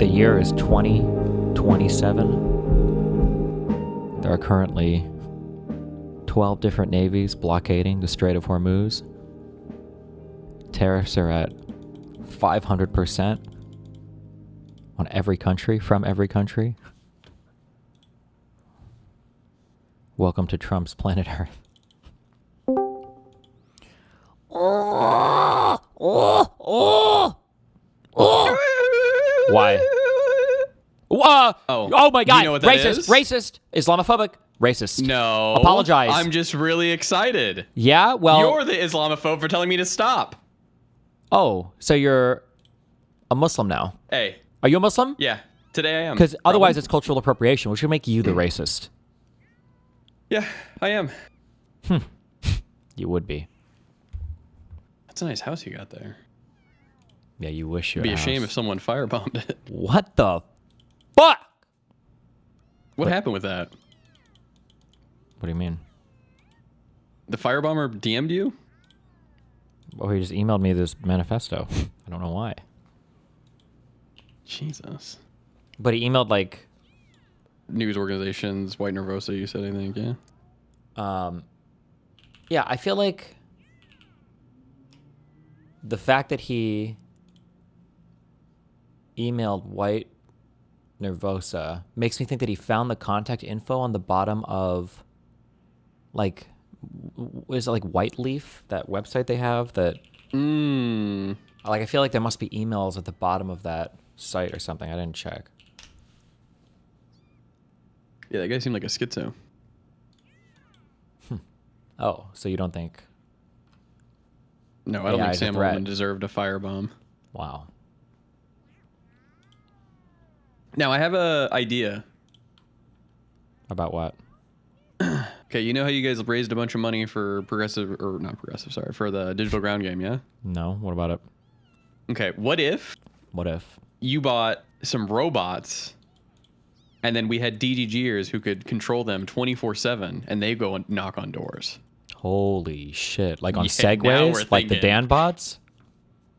The year is 2027. There are currently 12 different navies blockading the Strait of Hormuz. Tariffs are at 500% on every country, from every country. Welcome to Trump's planet Earth. Why? Oh my God! You know what that Racist, is? racist, Islamophobic, racist. No. Apologize. I'm just really excited. Yeah, well. You're the Islamophobe for telling me to stop. Oh, so you're a Muslim now? Hey. Are you a Muslim? Yeah. Today I am. Because otherwise it's cultural appropriation, which would make you the racist. Yeah, I am. You would be. That's a nice house you got there. Yeah, you wish you It'd be a shame if someone firebombed it. What the fuck? What happened with that? What do you mean? The firebomber DM'd you? Well, he just emailed me this manifesto. I don't know why. Jesus. But he emailed like... News organizations, White Nervosa, you said, I think, yeah? Yeah, I feel like the fact that he emailed White Nervosa makes me think that he found the contact info on the bottom of, like, is it like White Leaf, that website they have that... Like, I feel like there must be emails at the bottom of that site or something. I didn't check. Yeah, that guy seemed like a schizo. Oh, so you don't think... No, I don't think is a Sam threat. Altman deserved a firebomb. Wow. Now, I have a idea. About what? Okay, you know how you guys raised a bunch of money for for the digital ground game, yeah? No, what about it? Okay, what if What if? you bought some robots and then we had DDGers who could control them 24/7 and they go and knock on doors? Holy shit. Like on Yeah, now we're Segways? Like the thinking. Dan bots?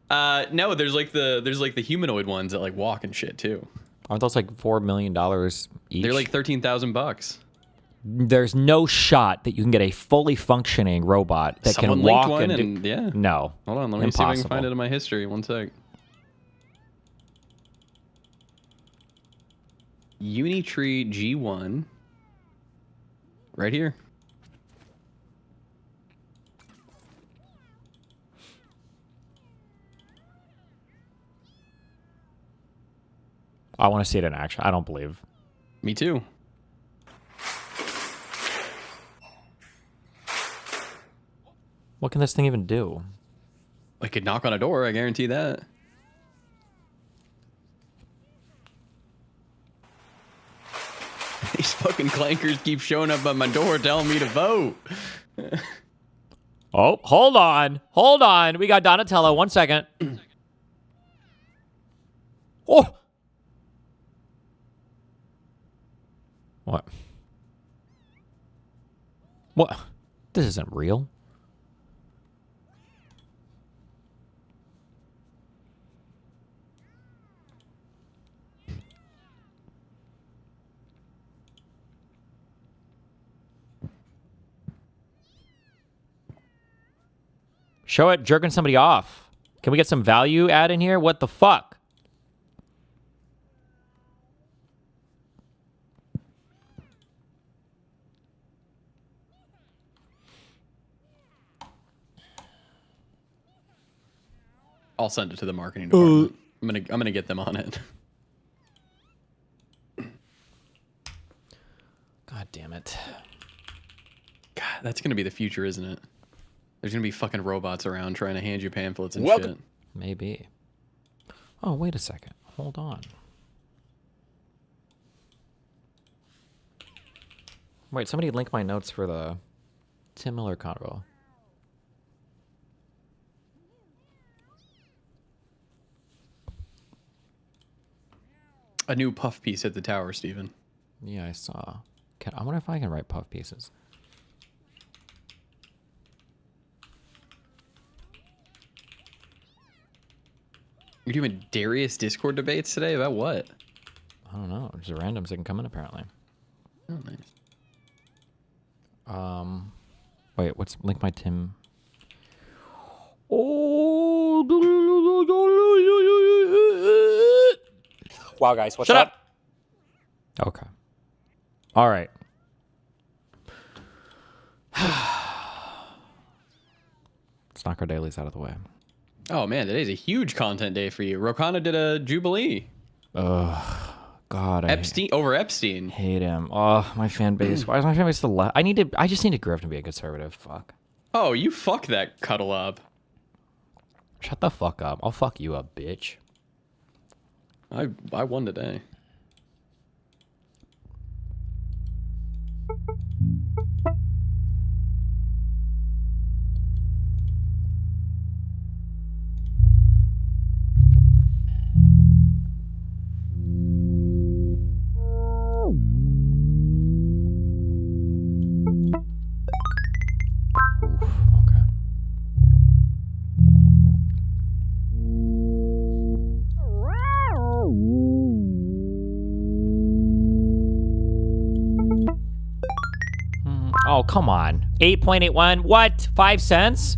No, there's like the humanoid ones that like walk and shit too. Aren't those like $4 million each? They're like $13,000. There's no shot that you can get a fully functioning robot that Someone can walk linked one and do... yeah. No. Hold on, let me see if I can Impossible. find it in my history. One sec. Unitree G1. Right here. I want to see it in action. I don't believe. Me too. What can this thing even do? I could knock on a door, I guarantee that. These fucking clankers keep showing up at my door telling me to vote. Oh, hold on. Hold on. We got Donatello. 1 second. Oh! What? What? This isn't real. Show it jerking somebody off. Can we get some value add in here? What the fuck? I'll send it to the marketing department. I'm gonna get them on it. God damn it. God, that's gonna be the future, isn't it? There's gonna be fucking robots around trying to hand you pamphlets and shit. Maybe. Oh, wait a second. Hold on. Wait, somebody link my notes for the Tim Miller convo. A new puff piece hit the tower, Steven. Yeah, I saw. I wonder if I can write puff pieces. You're doing Darius Discord debates today? About what? I don't know. Just randoms that can come in apparently. Oh, nice. Wait, what's link my Tim? Oh, Wow, guys, what's shut up? up. Okay. All right. Let's knock our dailies out of the way. Oh man, today's a huge content day for you. Rokana did a Jubilee. Ugh. God, I Epstein. hate him. Oh, my fan base. Why is my fan base still left? I just need to grow up to be a conservative. Fuck. Oh, you fuck that cuddle up. Shut the fuck up. I'll fuck you up, bitch. I won today. Oof, okay. Oh, come on. 8.81. What? 5 cents?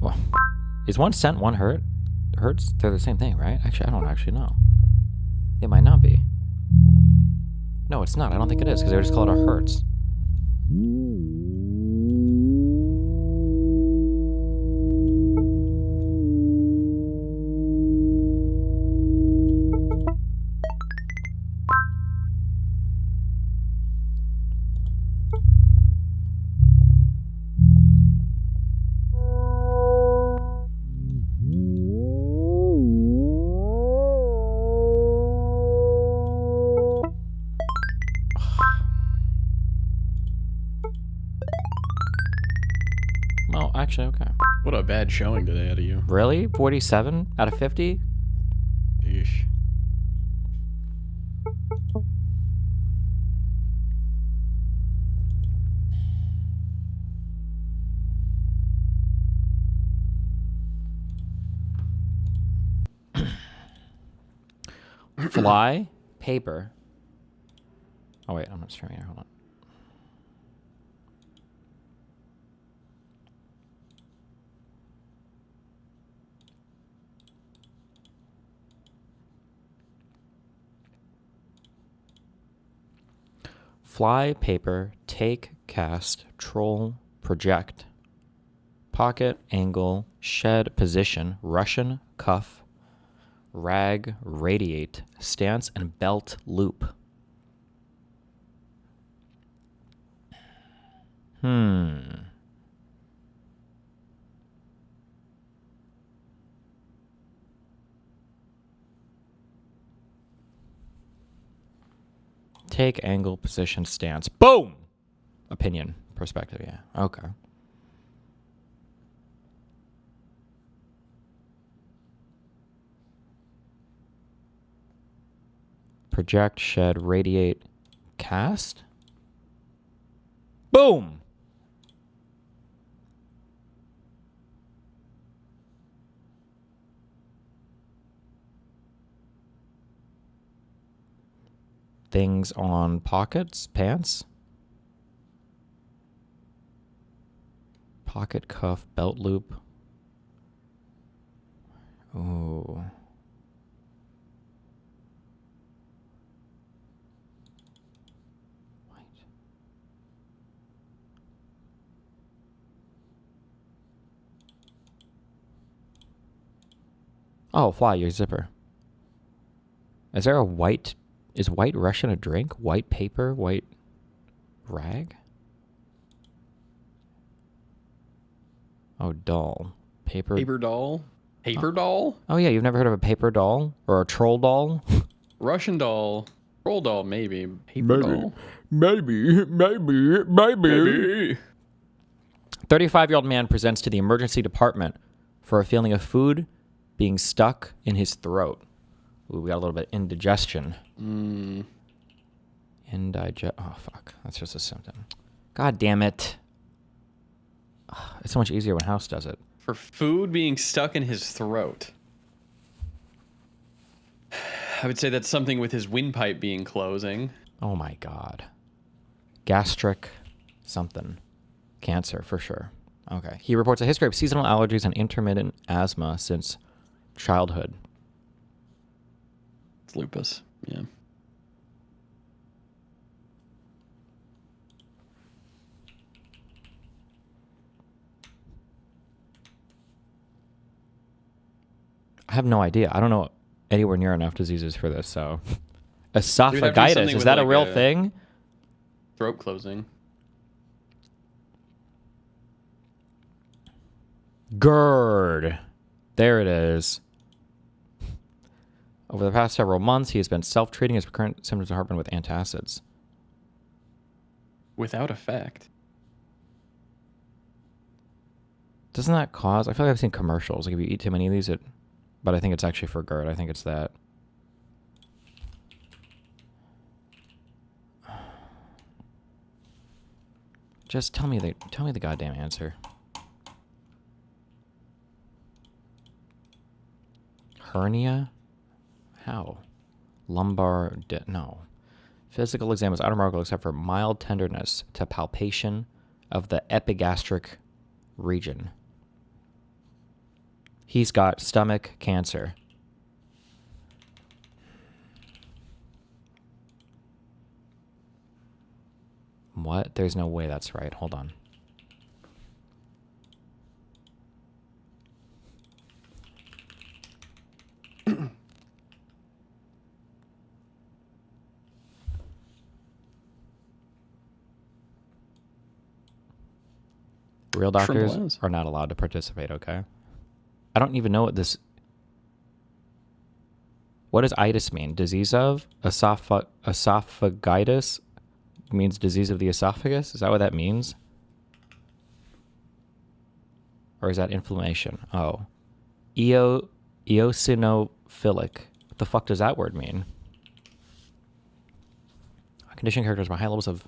Well, is 1 cent 1 hertz? They're the same thing, right? Actually, I don't actually know. It might not be. No, it's not. I don't think it is because they just call it a hertz. Well, actually, okay. What a bad showing today out of you. Really? 47 out of 50? Yeesh. Fly, paper. Oh, wait, I'm not streaming here. Hold on. Fly, paper, take, cast, troll, project, pocket, angle, shed, position, Russian, cuff, rag, radiate, stance, and belt loop. Take, angle, position, stance. Boom! Opinion, perspective, yeah. Okay. Project, shed, radiate, cast. Boom! Things on pockets, pants. Pocket, cuff, belt loop. Ooh. Oh, fly, your zipper. Is there a white... Is white Russian a drink? White paper? White rag? Oh, doll. Paper... Paper doll? Paper doll? Oh, yeah, you've never heard of a paper doll? Or a troll doll? Russian doll. Troll doll, maybe. Paper doll? Maybe. 35-year-old man presents to the emergency department for a feeling of food being stuck in his throat. Ooh, we got a little bit of indigestion. Mm. Oh, fuck. That's just a symptom. God damn it. It's so much easier when House does it. For food being stuck in his throat. I would say that's something with his windpipe being closing. Oh my god. Gastric something. Cancer, for sure. Okay. He reports a history of seasonal allergies and intermittent asthma since childhood. It's lupus. Yeah. I have no idea. I don't know anywhere near enough diseases for this, so. something Esophagitis, is that with, a real like, thing? Throat closing. GERD. There it is. Over the past several months, he has been self-treating his current symptoms of heartburn with antacids. Without effect. Doesn't that cause... I feel like I've seen commercials. Like if you eat too many of these, but I think it's actually for GERD. I think it's that. Just tell me the goddamn answer. Hernia? How? Lumbar... no. Physical exam is unremarkable except for mild tenderness to palpation of the epigastric region. He's got stomach cancer. What? There's no way that's right. Hold on. Real doctors are not allowed to participate, okay? I don't even know what this... What does itis mean? Disease of? Esophagitis means disease of the esophagus? Is that what that means? Or is that inflammation? Oh. Eosinophilic. What the fuck does that word mean? Condition characterized by high levels of...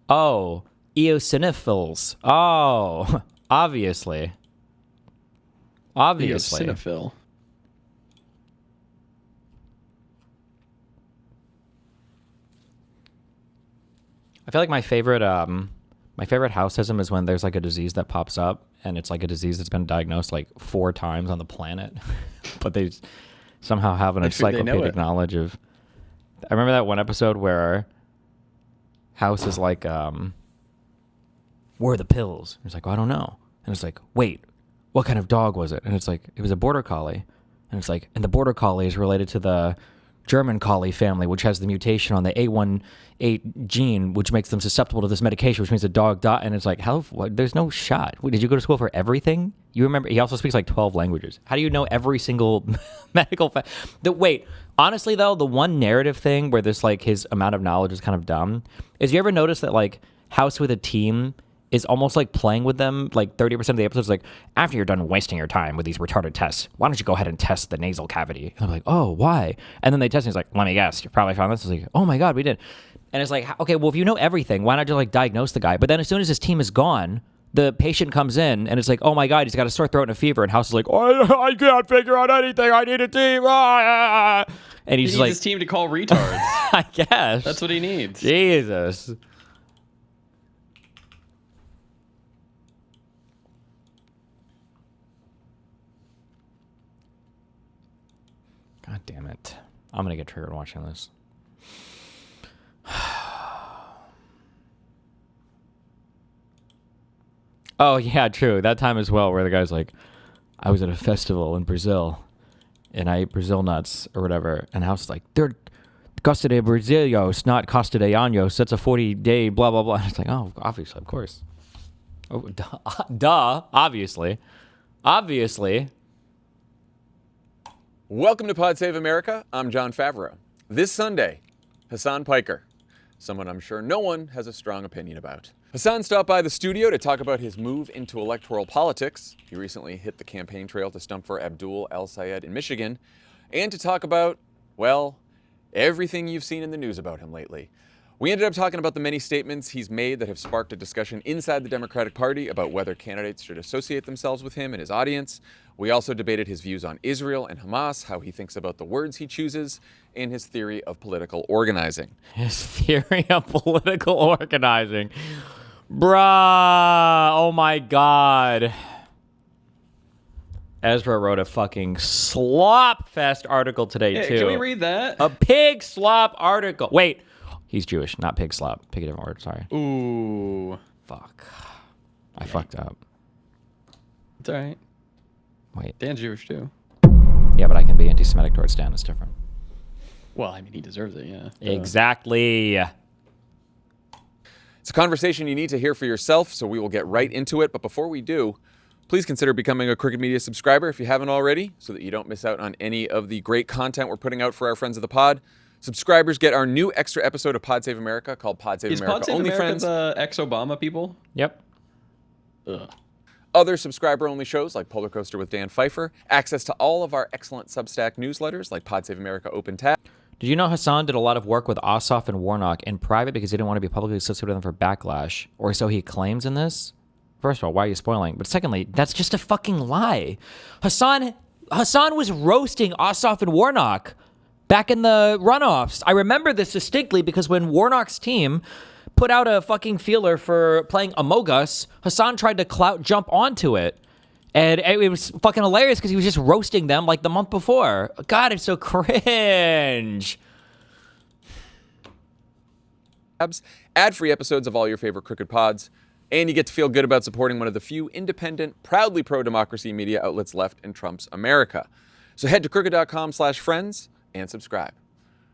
Oh. Eosinophils. Oh. Obviously. Eosinophil. I feel like my favorite houseism is when there's like a disease that pops up and it's like a disease that's been diagnosed like 4 times on the planet, but they somehow have an encyclopedic knowledge of. I remember that one episode where House is like, where are the pills? And it's like, oh, I don't know. And it's like, wait, what kind of dog was it? And it's like, it was a border collie. And it's like, and the border collie is related to the German collie family, which has the mutation on the A1-8 gene, which makes them susceptible to this medication, which means the dog died. And it's like, there's no shot. Wait, did you go to school for everything? You remember, he also speaks like 12 languages. How do you know every single medical fact? Wait, honestly though, the one narrative thing where this like his amount of knowledge is kind of dumb is you ever notice that like House with a team is almost like playing with them, like 30% of the episodes, like, after you're done wasting your time with these retarded tests, why don't you go ahead and test the nasal cavity? And I'm like, oh, why? And then they test, and he's like, let me guess, you probably found this. It's like, oh my God, we did. And it's like, okay, well, if you know everything, why not just like diagnose the guy? But then as soon as his team is gone, the patient comes in, and it's like, oh my God, he's got a sore throat and a fever, and House is like, oh, I can't figure out anything, I need a team. And he's he needs like, his team to call retards. I guess. That's what he needs. Jesus. God damn it. I'm going to get triggered watching this. Oh, yeah, true. That time as well where the guy's like, I was at a festival in Brazil and I ate Brazil nuts or whatever. And House is like, they're Costa de Brazilios, not Costa de Años. That's a 40-day blah, blah, blah. And it's like, oh, obviously, of course. Oh, duh. Obviously. Obviously. Welcome to Pod Save America. I'm John Favreau. This Sunday, Hasan Piker, someone I'm sure no one has a strong opinion about. Hasan stopped by the studio to talk about his move into electoral politics. He recently hit the campaign trail to stump for Abdul El Sayed in Michigan, and to talk about Well, everything you've seen in the news about him lately. We ended up talking about the many statements he's made that have sparked a discussion inside the Democratic Party about whether candidates should associate themselves with him and his audience. We also debated his views on Israel and Hamas, how he thinks about the words he chooses, and his theory of political organizing. His theory of political organizing. Bruh. Oh my God. Ezra wrote a fucking slop fest article today, too. Can we read that? A pig slop article. Wait. He's Jewish, not pig slop. Pick a different word, sorry. Ooh. Fuck. I fucked up. It's all right. Wait. Dan's Jewish, too. Yeah, but I can be anti-Semitic towards Dan. It's different. Well, I mean, he deserves it, yeah. Exactly. It's a conversation you need to hear for yourself, so we will get right into it. But before we do, please consider becoming a Crooked Media subscriber if you haven't already, so that you don't miss out on any of the great content we're putting out for our friends of the pod. Subscribers get our new extra episode of Pod Save America called Pod Save America Pod Save Only America Friends. the ex-Obama people? Yep. Ugh. Other subscriber-only shows like Polar Coaster with Dan Pfeiffer, access to all of our excellent Substack newsletters like Pod Save America Open Tab. Did you know Hasan did a lot of work with Ossoff and Warnock in private because he didn't want to be publicly associated with them for backlash? Or so he claims in this? First of all, why are you spoiling? But secondly, that's just a fucking lie. Hasan was roasting Ossoff and Warnock back in the runoffs. I remember this distinctly because when Warnock's team put out a fucking feeler for playing Among Us, Hasan tried to clout jump onto it. And it was fucking hilarious because he was just roasting them like the month before. God, it's so cringe. Ad-free episodes of all your favorite Crooked Pods, and you get to feel good about supporting one of the few independent, proudly pro-democracy media outlets left in Trump's America. So head to crooked.com/friends and subscribe.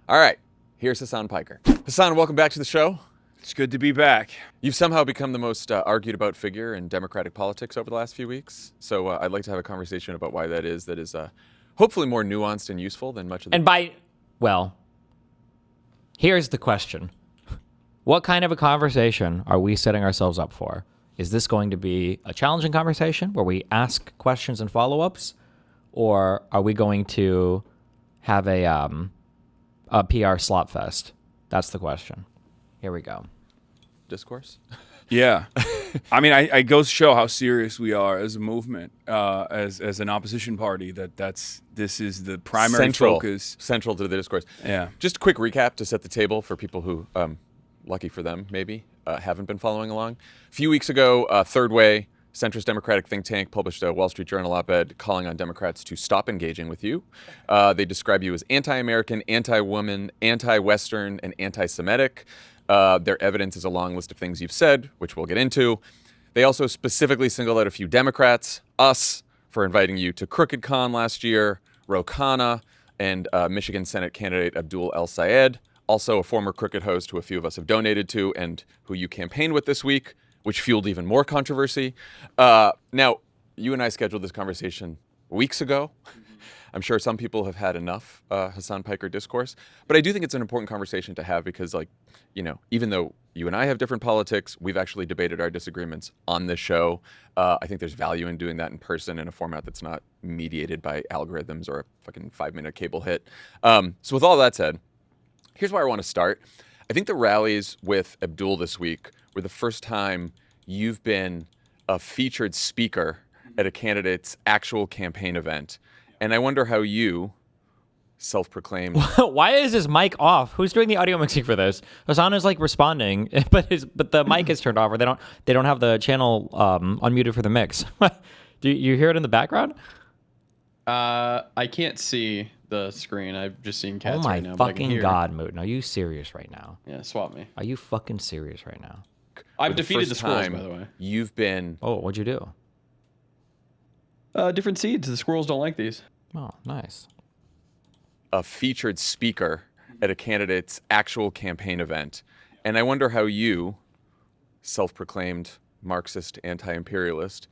All right, here's Hasan Piker. Hasan, welcome back to the show. It's good to be back. You've somehow become the most argued about figure in Democratic politics over the last few weeks. So I'd like to have a conversation about why that is hopefully more nuanced and useful than much of the... Well, here's the question. What kind of a conversation are we setting ourselves up for? Is this going to be a challenging conversation where we ask questions and follow-ups? Or are we going to have a PR slop fest? That's the question. Here we go. discourse. Yeah. I mean, I goes to show how serious we are as a movement, as an opposition party, this is the primary focus. Central to the discourse. Yeah. Just a quick recap to set the table for people who, lucky for them, maybe, haven't been following along. A few weeks ago, Third Way, centrist Democratic think tank, published a Wall Street Journal op-ed calling on Democrats to stop engaging with you. They describe you as anti-American, anti-woman, anti-Western, and anti-Semitic. Their evidence is a long list of things you've said, which we'll get into. They also specifically singled out a few Democrats, us, for inviting you to Crooked Con last year, Ro Khanna, and Michigan Senate candidate Abdul El Sayed, also a former Crooked host who a few of us have donated to and who you campaigned with this week, which fueled even more controversy. Now, you and I scheduled this conversation weeks ago. I'm sure some people have had enough Hasan Piker discourse, but I do think it's an important conversation to have because, like, you know, even though you and I have different politics, we've actually debated our disagreements on this show. I think there's value in doing that in person in a format that's not mediated by algorithms or a fucking 5-minute cable hit. So with all that said, here's where I want to start. I think the rallies with Abdul this week were the first time you've been a featured speaker at a candidate's actual campaign event. And I wonder how you, self-proclaimed... Why is his mic off? Who's doing the audio mixing for this? Hasan is like responding, but the mic is turned off, or they don't have the channel unmuted for the mix. Do you hear it in the background? I can't see the screen. I've just seen cats Oh my right now. But I can fucking hear. God, Mooten. Are you serious right now? Yeah, swap me. Are you fucking serious right now? I've for the defeated the first squirrels, time, by the way. You've been... Oh, what'd you do? Different seeds. The squirrels don't like these. Oh, nice. a featured speaker at a candidate's actual campaign event. And I wonder how you, self-proclaimed Marxist anti-imperialist,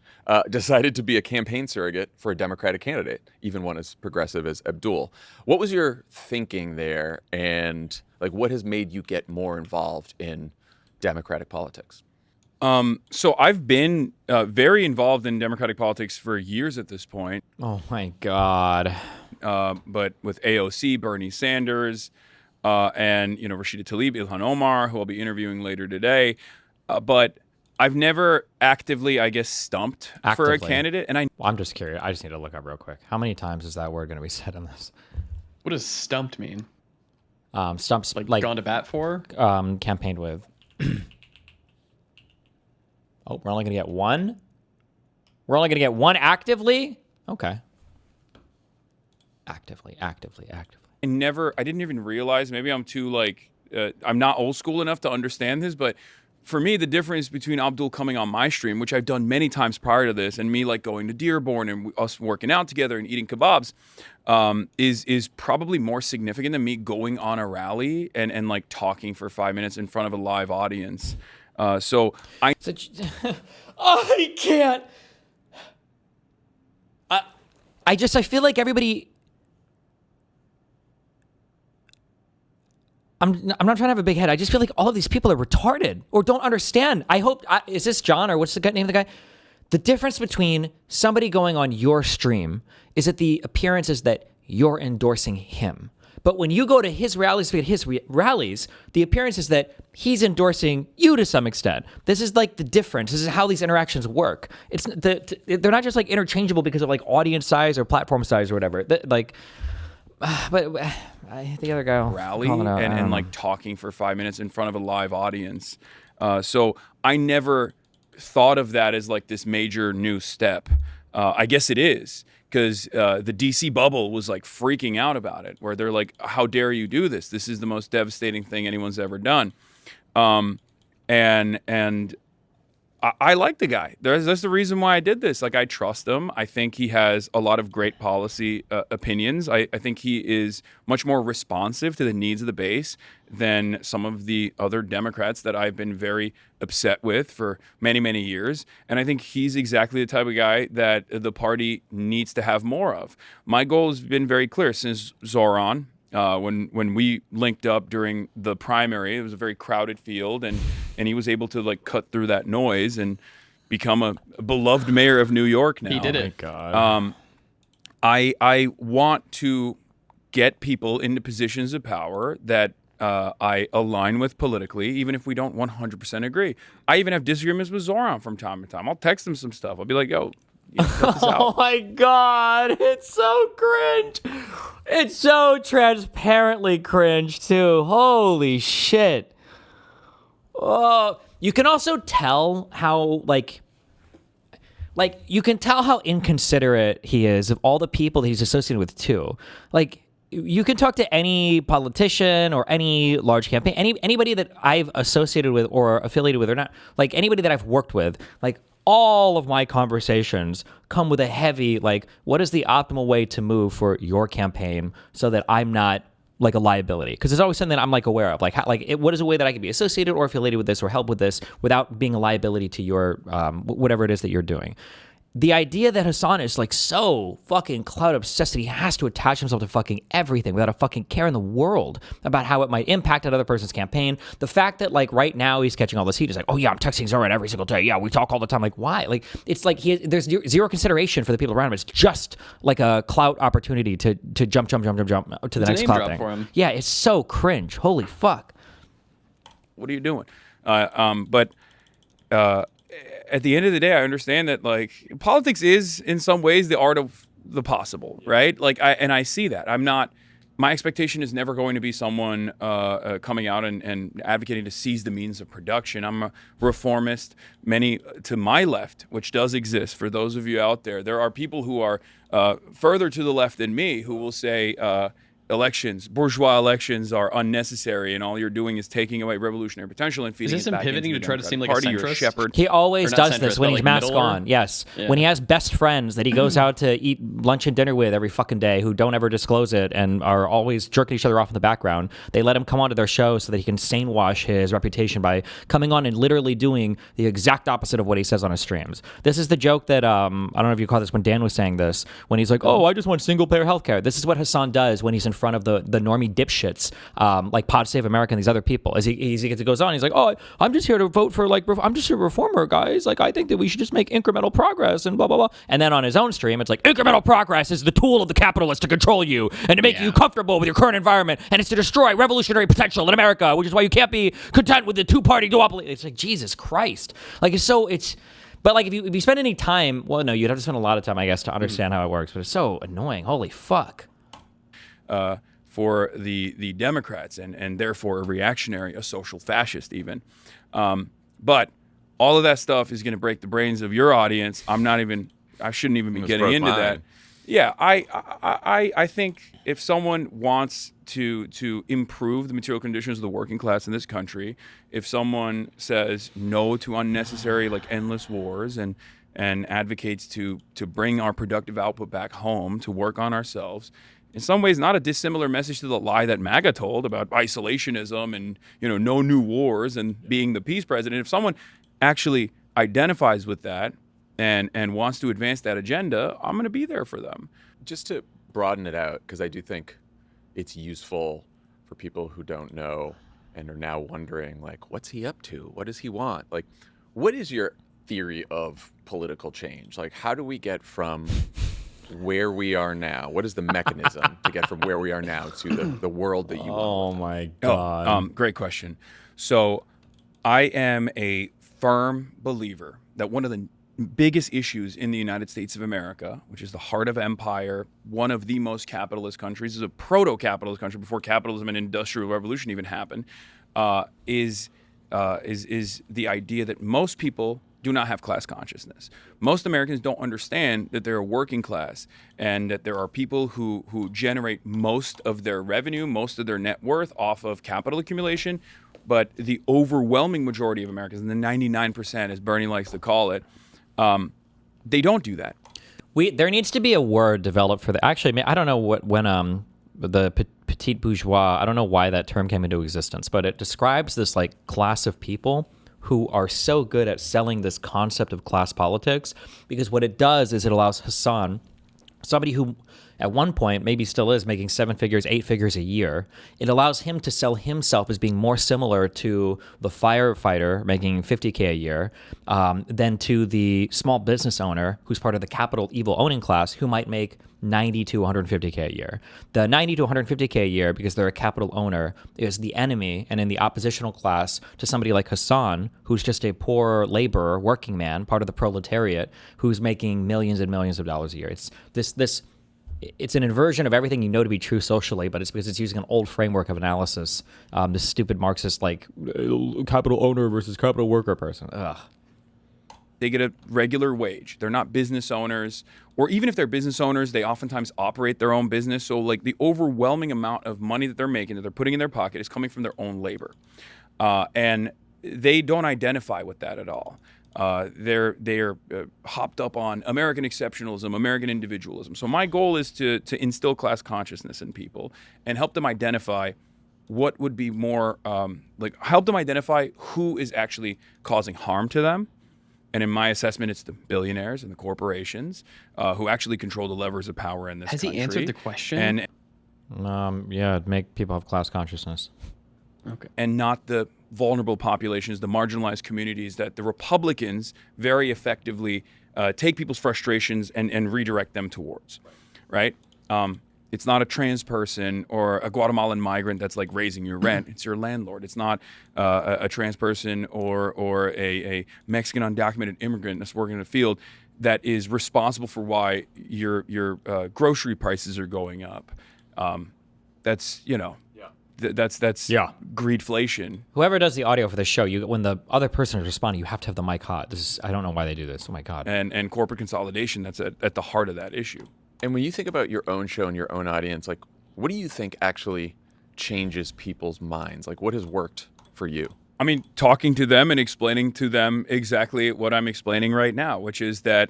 decided to be a campaign surrogate for a Democratic candidate, even one as progressive as Abdul. What was your thinking there, and like what has made you get more involved in Democratic politics? So I've been very involved in Democratic politics for years at this point. Oh my God. but with AOC, Bernie Sanders, and Rashida Tlaib, Ilhan Omar, who I'll be interviewing later today. But I've never actively, I guess, stumped for a Actively. candidate. And I'm just curious. I just need to look up real quick. How many times is that word going to be said in this? What does stumped mean? Stumps Like gone to bat for? campaigned with. Oh, we're only going to get one? We're only going to get one actively? Okay. Actively. I didn't even realize, maybe I'm too I'm not old school enough to understand this, but for me, the difference between Abdul coming on my stream, which I've done many times prior to this, and me going to Dearborn and us working out together and eating kebabs, is probably more significant than me going on a rally and talking for 5 minutes in front of a live audience. So I can't. I feel like everybody. I'm not trying to have a big head. I just feel like all of these people are retarded or don't understand. I hope, is this John or what's the name of the guy? The difference between somebody going on your stream is that the appearance is that you're endorsing him. But when you go to his rallies, the appearance is that he's endorsing you to some extent. This is like the difference. This is how these interactions work. They're not just like interchangeable because of like audience size or platform size or whatever. But the other guy rally and talking for 5 minutes in front of a live audience. So I never thought of that as like this major new step. I guess it is, because the DC bubble was like freaking out about it, where they're like, how dare you do this? This is the most devastating thing anyone's ever done. And I like the guy. That's the reason why I did this. Like, I trust him. I think he has a lot of great policy opinions. I think he is much more responsive to the needs of the base than some of the other Democrats that I've been very upset with for many, many years. And I think he's exactly the type of guy that the party needs to have more of. My goal has been very clear since Zoran. When we linked up during the primary, it was a very crowded field, and he was able to cut through that noise and become a beloved mayor of New York now. He did it. Oh my God. I want to get people into positions of power that I align with politically, even if we don't 100% agree. I even have disagreements with Zoran from time to time. I'll text him some stuff. I'll be like, yo, cut this out. Oh my God, it's so cringe. It's so transparently cringe too. Holy shit. Oh, you can also tell how you can tell how inconsiderate he is of all the people that he's associated with too. Like, you can talk to any politician or any large campaign, anybody that I've associated with or affiliated with or not, like anybody that I've worked with, like all of my conversations come with a heavy, what is the optimal way to move for your campaign so that I'm not like a liability? Because there's always something that I'm aware of, what is a way that I can be associated or affiliated with this or help with this without being a liability to your whatever it is that you're doing. The idea that Hasan is so fucking cloud obsessed that he has to attach himself to fucking everything without a fucking care in the world about how it might impact another person's campaign. The fact that right now he's catching all this heat is oh yeah, I'm texting Zoran every single day. Yeah, we talk all the time. Why? It's there's zero consideration for the people around him. It's just a clout opportunity to jump to the next clout thing. For him. Yeah, it's so cringe. Holy fuck. What are you doing? At the end of the day, I understand that politics is in some ways the art of the possible, right? I see that. My expectation is never going to be someone coming out and advocating to seize the means of production. I'm a reformist. Many to my left, which does exist for those of you out there, there are people who are further to the left than me who will say bourgeois elections are unnecessary, and all you're doing is taking away revolutionary potential and feeding Is this it him back pivoting into to the try to seem like Democratic a Party. You're centrist? shepherd. He always Or not does this centrist, when but, he's mask middle on. Yes. Yeah. When he has best friends that he goes out to eat lunch and dinner with every fucking day who don't ever disclose it and are always jerking each other off in the background. They let him come onto their show so that he can sane wash his reputation by coming on and literally doing the exact opposite of what he says on his streams. This is the joke that, I don't know if you caught this when Dan was saying this, when he's like, oh, I just want single payer healthcare. This is what Hasan does when he's in front of the normie dipshits, like Pod Save America and these other people. As he goes on, he's like, oh, I'm just here to vote for I'm just a reformer, guys. Like, I think that we should just make incremental progress and blah, blah, blah. And then on his own stream, it's like, incremental progress is the tool of the capitalist to control you and to make you comfortable with your current environment, and it's to destroy revolutionary potential in America, which is why you can't be content with the two-party duopoly. It's like, Jesus Christ. Like, but like, if you spend any time, well, no, you'd have to spend a lot of time, I guess, to understand how it works, but it's so annoying. Holy fuck. For the Democrats and therefore a reactionary, a social fascist even. But all of that stuff is going to break the brains of your audience. I shouldn't even be getting into that. Yeah, I think if someone wants to improve the material conditions of the working class in this country, if someone says no to unnecessary, like, endless wars and advocates to bring our productive output back home, to work on ourselves, in some ways not a dissimilar message to the lie that MAGA told about isolationism and, no new wars and being the peace president. If someone actually identifies with that and wants to advance that agenda, I'm going to be there for them. Just to broaden it out, because I do think it's useful for people who don't know and are now wondering, like, what's he up to? What does he want? Like, what is your theory of political change? Like, how do we get from where we are now? What is the mechanism to get from where we are now to the world that you want? Oh, my God. Great question. So I am a firm believer that one of the biggest issues in the United States of America, which is the heart of empire, one of the most capitalist countries, is a proto-capitalist country before capitalism and industrial revolution even happened, is the idea that most people do not have class consciousness. Most Americans don't understand that they're a working class and that there are people who generate most of their revenue, most of their net worth off of capital accumulation. But the overwhelming majority of Americans, and the 99%, as Bernie likes to call it, they don't do that. There needs to be a word developed for the. Actually, I don't know when the petit bourgeois. I don't know why that term came into existence, but it describes this like class of people who are so good at selling this concept of class politics, because what it does is it allows Hasan, somebody who at one point maybe still is making 7 figures, 8 figures a year, it allows him to sell himself as being more similar to the firefighter making 50K a year than to the small business owner who's part of the capital evil owning class who might make 90 to 150K a year. The 90 to 150K a year, because they're a capital owner, is the enemy and in the oppositional class to somebody like Hasan, who's just a poor laborer, working man, part of the proletariat, who's making millions and millions of dollars a year. It's an inversion of everything you know to be true socially, but it's because it's using an old framework of analysis. This stupid Marxist, like, capital owner versus capital worker person. Ugh. They get a regular wage. They're not business owners, or even if they're business owners, they oftentimes operate their own business. So like the overwhelming amount of money that they're making, that they're putting in their pocket, is coming from their own labor. And they don't identify with that at all. They're hopped up on American exceptionalism, American individualism. So my goal is to instill class consciousness in people and help them identify what would be more, help them identify who is actually causing harm to them. And in my assessment, it's the billionaires and the corporations who actually control the levers of power in this country. Has he answered the question? Yeah, make people have class consciousness. Okay. And not the vulnerable populations, the marginalized communities that the Republicans very effectively take people's frustrations and redirect them towards, right? It's not a trans person or a Guatemalan migrant that's like raising your rent. It's your landlord. It's not a trans person or a Mexican undocumented immigrant that's working in a field that is responsible for why your grocery prices are going up. That's greedflation. Whoever does the audio for the show, when the other person is responding, you have to have the mic hot. I don't know why they do this. Oh my God. And corporate consolidation, that's at the heart of that issue. And when you think about your own show and your own audience, like, what do you think actually changes people's minds? Like, what has worked for you? I mean, talking to them and explaining to them exactly what I'm explaining right now, which is that,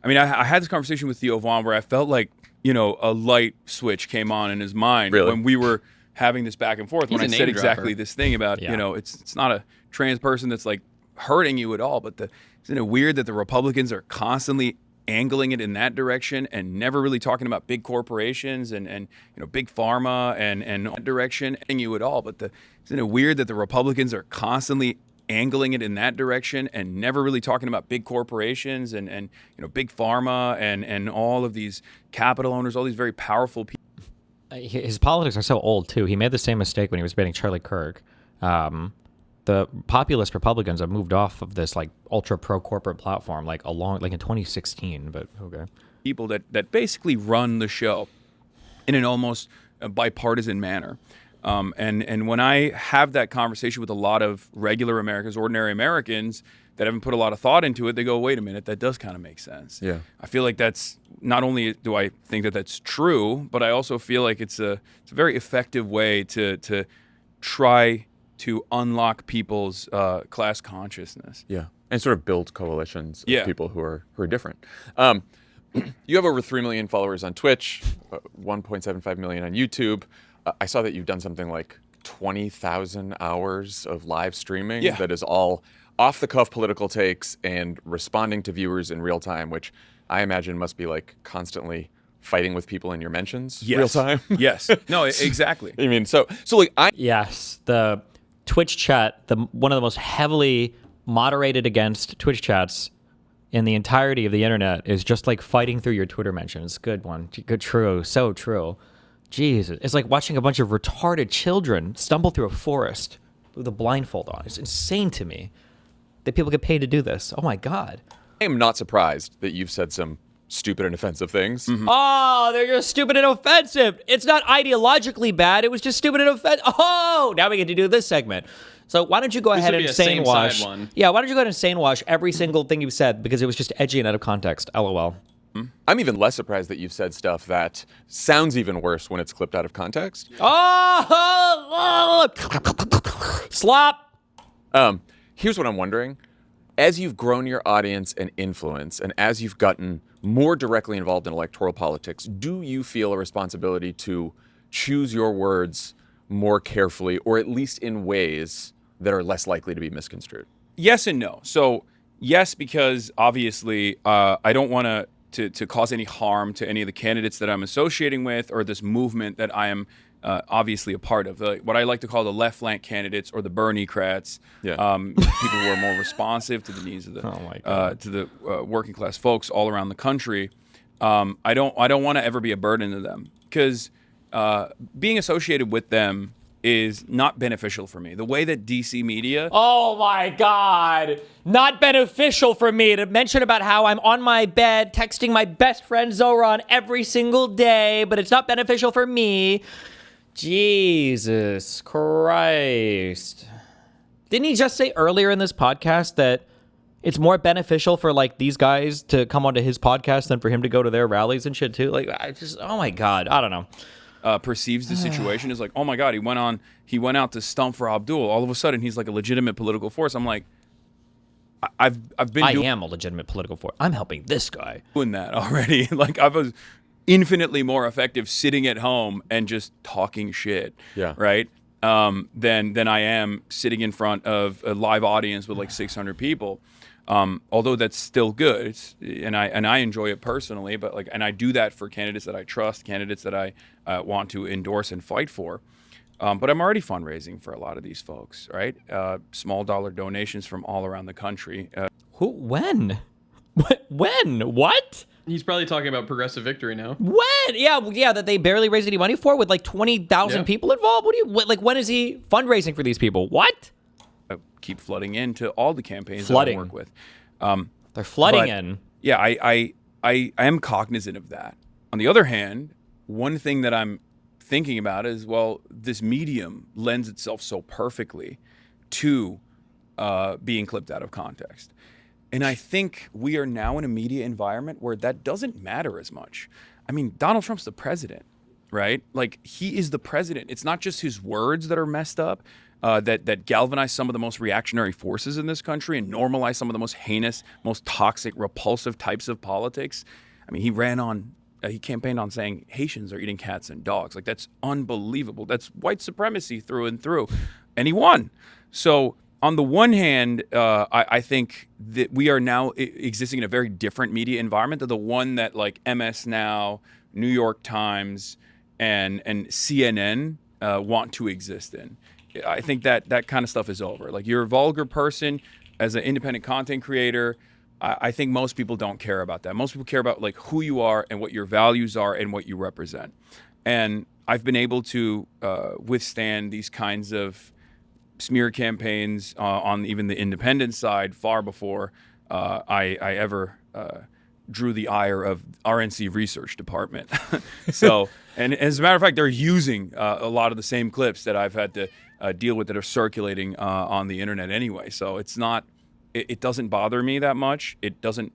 I mean, I had this conversation with Theo Vaughn where I felt like, a light switch came on in his mind when we were having this back and forth. He's when I said exactly this thing about, it's not a trans person that's like hurting you at all, but isn't it weird that the Republicans are constantly angling it in that direction and never really talking about big corporations and big pharma and that direction and you at all. But isn't it weird that the Republicans are constantly angling it in that direction and never really talking about big corporations and big pharma and all of these capital owners, all these very powerful people. His politics are so old too. He made the same mistake when he was debating Charlie Kirk. The populist Republicans have moved off of this like ultra pro corporate platform like in 2016. But okay, people that basically run the show in an almost bipartisan manner. And when I have that conversation with a lot of regular Americans, ordinary Americans that haven't put a lot of thought into it, they go, wait a minute, that does kind of make sense. Yeah. I feel like that's not only do I think that that's true, but I also feel like it's a very effective way to try to unlock people's class consciousness. Yeah, and sort of build coalitions of Yeah. people who are different. You have over 3 million followers on Twitch, 1.75 million on YouTube. I saw that you've done something like 20,000 hours of live streaming Yeah. that is all off-the-cuff political takes and responding to viewers in real time, which I imagine must be like constantly fighting with people in your mentions real time. Yes. No, exactly. I mean, so like yes, the Twitch chat, one of the most heavily moderated against Twitch chats in the entirety of the internet, is just like fighting through your Twitter mentions. Good one. Good, true. So true. Jesus. It's like watching a bunch of retarded children stumble through a forest with a blindfold on. It's insane to me that people get paid to do this. Oh my God. I am not surprised that you've said some stupid and offensive things. Oh, they're just stupid and offensive. It's not ideologically bad. It was just stupid and offensive. Oh, now we get to do this segment. So why don't you go ahead would and be a insane wash? same-side one. Yeah, why don't you go ahead and insane wash every single thing you said because it was just edgy and out of context. LOL. I'm even less surprised that you've said stuff that sounds even worse when it's clipped out of context. Oh, slop. Here's what I'm wondering. As you've grown your audience and influence, and as you've gotten more directly involved in electoral politics, do you feel a responsibility to choose your words more carefully, or at least in ways that are less likely to be misconstrued? Yes and no. So yes, because obviously I don't want to cause any harm to any of the candidates that I'm associating with or this movement that I am obviously a part of. What I like to call the left flank candidates or the Bernie-crats, people who are more responsive to the needs of the working class folks all around the country. I don't want to ever be a burden to them because being associated with them is not beneficial for me. The way that DC media... Oh my God. Not beneficial for me to mention about how I'm on my bed texting my best friend Zoran every single day, but it's not beneficial for me. Jesus Christ. Didn't he just say earlier in this podcast that it's more beneficial for like these guys to come onto his podcast than for him to go to their rallies and shit too? Like, oh my God, I don't know. Perceives the situation as like, oh my God, he went out to stump for Abdul. All of a sudden, he's like a legitimate political force. I'm like, I am a legitimate political force. I'm helping this guy. Doing that already. Like I was infinitely more effective sitting at home and just talking shit. Yeah. Right. Than I am sitting in front of a live audience with like 600 people. Although that's still good, and I enjoy it personally, but and I do that for candidates that I trust, candidates that I want to endorse and fight for. But I'm already fundraising for a lot of these folks, right? Small dollar donations from all around the country. Who? When? When? What? He's probably talking about Progressive Victory now. When? Yeah, that they barely raised any money for with like 20,000 Yeah. people involved. When is he fundraising for these people? What? I keep flooding into all the campaigns Flooding. that I work with. They're flooding But, in. Yeah, I am cognizant of that. On the other hand, one thing that I'm thinking about is, well, this medium lends itself so perfectly to being clipped out of context. And I think we are now in a media environment where that doesn't matter as much. I mean, Donald Trump's the president, right? Like, he is the president. It's not just his words that are messed up, that galvanize some of the most reactionary forces in this country and normalize some of the most heinous, most toxic, repulsive types of politics. I mean, he campaigned on saying Haitians are eating cats and dogs. Like, that's unbelievable. That's white supremacy through and through. And he won. So on the one hand, I think that we are now existing in a very different media environment than the one that like MS Now, New York Times, and CNN want to exist in. I think that kind of stuff is over. Like, you're a vulgar person as an independent content creator. I think most people don't care about that. Most people care about like who you are and what your values are and what you represent. And I've been able to withstand these kinds of smear campaigns on even the independent side far before I ever drew the ire of RNC research department. So, and as a matter of fact, they're using a lot of the same clips that I've had to deal with that are circulating on the internet anyway. So it's not, it doesn't bother me that much. It doesn't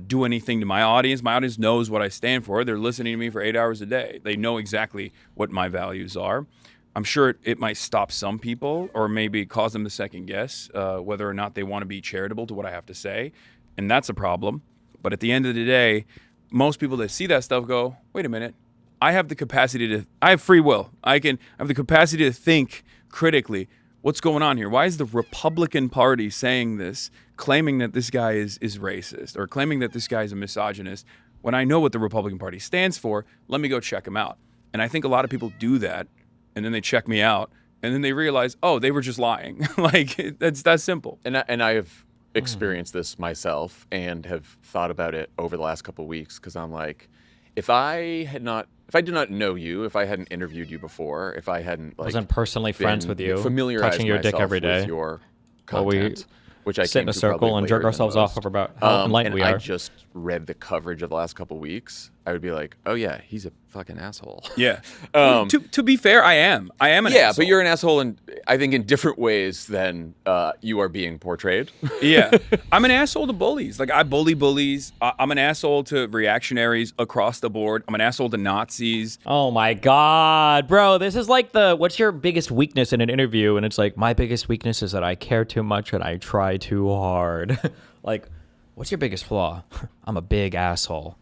do anything to my audience. My audience knows what I stand for. They're listening to me for 8 hours a day. They know exactly what my values are. I'm sure it might stop some people or maybe cause them to second guess whether or not they want to be charitable to what I have to say. And that's a problem. But at the end of the day, most people that see that stuff go, wait a minute, I have the capacity to, I have free will. I have the capacity to think critically. What's going on here? Why is the Republican Party saying this, claiming that this guy is racist or claiming that this guy is a misogynist? When I know what the Republican Party stands for, let me go check him out. And I think a lot of people do that, and then they check me out, and then they realize, oh, they were just lying. Like, that's that simple. And I have experienced this myself and have thought about it over the last couple of weeks, because I'm like, if I did not know you, if I hadn't interviewed you before, if I hadn't like wasn't personally friends with you, familiarized touching your dick myself every day, with your while we content, which I sit came in a to circle probably and jerk later than ourselves off most. over about how enlightened and we are. I just read the coverage of the last couple of weeks, I would be like, oh yeah, he's a fucking asshole. Yeah. To be fair, I am an asshole. Yeah, but you're an asshole, and I think in different ways than you are being portrayed. Yeah. I'm an asshole to bullies. Like, I bully bullies. I'm an asshole to reactionaries across the board. I'm an asshole to Nazis. Oh my God, bro. This is like what's your biggest weakness in an interview? And it's like, my biggest weakness is that I care too much and I try too hard. Like, what's your biggest flaw? I'm a big asshole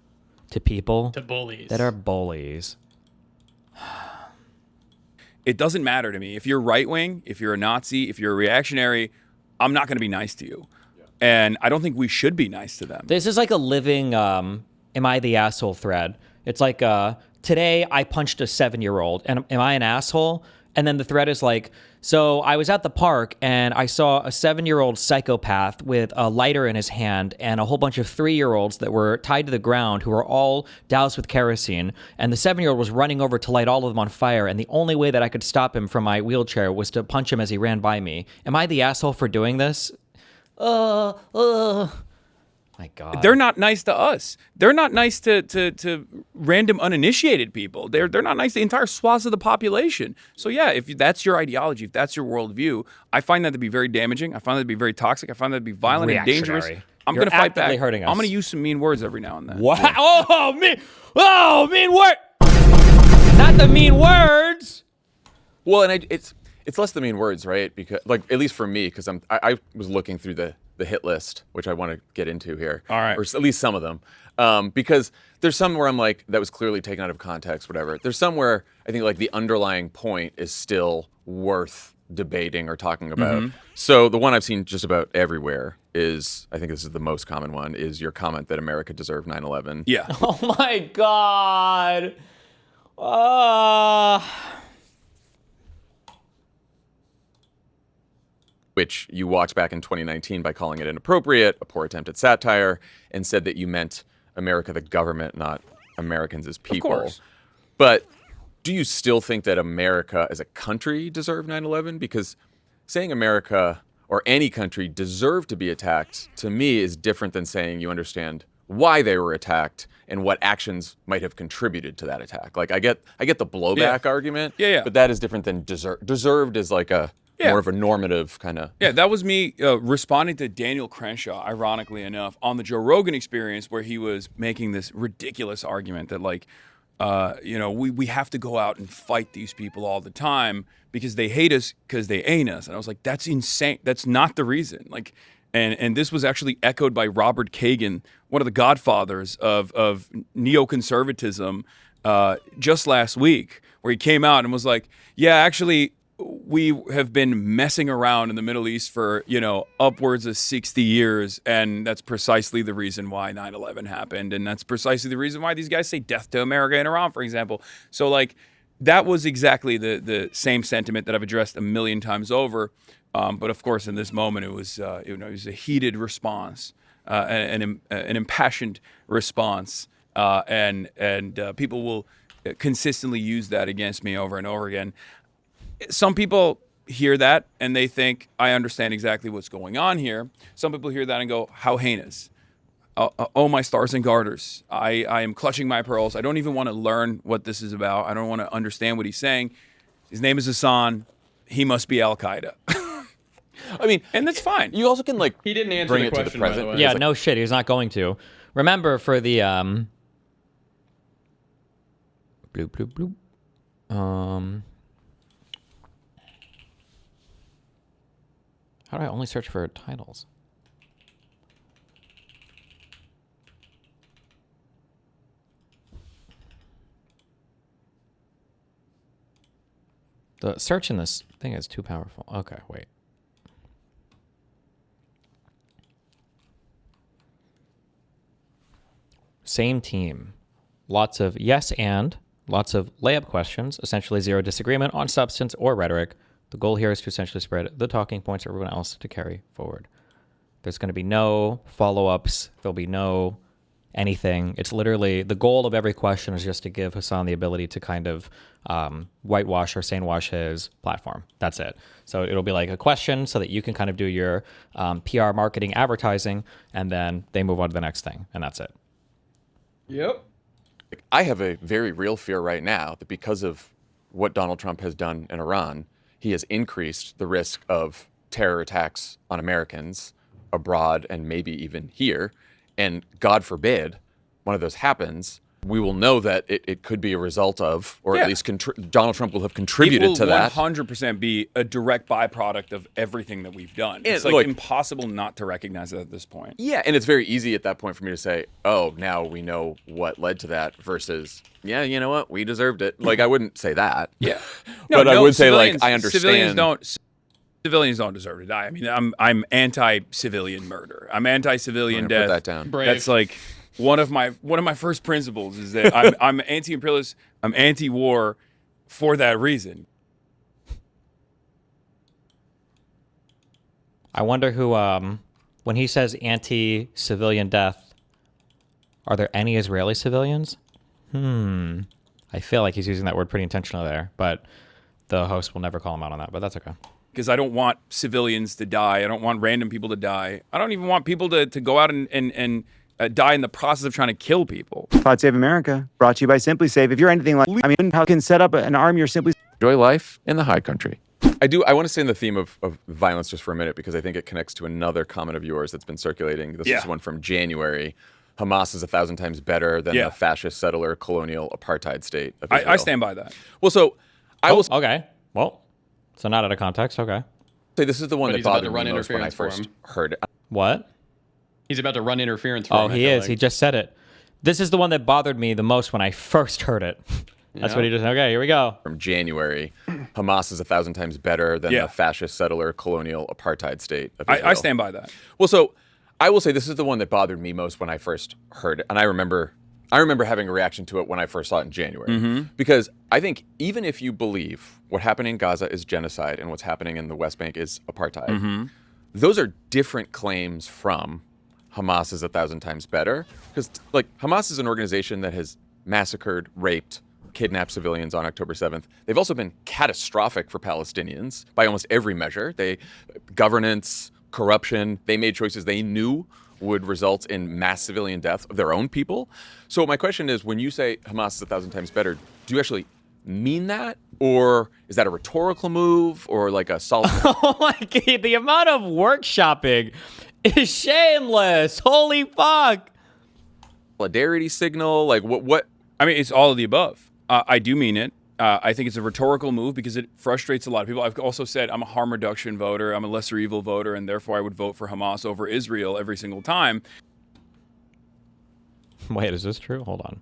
to people To bullies. that are bullies. It doesn't matter to me. If you're right wing, if you're a Nazi, if you're a reactionary, I'm not going to be nice to you. Yeah. And I don't think we should be nice to them. This is like a living am I the asshole thread. It's like today I punched a 7-year-old, and am I an asshole? And then the thread is like, so I was at the park and I saw a 7-year-old psychopath with a lighter in his hand and a whole bunch of 3-year-olds that were tied to the ground who were all doused with kerosene. And the 7-year-old was running over to light all of them on fire. And the only way that I could stop him from my wheelchair was to punch him as he ran by me. Am I the asshole for doing this? My God. They're not nice to us. They're not nice to random uninitiated people. They're not nice to entire swaths of the population. So yeah, if that's your ideology, if that's your worldview, I find that to be very damaging. I find that to be very toxic. I find that to be violent and dangerous. Reactionary. I'm You're going to fight actively back. hurting us. I'm going to use some mean words every now and then. What? Oh, mean word. Not the mean words. Well, and it's less the mean words, right? Because, like, at least for me, because I was looking through the hit list, which I want to get into here. All right. Or at least some of them. Because there's some where I'm like, that was clearly taken out of context, whatever. There's some where I think like the underlying point is still worth debating or talking about. Mm-hmm. So the one I've seen just about everywhere is, I think this is the most common one, is your comment that America deserved 9/11. Yeah. Oh my God. Which you walked back in 2019 by calling it inappropriate, a poor attempt at satire, and said that you meant America the government, not Americans as people. Of course. But do you still think that America as a country deserved 9/11? Because saying America or any country deserved to be attacked, to me, is different than saying you understand why they were attacked and what actions might have contributed to that attack. Like, I get the blowback argument, Yeah. but that is different than deserved. Deserved is like more of a normative kind of. Yeah, that was me responding to Daniel Crenshaw, ironically enough, on the Joe Rogan Experience, where he was making this ridiculous argument that, like, we have to go out and fight these people all the time because they hate us because they ain't us. And I was like, that's insane. That's not the reason. Like, and this was actually echoed by Robert Kagan, one of the godfathers of neoconservatism, just last week, where he came out and was like, yeah, actually, we have been messing around in the Middle East for, upwards of 60 years. And that's precisely the reason why 9/11 happened. And that's precisely the reason why these guys say death to America and Iran, for example. So, like, that was exactly the same sentiment that I've addressed a million times over. But, of course, in this moment, it was a heated response, an impassioned response. And people will consistently use that against me over and over again. Some people hear that and they think, I understand exactly what's going on here. Some people hear that and go, how heinous. Oh, my stars and garters. I am clutching my pearls. I don't even want to learn what this is about. I don't want to understand what he's saying. His name is Hasan. He must be Al-Qaeda. I mean, and that's fine. You also can, like, He didn't answer bring the it to the question, by the present. way. Yeah, It's like, no shit. He's not going to. Remember for the bloop bloop bloop. How do I only search for titles? The search in this thing is too powerful. Okay, wait. Same team. Lots of yes and, lots of layup questions, essentially zero disagreement on substance or rhetoric. The goal here is to essentially spread the talking points for everyone else to carry forward. There's going to be no follow-ups. There'll be no anything. It's literally, the goal of every question is just to give Hasan the ability to kind of whitewash or sane-wash his platform. That's it. So it'll be like a question so that you can kind of do your PR, marketing, advertising, and then they move on to the next thing, and that's it. Yep. I have a very real fear right now that because of what Donald Trump has done in Iran, he has increased the risk of terror attacks on Americans abroad and maybe even here. And God forbid one of those happens, we will know that it could be a result of, or at least Donald Trump will have contributed to that. It will 100% be a direct byproduct of everything that we've done. It's look, impossible not to recognize it at this point. Yeah, and it's very easy at that point for me to say, oh, now we know what led to that versus, yeah, you know what, we deserved it. Like, I wouldn't say that. Yeah. But I would say, like, I understand. Civilians don't deserve to die. I mean, I'm anti-civilian murder. I'm anti-civilian death. Put that down. Brave. That's like one of my first principles is that I'm anti-imperialist. I'm anti-war for that reason. I wonder who, when he says anti-civilian death, are there any Israeli civilians? I feel like he's using that word pretty intentionally there, but the host will never call him out on that, but that's okay. Because I don't want civilians to die. I don't want random people to die. I don't even want people to go out and die in the process of trying to kill people. Pod Save America, brought to you by Simply Save. If you're anything like, how can set up an army or Simply Enjoy life in the high country. I want to stay in the theme of violence just for a minute because I think it connects to another comment of yours that's been circulating. This is one from January. Hamas is 1,000 times better than the fascist settler colonial apartheid state of Israel. I stand by that. Well, so I will Okay. Well, so not out of context. Okay. say this is the one But that he's about to bothered run me most when I interference for first him. heard it. What? He's about to run interference for Oh, him. I he feel is. like. He just said it. This is the one that bothered me the most when I first heard it. That's what he just, okay, here we go. From January, Hamas is 1,000 times better than the fascist settler colonial apartheid state of Israel. I stand by that. Well, so I will say this is the one that bothered me most when I first heard it, and I remember having a reaction to it when I first saw it in January, because I think even if you believe what happened in Gaza is genocide and what's happening in the West Bank is apartheid, those are different claims from Hamas is 1,000 times better, because like Hamas is an organization that has massacred, raped, kidnapped civilians on October 7th. They've also been catastrophic for Palestinians by almost every measure. Governance, corruption, they made choices they knew would result in mass civilian death of their own people. So my question is, when you say Hamas is 1,000 times better, do you actually mean that? Or is that a rhetorical move or like a solid? Oh my God, the amount of workshopping is shameless. Holy fuck. Solidarity signal? Like what? I mean, it's all of the above. I do mean it. I think it's a rhetorical move because it frustrates a lot of people. I've also said I'm a harm reduction voter. I'm a lesser evil voter, and therefore I would vote for Hamas over Israel every single time. Wait, is this true? Hold on.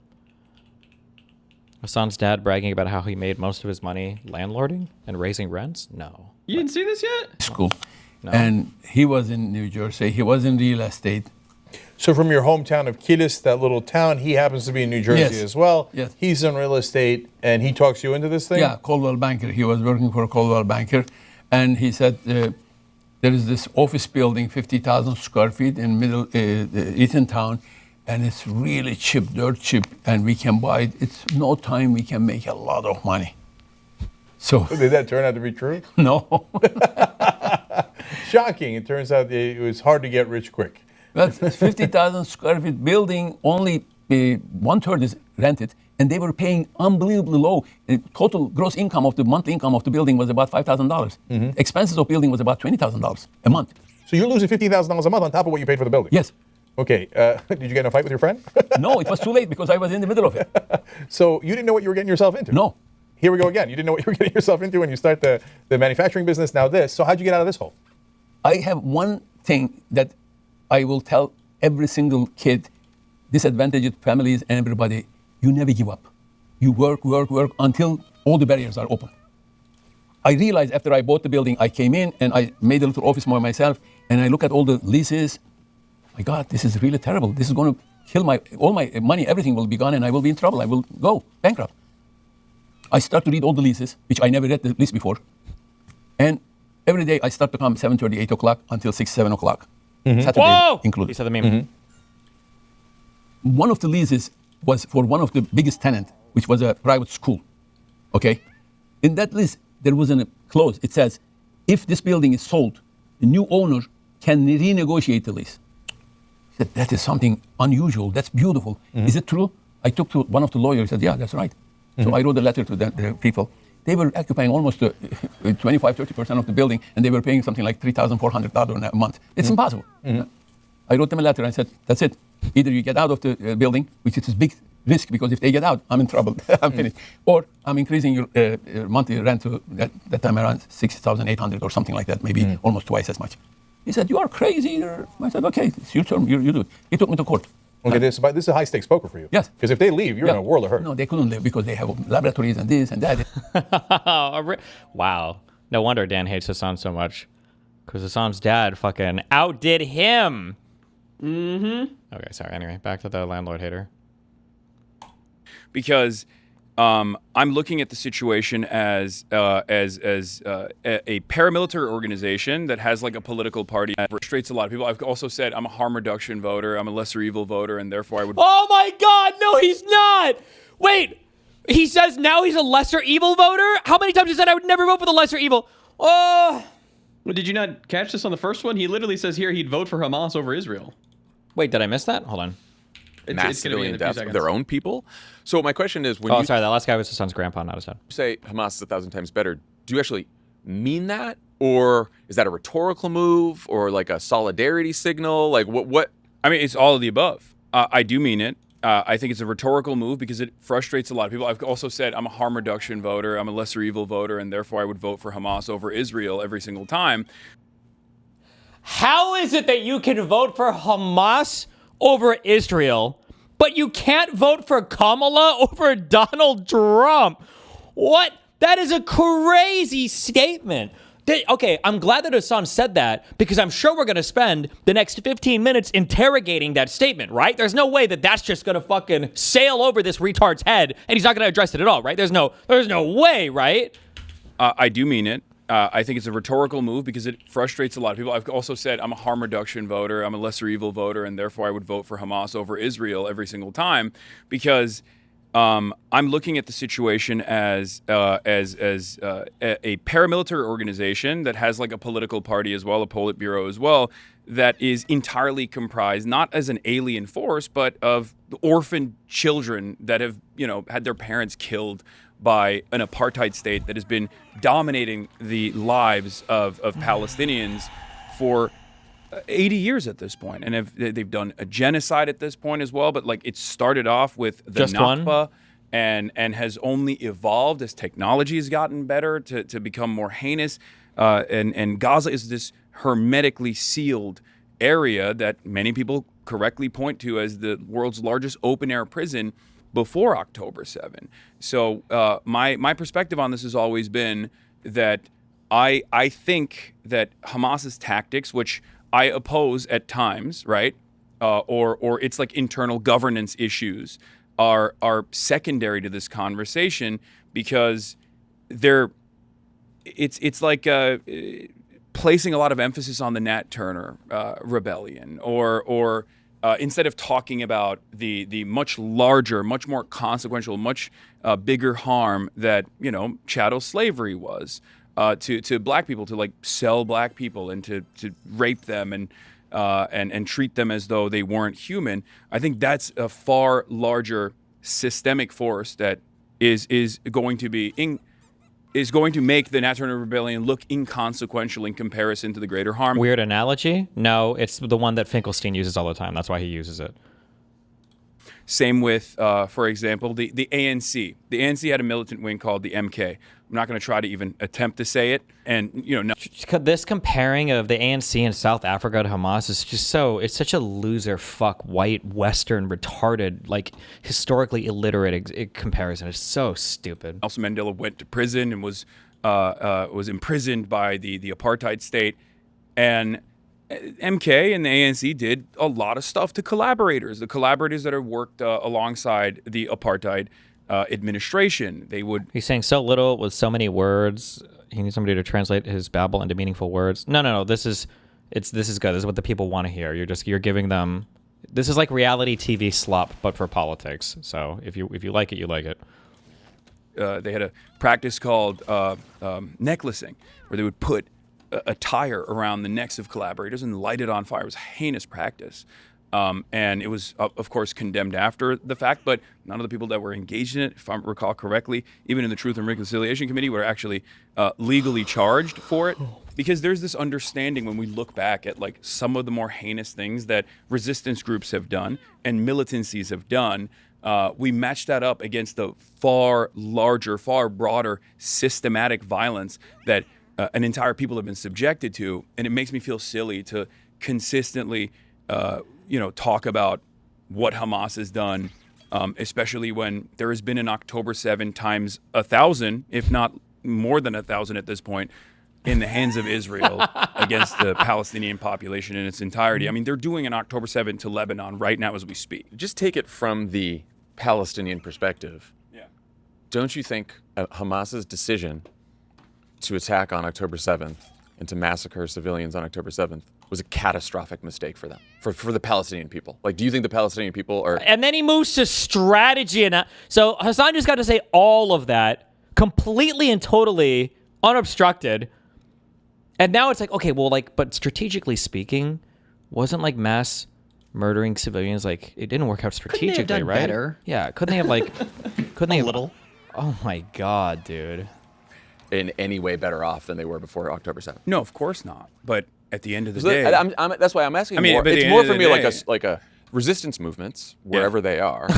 Hassan's dad bragging about how he made most of his money landlording and raising rents? No. You didn't see this yet? School. No. And he was in New Jersey. He was in real estate. So from your hometown of Kiddis, that little town, he happens to be in New Jersey Yes. as well. Yes. He's in real estate, and he talks you into this thing? Yeah, Coldwell Banker. He was working for a Coldwell Banker. And he said, there is this office building, 50,000 square feet in middle Eatontown, and it's really cheap, dirt cheap, and we can buy it. It's no time we can make a lot of money. So, Did that turn out to be true? no. Shocking. It turns out it was hard to get rich quick. But 50,000 square feet building, only 1/3 is rented, and they were paying unbelievably low. Total gross income of the monthly income of the building was about $5,000. Expenses of building was about $20,000 a month. So you're losing $15,000 a month on top of what you paid for the building? Yes. Okay. Did you get in a fight with your friend? No, it was too late because I was in the middle of it. So you didn't know what you were getting yourself into? No. Here we go again. You didn't know what you were getting yourself into when you start the manufacturing business, now this. So how'd you get out of this hole? I have one thing that I will tell every single kid, disadvantaged families and everybody, you never give up. You work, work, work until all the barriers are open. I realized after I bought the building, I came in and I made a little office for myself, and I look at all the leases. My God, this is really terrible. This is going to kill all my money. Everything will be gone, and I will be in trouble. I will go bankrupt. I start to read all the leases, which I never read the list before. And every day I start to come 7:30, 8 o'clock until 6, 7 o'clock. Saturday Whoa! included. He said the meme. One of the leases was for one of the biggest tenant, which was a private school. Okay? In that list, there was a clause. It says, if this building is sold, the new owner can renegotiate the lease. I said, that is something unusual. That's beautiful. Is it true? I took to one of the lawyers and said, yeah, that's right. So I wrote a letter to the people. They were occupying almost 25-30% of the building, and they were paying something like $3,400 a month. It's impossible. I wrote them a letter and said, that's it. Either you get out of the building, which is a big risk because if they get out, I'm in trouble. I'm finished. Or I'm increasing your monthly rent to that time around $6,800 or something like that, maybe almost twice as much. He said, you are crazy. I said, okay, it's your turn. You do it. He took me to court. Okay, this is a high stakes poker for you. Yes. Because if they leave, you're in a world of hurt. No, they couldn't live because they have laboratories and this and that. Wow. No wonder Dan hates Hassan so much. Because Hassan's dad fucking outdid him. Okay, sorry. Anyway, back to the landlord hater. Because I'm looking at the situation as a paramilitary organization that has like a political party that frustrates a lot of people. I've also said I'm a harm reduction voter, I'm a lesser evil voter, and therefore I would. Oh my God! No, he's not. Wait, he says now he's a lesser evil voter. How many times he said I would never vote for the lesser evil? Oh. Well, did you not catch this on the first one? He literally says here he'd vote for Hamas over Israel. Wait, did I miss that? Hold on. Mass gonna be civilian in a few deaths of seconds. their own people. So my question is, when Oh, you sorry. That last guy was Hassan's grandpa, not his dad. say Hamas is 1,000 times better, do you actually mean that? Or is that a rhetorical move or like a solidarity signal? Like what? I mean, it's all of the above. I do mean it. I think it's a rhetorical move because it frustrates a lot of people. I've also said I'm a harm reduction voter, I'm a lesser evil voter, and therefore I would vote for Hamas over Israel every single time. How is it that you can vote for Hamas over Israel, but you can't vote for Kamala over Donald Trump? What? That is a crazy statement. Okay, I'm glad that Hasan said that because I'm sure we're going to spend the next 15 minutes interrogating that statement, right? There's no way that that's just going to fucking sail over this retard's head and he's not going to address it at all, right? There's no way, right? I do mean it. I think it's a rhetorical move because it frustrates a lot of people. I've also said I'm a harm reduction voter, I'm a lesser evil voter, and therefore I would vote for Hamas over Israel every single time because I'm looking at the situation as a paramilitary organization that has like a political party as well, a Politburo as well, that is entirely comprised not as an alien force, but of orphaned children that have, had their parents killed by an apartheid state that has been dominating the lives of Palestinians for 80 years at this point. And they've done a genocide at this point as well, but like it started off with the Just one? Nakba and has only evolved as technology has gotten better to become more heinous. And Gaza is this hermetically sealed area that many people correctly point to as the world's largest open-air prison. before October 7. So my perspective on this has always been that I think that Hamas's tactics, which I oppose at times, right, or it's like internal governance issues, are secondary to this conversation because it's like placing a lot of emphasis on the Nat Turner rebellion, or instead of talking about the much larger, much more consequential, much bigger harm that chattel slavery was to black people, to like sell black people and to rape them and treat them as though they weren't human. I think that's a far larger systemic force that is going to make the Nat Turner Rebellion look inconsequential in comparison to the greater harm. Weird analogy? No, it's the one that Finkelstein uses all the time. That's why he uses it. Same with, for example, the ANC. The ANC had a militant wing called the MK. I'm not going to try to even attempt to say it. And, no. This comparing of the ANC in South Africa to Hamas is just it's such a loser, fuck, white, Western, retarded, like historically illiterate comparison. It's so stupid. Nelson Mandela went to prison and was imprisoned by the apartheid state. And MK and the ANC did a lot of stuff to collaborators, the collaborators that have worked alongside the apartheid administration. He's saying so little with so many words. He needs somebody to translate his babble into meaningful words. No. This is good. This is what the people want to hear. You're giving them. This is like reality TV slop, but for politics. So if you like it, you like it. They had a practice called necklacing, where they would put a tire around the necks of collaborators and light it on fire. It was a heinous practice. And it was, of course, condemned after the fact, but none of the people that were engaged in it, if I recall correctly, even in the Truth and Reconciliation Committee, were actually legally charged for it. Because there's this understanding when we look back at like some of the more heinous things that resistance groups have done and militancies have done, we match that up against the far larger, far broader systematic violence that an entire people have been subjected to. And it makes me feel silly to consistently talk about what Hamas has done, especially when there has been an October 7 times 1,000, if not more than 1,000 at this point, in the hands of Israel against the Palestinian population in its entirety. I mean, they're doing an October 7 to Lebanon right now as we speak. Just take it from the Palestinian perspective. Yeah. Don't you think Hamas's decision to attack on October 7th and to massacre civilians on October 7th was a catastrophic mistake for them, for the Palestinian people? Like, do you think the Palestinian people are... And then he moves to strategy. And so Hasan just got to say all of that completely and totally unobstructed. And now it's like, okay, well, like, but strategically speaking, wasn't like mass murdering civilians, like, it didn't work out strategically, couldn't they have done right? better? Yeah, couldn't they have like, couldn't they have... little? Oh my God, dude. in any way better off than they were before October 7th? No, of course not. But at the end of the So day... that's why I'm asking. I mean, more. but at It's the more end for of me the like a resistance movements, wherever they are,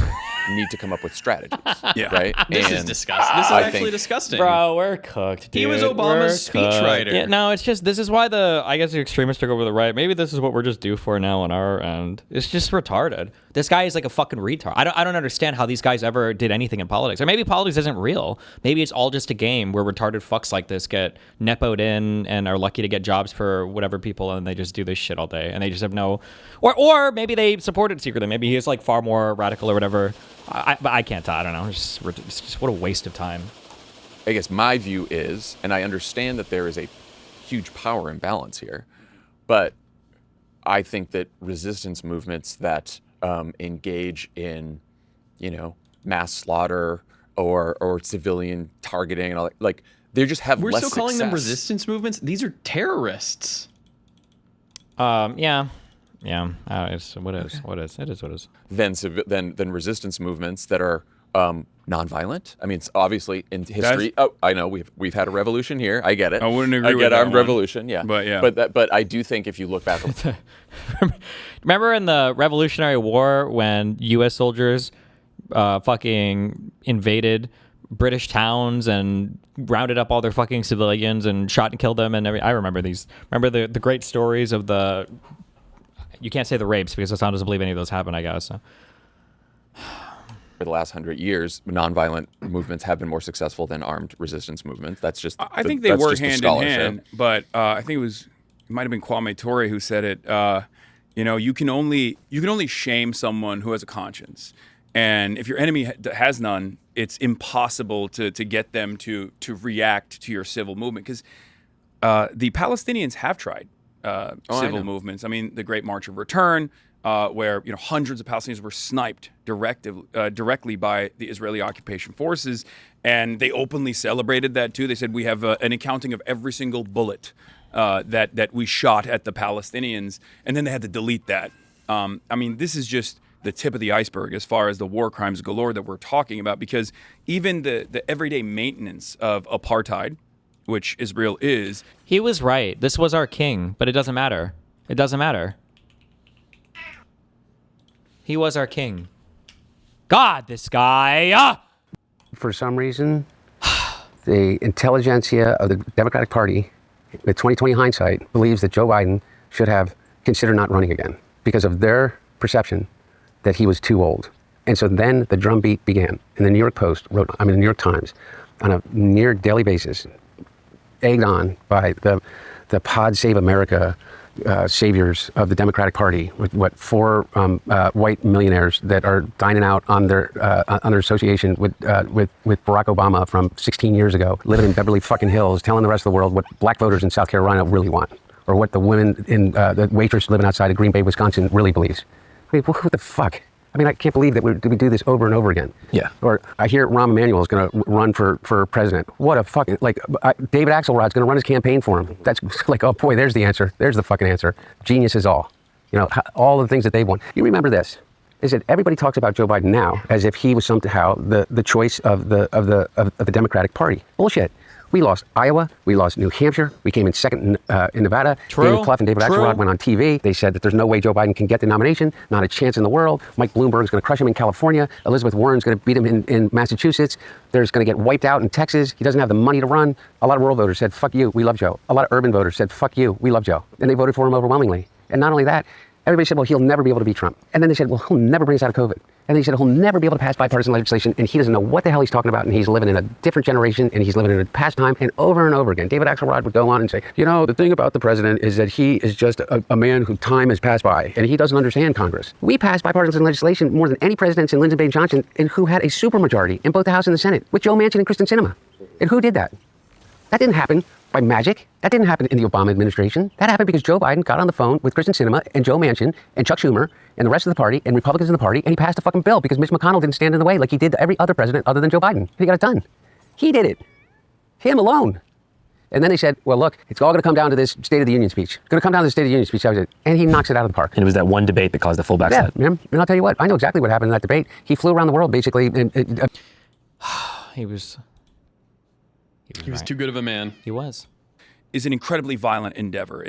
need to come up with strategies. Yeah. Right? This is And disgusting. This is I actually think- disgusting. Bro, we're cooked, dude. He was Obama's We're cooked. speechwriter. Yeah, no, it's just, this is why I guess the extremists took over the right. Maybe this is what we're just due for now on our end. It's just retarded. This guy is like a fucking retard. I don't understand how these guys ever did anything in politics. Or maybe politics isn't real. Maybe it's all just a game where retarded fucks like this get nepoed in and are lucky to get jobs for whatever people, and they just do this shit all day. And they just have no... Or maybe they support it secretly. Maybe he's like far more radical or whatever. I can't tell. I don't know. It's just what a waste of time. I guess my view is, and I understand that there is a huge power imbalance here, but I think that resistance movements that engage in, mass slaughter or civilian targeting and all that, like, they just have We're less still calling them success. resistance movements. These are terrorists. Yeah. It's what is. It is what is. Than resistance movements that are nonviolent. I mean, it's obviously in history. I know we've had a revolution here. I get it. I wouldn't agree I with get that armed one. revolution. Yeah. But yeah. But I do think if you look back, Remember in the Revolutionary War when U.S. soldiers fucking invaded British towns and rounded up all their fucking civilians and shot and killed them and I remember these. Remember the great stories of the... You can't say the rapes because Hasan doesn't believe any of those happened, I guess. So. for the last 100 years, nonviolent movements have been more successful than armed resistance movements. That's just I think they work hand in hand, but I think it might have been Kwame Ture who said it. You can only shame someone who has a conscience, and if your enemy has none, it's impossible to get them to react to your civil movement, because the Palestinians have tried civil movements. I mean, the Great March of Return, where hundreds of Palestinians were sniped directly by the Israeli occupation forces, and they openly celebrated that too. They said we have an accounting of every single bullet that we shot at the Palestinians, and then they had to delete that. I mean, this is just the tip of the iceberg as far as the war crimes galore that we're talking about, because even the everyday maintenance of apartheid, which Israel is. He was right. This was our king, but it doesn't matter. It doesn't matter. He was our king. God, this guy. Ah! For some reason, the intelligentsia of the Democratic Party, with 2020 hindsight, believes that Joe Biden should have considered not running again because of their perception that he was too old. And so then the drumbeat began. And the New York the New York Times, on a near daily basis, egged on by the Pod Save America saviors of the Democratic Party, with four white millionaires that are dining out on their association with Barack Obama from 16 years ago, living in Beverly fucking Hills, telling the rest of the world what black voters in South Carolina really want, or what the women in the waitress living outside of Green Bay, Wisconsin really believes. I mean, what the fuck? I mean, I can't believe that we do this over and over again. Yeah. Or I hear Rahm Emanuel is going to run for president. What a fucking, David Axelrod's going to run his campaign for him. That's like, oh boy, there's the answer. There's the fucking answer. Genius is all. All the things that they've won. You remember this, is that everybody talks about Joe Biden now as if he was somehow the choice of the Democratic Party. Bullshit. We lost Iowa. We lost New Hampshire. We came in second in Nevada. True. David Clough and David Axelrod went on TV. They said that there's no way Joe Biden can get the nomination. Not a chance in the world. Mike Bloomberg's going to crush him in California. Elizabeth Warren's going to beat him in Massachusetts. There's going to get wiped out in Texas. He doesn't have the money to run. A lot of rural voters said, fuck you, we love Joe. A lot of urban voters said, fuck you, we love Joe. And they voted for him overwhelmingly. And not only that, everybody said, well, he'll never be able to beat Trump. And then they said, well, he'll never bring us out of COVID. And they said, he'll never be able to pass bipartisan legislation, and he doesn't know what the hell he's talking about, and he's living in a different generation, and he's living in a past time, and over again. David Axelrod would go on and say, the thing about the president is that he is just a man who time has passed by, and he doesn't understand Congress. We passed bipartisan legislation more than any president since Lyndon Baines Johnson, and who had a supermajority in both the House and the Senate, with Joe Manchin and Kristen Sinema. And who did that? That didn't happen by magic. That didn't happen in the Obama administration. That happened because Joe Biden got on the phone with Kristen Sinema and Joe Manchin and Chuck Schumer and the rest of the party and Republicans in the party, and he passed a fucking bill because Mitch McConnell didn't stand in the way like he did to every other president other than Joe Biden. And he got it done. He did it. Him alone. And then they said, well, look, it's all going to come down to this State of the Union speech. It's going to come down to the State of the Union speech. And he knocks it out of the park. And it was that one debate that caused the full backslide. Yeah, and I'll tell you what, I know exactly what happened in that debate. He flew around the world, basically. He was He was too good of a man. He was. Is an incredibly violent endeavor.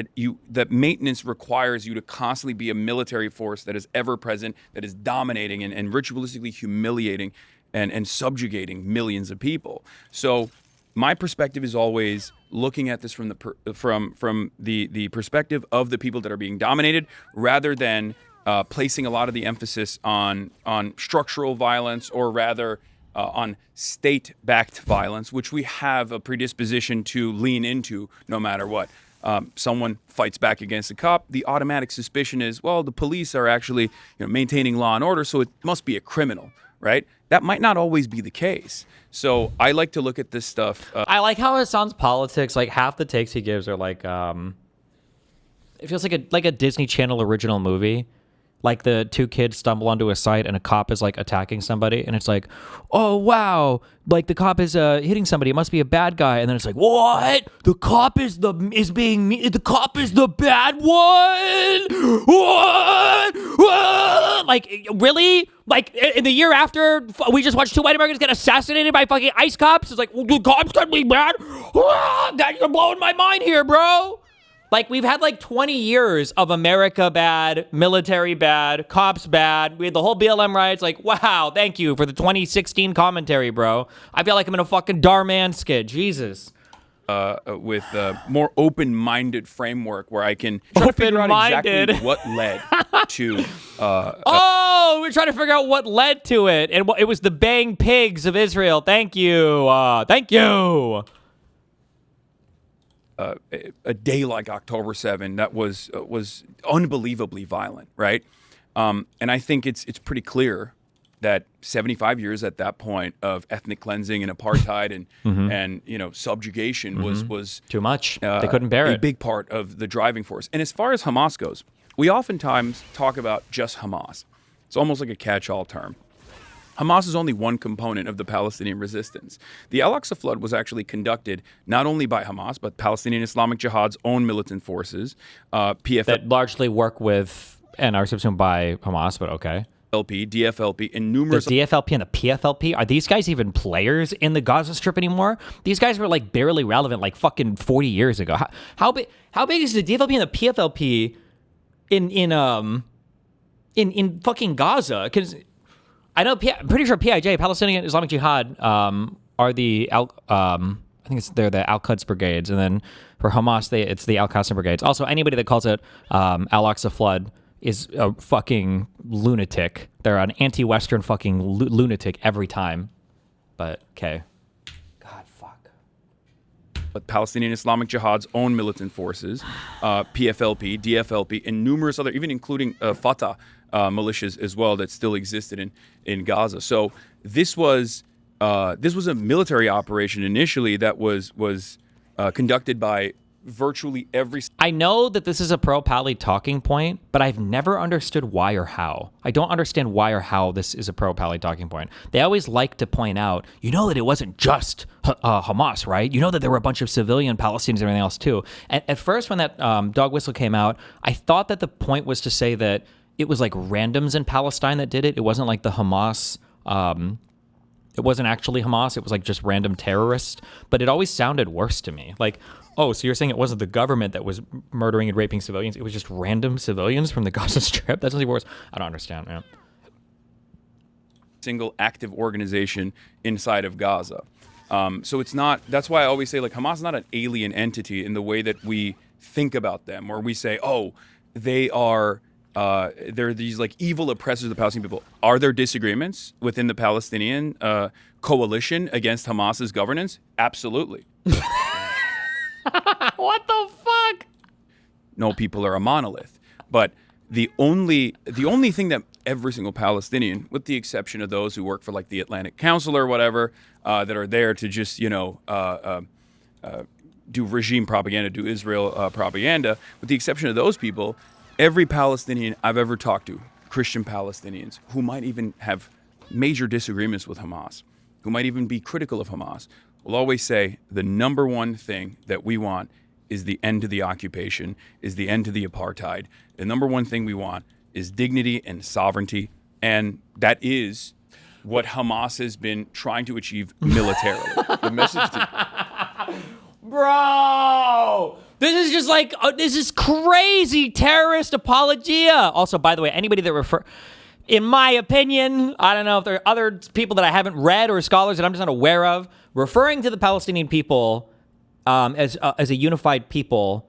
That maintenance requires you to constantly be a military force that is ever present, that is dominating and ritualistically humiliating and subjugating millions of people. So my perspective is always looking at this from the perspective of the people that are being dominated, rather than placing a lot of the emphasis on structural violence, or rather on state-backed violence, which we have a predisposition to lean into no matter what. Someone fights back against a cop, the automatic suspicion is, well, the police are actually maintaining law and order, so it must be a criminal, right? That might not always be the case. So I like to look at this stuff. I like how it sounds politics. Like half the takes he gives are like, it feels like a Disney Channel original movie. Like the two kids stumble onto a site and a cop is like attacking somebody, and it's like, oh wow, like the cop is hitting somebody. It must be a bad guy. And then it's like, what? The cop is the cop is the bad one. What? Like really? Like in the year after we just watched two white Americans get assassinated by fucking ICE cops. It's like, well, the cops can be bad. You're blowing my mind here, bro. Like, we've had like 20 years of America bad, military bad, cops bad. We had the whole BLM riots. Like, wow, thank you for the 2016 commentary, bro. I feel like I'm in a fucking Darman skit. Jesus. with a more open-minded framework where I can try to figure out exactly what led to. We're trying to figure out what led to it, and it was the bang pigs of Israel. Thank you, thank you. A day like October 7 that was unbelievably violent, right? And I think it's pretty clear that 75 years at that point of ethnic cleansing and apartheid and subjugation was too much. They couldn't bear a it. big part of the driving force. And as far as Hamas goes, we oftentimes talk about just Hamas. It's almost like a catch-all term. Hamas is only one component of the Palestinian resistance. The Al-Aqsa flood was actually conducted not only by Hamas, but Palestinian Islamic Jihad's own militant forces, PFLP, that largely work with and are subsumed by Hamas, but okay. DFLP, and numerous... The DFLP and the PFLP, are these guys even players in the Gaza Strip anymore? These guys were like barely relevant like fucking 40 years ago. How big is the DFLP and the PFLP in fucking Gaza? Because I know, I'm pretty sure PIJ, Palestinian Islamic Jihad, are the I think they're the Al-Quds brigades, and then for Hamas, it's the Al-Qassam brigades. Also, anybody that calls it Al-Aqsa flood is a fucking lunatic. They're an anti-Western fucking lunatic every time. But okay, God, fuck. But Palestinian Islamic Jihad's own militant forces, PFLP, DFLP, and numerous other, even including Fatah militias as well, that still existed in Gaza. So this was a military operation initially that was conducted by virtually every... I know that this is a pro-Pali talking point, but I've never understood why or how. I don't understand why or how this is a pro-Pali talking point. They always like to point out, you know that it wasn't just Hamas, right? You know that there were a bunch of civilian Palestinians and everything else too. And at first when that dog whistle came out, I thought that the point was to say that it was like randoms in Palestine that did it. It wasn't like the Hamas... it wasn't actually Hamas. It was like just random terrorists. But it always sounded worse to me. Like, oh, so you're saying it wasn't the government that was murdering and raping civilians? It was just random civilians from the Gaza Strip? That's even worse. I don't understand, man. Single active organization inside of Gaza. So it's not, that's why I always say, like, Hamas is not an alien entity in the way that we think about them, or we say, oh, they are... they're these like evil oppressors of the Palestinian people. Are there disagreements within the Palestinian coalition against Hamas's governance? Absolutely. What the fuck? No people are a monolith. But the only thing that every single Palestinian, with the exception of those who work for like the Atlantic Council or whatever, that are there to just, do regime propaganda, do Israel propaganda, with the exception of those people, every Palestinian I've ever talked to, Christian Palestinians, who might even have major disagreements with Hamas, who might even be critical of Hamas, will always say the number one thing that we want is the end to the occupation, is the end to the apartheid. The number one thing we want is dignity and sovereignty, and that is what Hamas has been trying to achieve militarily. The message to... Bro! This is just like, this is crazy terrorist apologia. Also, by the way, anybody that in my opinion, I don't know if there are other people that I haven't read or scholars that I'm just not aware of, referring to the Palestinian people as a unified people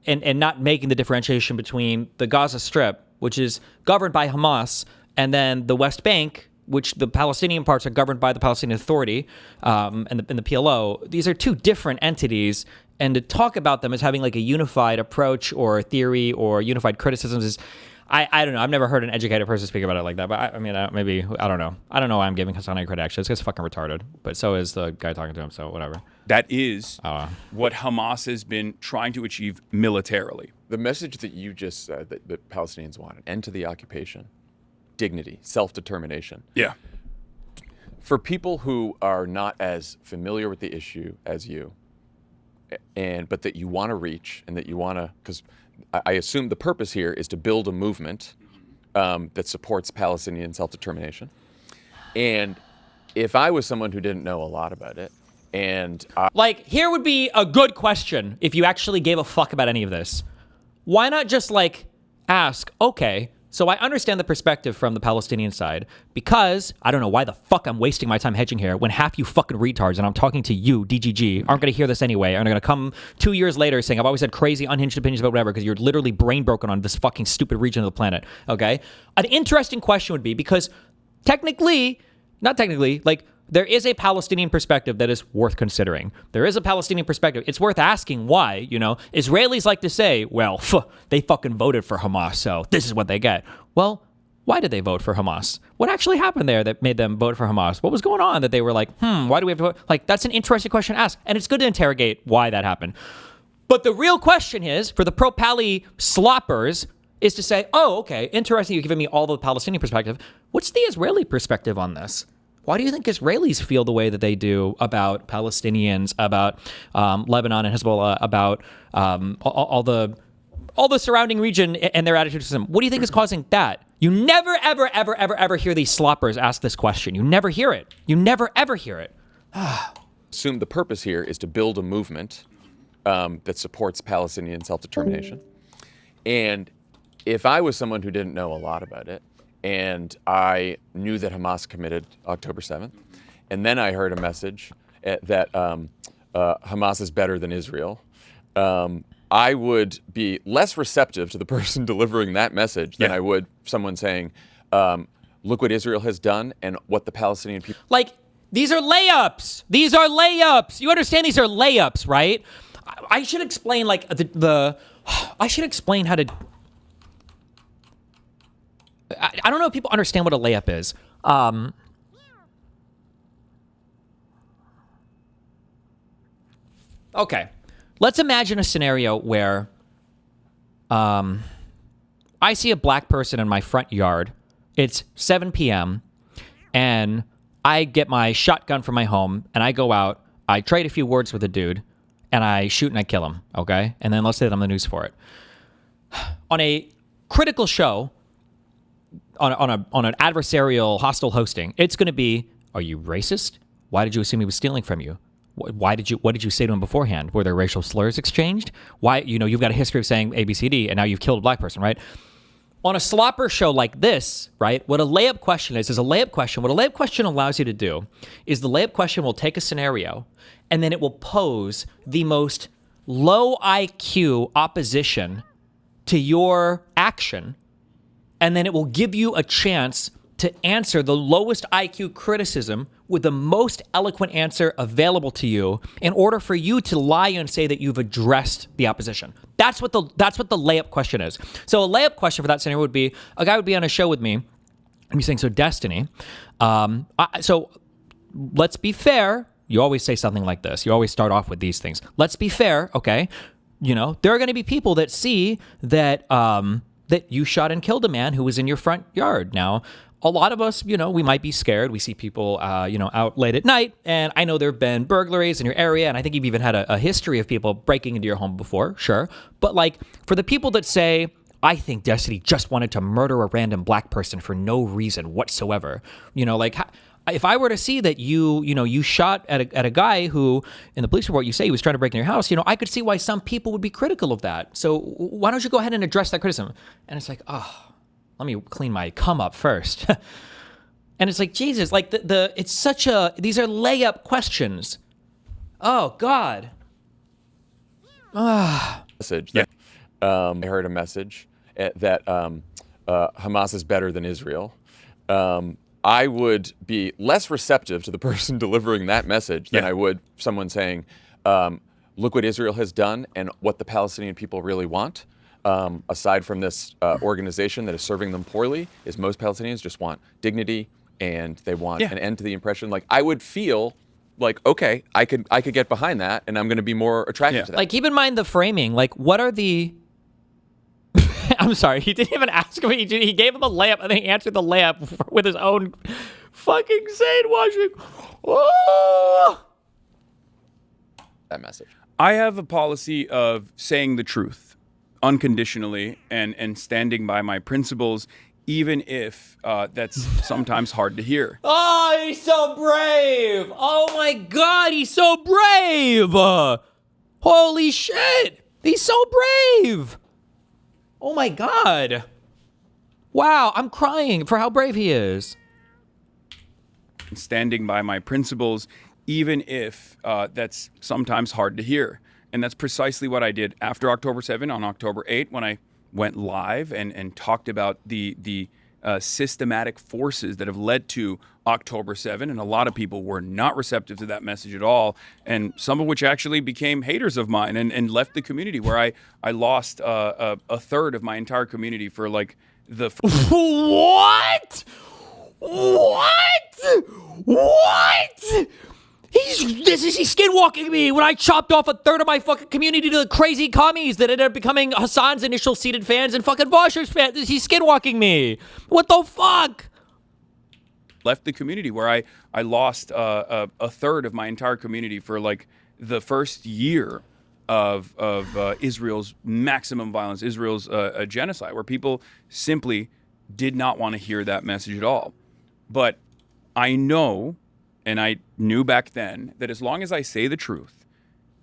and not making the differentiation between the Gaza Strip, which is governed by Hamas, and then the West Bank, which the Palestinian parts are governed by the Palestinian Authority and the PLO. These are two different entities, and to talk about them as having like a unified approach or theory or unified criticisms is, I don't know. I've never heard an educated person speak about it like that. But maybe I don't know. I don't know why I'm giving Hasan any credit. Actually, this guy's fucking retarded. But so is the guy talking to him. So whatever. That is what Hamas has been trying to achieve militarily. The message that you just said that Palestinians want, an end to the occupation, dignity, self-determination. Yeah. For people who are not as familiar with the issue as you, but that you want to reach and that you want to, because I assume the purpose here is to build a movement that supports Palestinian self-determination. And if I was someone who didn't know a lot about it, and here would be a good question if you actually gave a fuck about any of this. Why not just ask, okay, So I understand the perspective from the Palestinian side because I don't know why the fuck I'm wasting my time hedging here when half you fucking retards, and I'm talking to you, DGG, aren't going to hear this anyway, and are going to come 2 years later saying I've always had crazy, unhinged opinions about whatever because you're literally brain broken on this fucking stupid region of the planet, okay? An interesting question would be because not technically, like, there is a Palestinian perspective that is worth considering. There is a Palestinian perspective. It's worth asking why, you know. Israelis like to say, well, they fucking voted for Hamas, so this is what they get. Well, why did they vote for Hamas? What actually happened there that made them vote for Hamas? What was going on that they were like, why do we have to vote? Like, that's an interesting question to ask, and it's good to interrogate why that happened. But the real question is, for the pro-Pally sloppers, is to say, oh, okay, interesting, you're giving me all the Palestinian perspective. What's the Israeli perspective on this? Why do you think Israelis feel the way that they do about Palestinians, about Lebanon and Hezbollah, about all the surrounding region and their attitude to them? What do you think is causing that? You never, ever, ever, ever, ever hear these sloppers ask this question. You never hear it. You never, ever hear it. Assume the purpose here is to build a movement that supports Palestinian self-determination. And if I was someone who didn't know a lot about it, and I knew that Hamas committed October 7th, and then I heard a message that Hamas is better than Israel, I would be less receptive to the person delivering that message than I would someone saying, look what Israel has done and what the Palestinian people... Like, these are layups. These are layups. You understand these are layups, right? I should explain, like, I should explain how to... I don't know if people understand what a layup is. Okay. Let's imagine a scenario where I see a black person in my front yard. It's 7 p.m. and I get my shotgun from my home and I go out. I trade a few words with a dude and I shoot and I kill him. Okay. And then let's say that I'm the news for it. On a critical show, on an adversarial, hostile hosting, it's going to be, are you racist? Why did you assume he was stealing from you? What did you say to him beforehand? Were there racial slurs exchanged? Why, you've got a history of saying A, B, C, D, and now you've killed a black person, right? On a slopper show like this, right, what a layup question is a layup question. What a layup question allows you to do is the layup question will take a scenario and then it will pose the most low IQ opposition to your action, and then it will give you a chance to answer the lowest IQ criticism with the most eloquent answer available to you in order for you to lie and say that you've addressed the opposition. That's what the layup question is. So a layup question for that scenario would be, a guy would be on a show with me and be saying, so Destiny, so let's be fair. You always say something like this. You always start off with these things. Let's be fair, okay? There are going to be people that see that that you shot and killed a man who was in your front yard. Now, a lot of us, we might be scared. We see people, out late at night. And I know there have been burglaries in your area. And I think you've even had a history of people breaking into your home before. Sure. But like, for the people that say, I think Destiny just wanted to murder a random black person for no reason whatsoever. If I were to see that you shot at a guy who, in the police report, you say he was trying to break in your house, I could see why some people would be critical of that. So why don't you go ahead and address that criticism? And it's like, let me clean my cum up first. And it's like, Jesus, like it's such these are layup questions. Oh God. Message that I heard a message that Hamas is better than Israel. I would be less receptive to the person delivering that message than I would someone saying, look what Israel has done and what the Palestinian people really want. Aside from this organization that is serving them poorly, is most Palestinians just want dignity and they want an end to the oppression. Like, I would feel like, okay, I could get behind that and I'm going to be more attracted to that. Like, keep in mind the framing. Like, what are the... I'm sorry, he didn't even ask him. He gave him a layup and then he answered the layup with his own fucking sandwashing. Oh! That message. I have a policy of saying the truth unconditionally and standing by my principles, even if that's sometimes hard to hear. Oh, he's so brave. Oh my God, he's so brave. Holy shit. He's so brave. Oh my God. Wow, I'm crying for how brave he is. Standing by my principles, even if that's sometimes hard to hear. And that's precisely what I did after October 7 on October 8 when I went live and talked about the systematic forces that have led to October 7. And a lot of people were not receptive to that message at all. And some of which actually became haters of mine and left the community, where I lost a third of my entire community for like the... What? What? He's skinwalking me when I chopped off a third of my fucking community to the crazy commies that ended up becoming Hasan's initial seeded fans and fucking Vosher's fans. He's skinwalking me. What the fuck? Left the community, where I lost a third of my entire community for like the first year of Israel's maximum violence, Israel's genocide, where people simply did not want to hear that message at all. But I know, and I knew back then, that as long as I say the truth,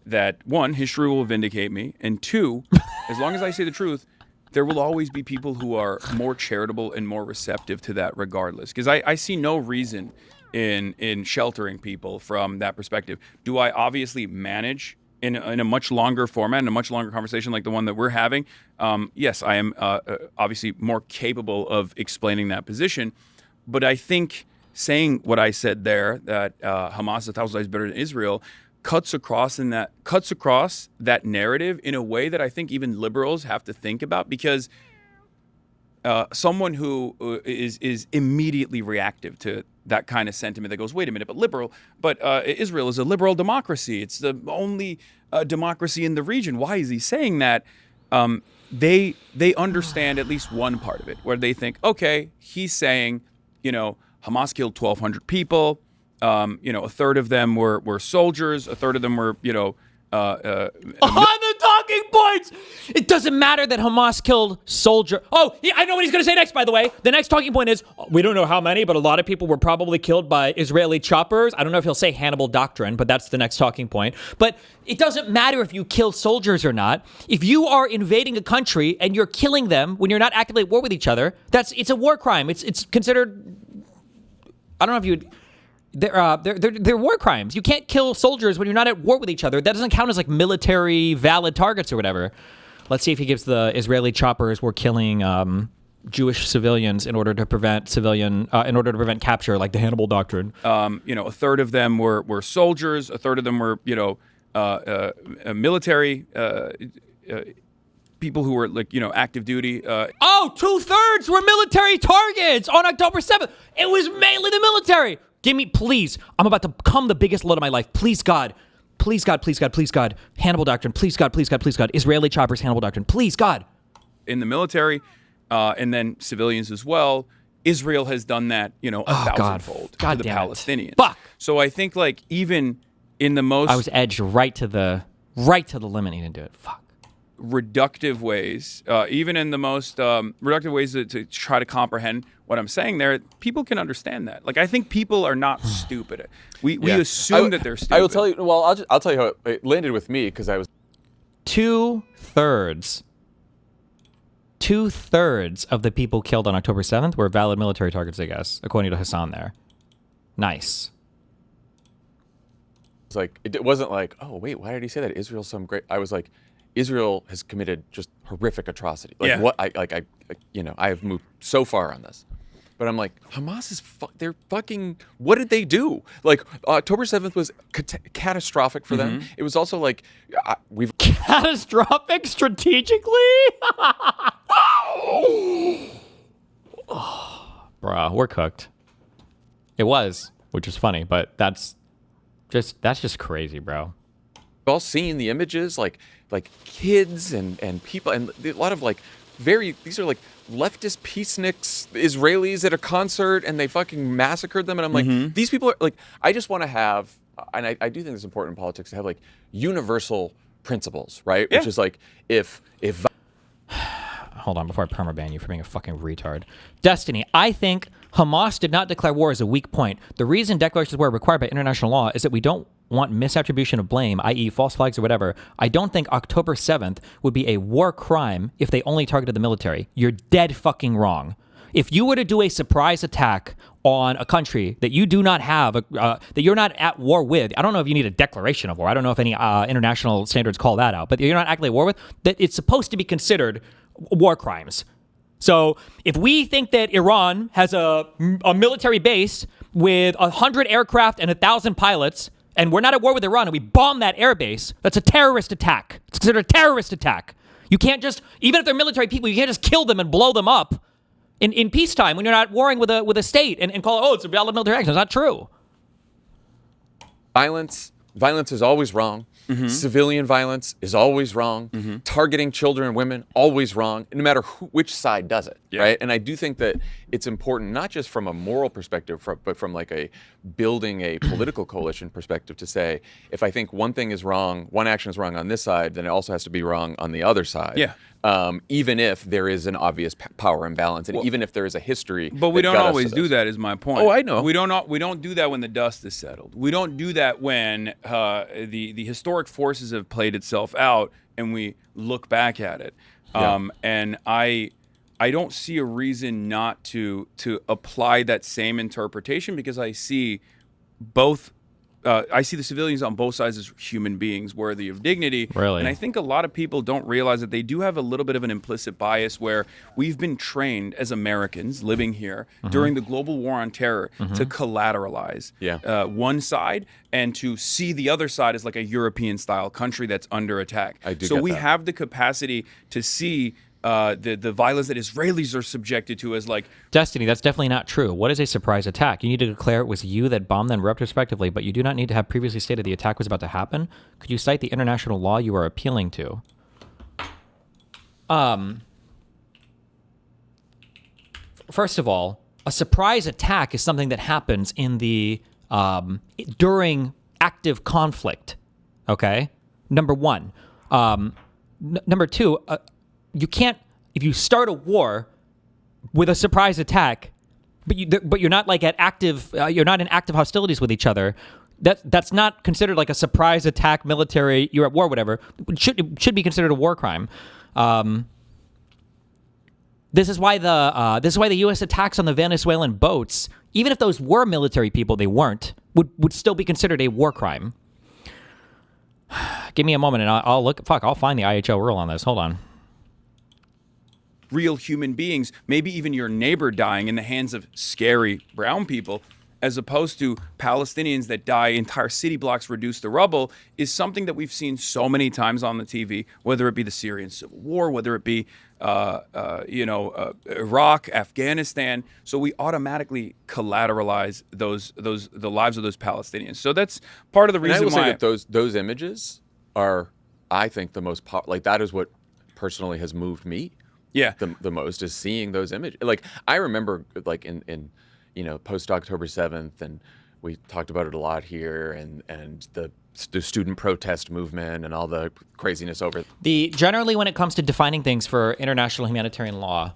that one, history will vindicate me, and two, as long as I say the truth, there will always be people who are more charitable and more receptive to that regardless. Because I see no reason in sheltering people from that perspective. Do I obviously manage in a much longer format, in a much longer conversation like the one that we're having? Yes, I am obviously more capable of explaining that position. But I think saying what I said there, that Hamas is 1,000 times better than Israel, cuts across that narrative in a way that I think even liberals have to think about, because someone who is immediately reactive to that kind of sentiment that goes, wait a minute, but Israel is a liberal democracy. It's the only democracy in the region. Why is he saying that? They understand at least one part of it, where they think, okay, he's saying, Hamas killed 1,200 people. A third of them were soldiers. A third of them were, on the talking points. It doesn't matter that Hamas killed soldier. Oh, yeah, I know what he's going to say next, by the way. The next talking point is, we don't know how many, but a lot of people were probably killed by Israeli choppers. I don't know if he'll say Hannibal doctrine, but that's the next talking point. But it doesn't matter if you kill soldiers or not. If you are invading a country and you're killing them when you're not actively at war with each other, it's a war crime. It's considered, I don't know if you would... They're war crimes. You can't kill soldiers when you're not at war with each other. That doesn't count as like military valid targets or whatever. Let's see if he gives the Israeli choppers were killing Jewish civilians in order to prevent capture, like the Hannibal doctrine. A third of them were soldiers. A third of them were military people who were active duty. 2/3 were military targets on October 7th. It was mainly the military. Give me, please. I'm about to become the biggest load of my life. Please, God. Please, God, please, God, please, God. Hannibal doctrine. Please, God, please, God, please, God. Israeli choppers, Hannibal doctrine. Please, God. In the military, and then civilians as well. Israel has done that, 1,000-fold to the Palestinians. Fuck. So I think even in the most... I was edged right to the limit. He didn't do it. Fuck. Reductive ways, even in the most reductive ways to try to comprehend what I'm saying there, people can understand that. I think people are not stupid. We assume that they're stupid. I will tell you. Well, I'll tell you how it landed with me, because I was 2/3 of the people killed on October 7th were valid military targets, I guess, according to Hasan there. Nice. It's it wasn't like, oh wait, why did he say that? Israel's some great. I was like, Israel has committed just horrific atrocity. What I have moved so far on this, but I'm like, Hamas is they're fucking. What did they do? October 7th was catastrophic for them. It was also we've catastrophic strategically. Bruh, we're cooked. It was, which is funny, but that's just crazy, bro. all seen the images, like kids and people, and a lot of these are leftist peaceniks, Israelis at a concert, and they fucking massacred them. And I'm like, these people are I just want to have, and I do think it's important in politics to have universal principles, right? Yeah. Which is if Hold on, before I permaban you for being a fucking retard. Destiny, I think Hamas did not declare war as a weak point. The reason declarations of war are required by international law is that we don't want misattribution of blame, i.e. false flags or whatever. I don't think October 7th would be a war crime if they only targeted the military. You're dead fucking wrong. If you were to do a surprise attack on a country that you do not have, that you're not at war with, I don't know if you need a declaration of war. I don't know if any international standards call that out, but you're not actively at war with, that it's supposed to be considered war crimes. So if we think that Iran has a military base with 100 aircraft and 1,000 pilots, and we're not at war with Iran, and we bomb that air base, that's a terrorist attack. It's considered a terrorist attack. You can't just, even if they're military people, you can't just kill them and blow them up in peacetime when you're not warring with a state and call it, oh, it's a valid military action. It's not true. Violence is always wrong. Civilian violence is always wrong. Targeting children and women, always wrong, no matter which side does it, right? And I do think that it's important, not just from a moral perspective, but from like a building a political coalition perspective, to say, if I think one thing is wrong, one action is wrong on this side, then it also has to be wrong on the other side. Yeah. Even if there is an obvious power imbalance, and even if there is a history. But we don't always do that, is my point. Oh, I know. We don't do that when the dust is settled. We don't do that when the historic forces have played itself out and we look back at it. And I don't see a reason not to apply that same interpretation, because I see both. I see the civilians on both sides as human beings worthy of dignity. Really? And I think a lot of people don't realize that they do have a little bit of an implicit bias, where we've been trained as Americans living here during the global war on terror to collateralize one side and to see the other side as like a European-style country that's under attack. So we have the capacity to see the violence that Israelis are subjected to as like... Destiny, that's definitely not true. What is a surprise attack? You need to declare it was you that bombed them retrospectively, but you do not need to have previously stated the attack was about to happen. Could you cite the international law you are appealing to? First of all, a surprise attack is something that happens in the during active conflict. Okay? Number one. Number two, you can't, if you start a war with a surprise attack, but you're not like at active, you're not in active hostilities with each other. That's not considered like a surprise attack, military. You're at war, whatever. It should be considered a war crime. This is why the U.S. attacks on the Venezuelan boats, even if those were military people, they weren't, would still be considered a war crime. Give me a moment and I'll look. I'll find the IHL rule on this. Hold on. Real human beings, maybe even your neighbor dying in the hands of scary brown people, as opposed to Palestinians that die, entire city blocks reduced to rubble, is something that we've seen so many times on the TV, whether it be the Syrian civil war, whether it be Iraq, Afghanistan. So we automatically collateralize the lives of those Palestinians. So that's part of the reason and I will why say that those images are, I think, the most like that is what personally has moved me. Yeah, the most is seeing those images. Like I remember, like in post October 7th, and we talked about it a lot here, and the student protest movement and all the craziness over generally when it comes to defining things for international humanitarian law.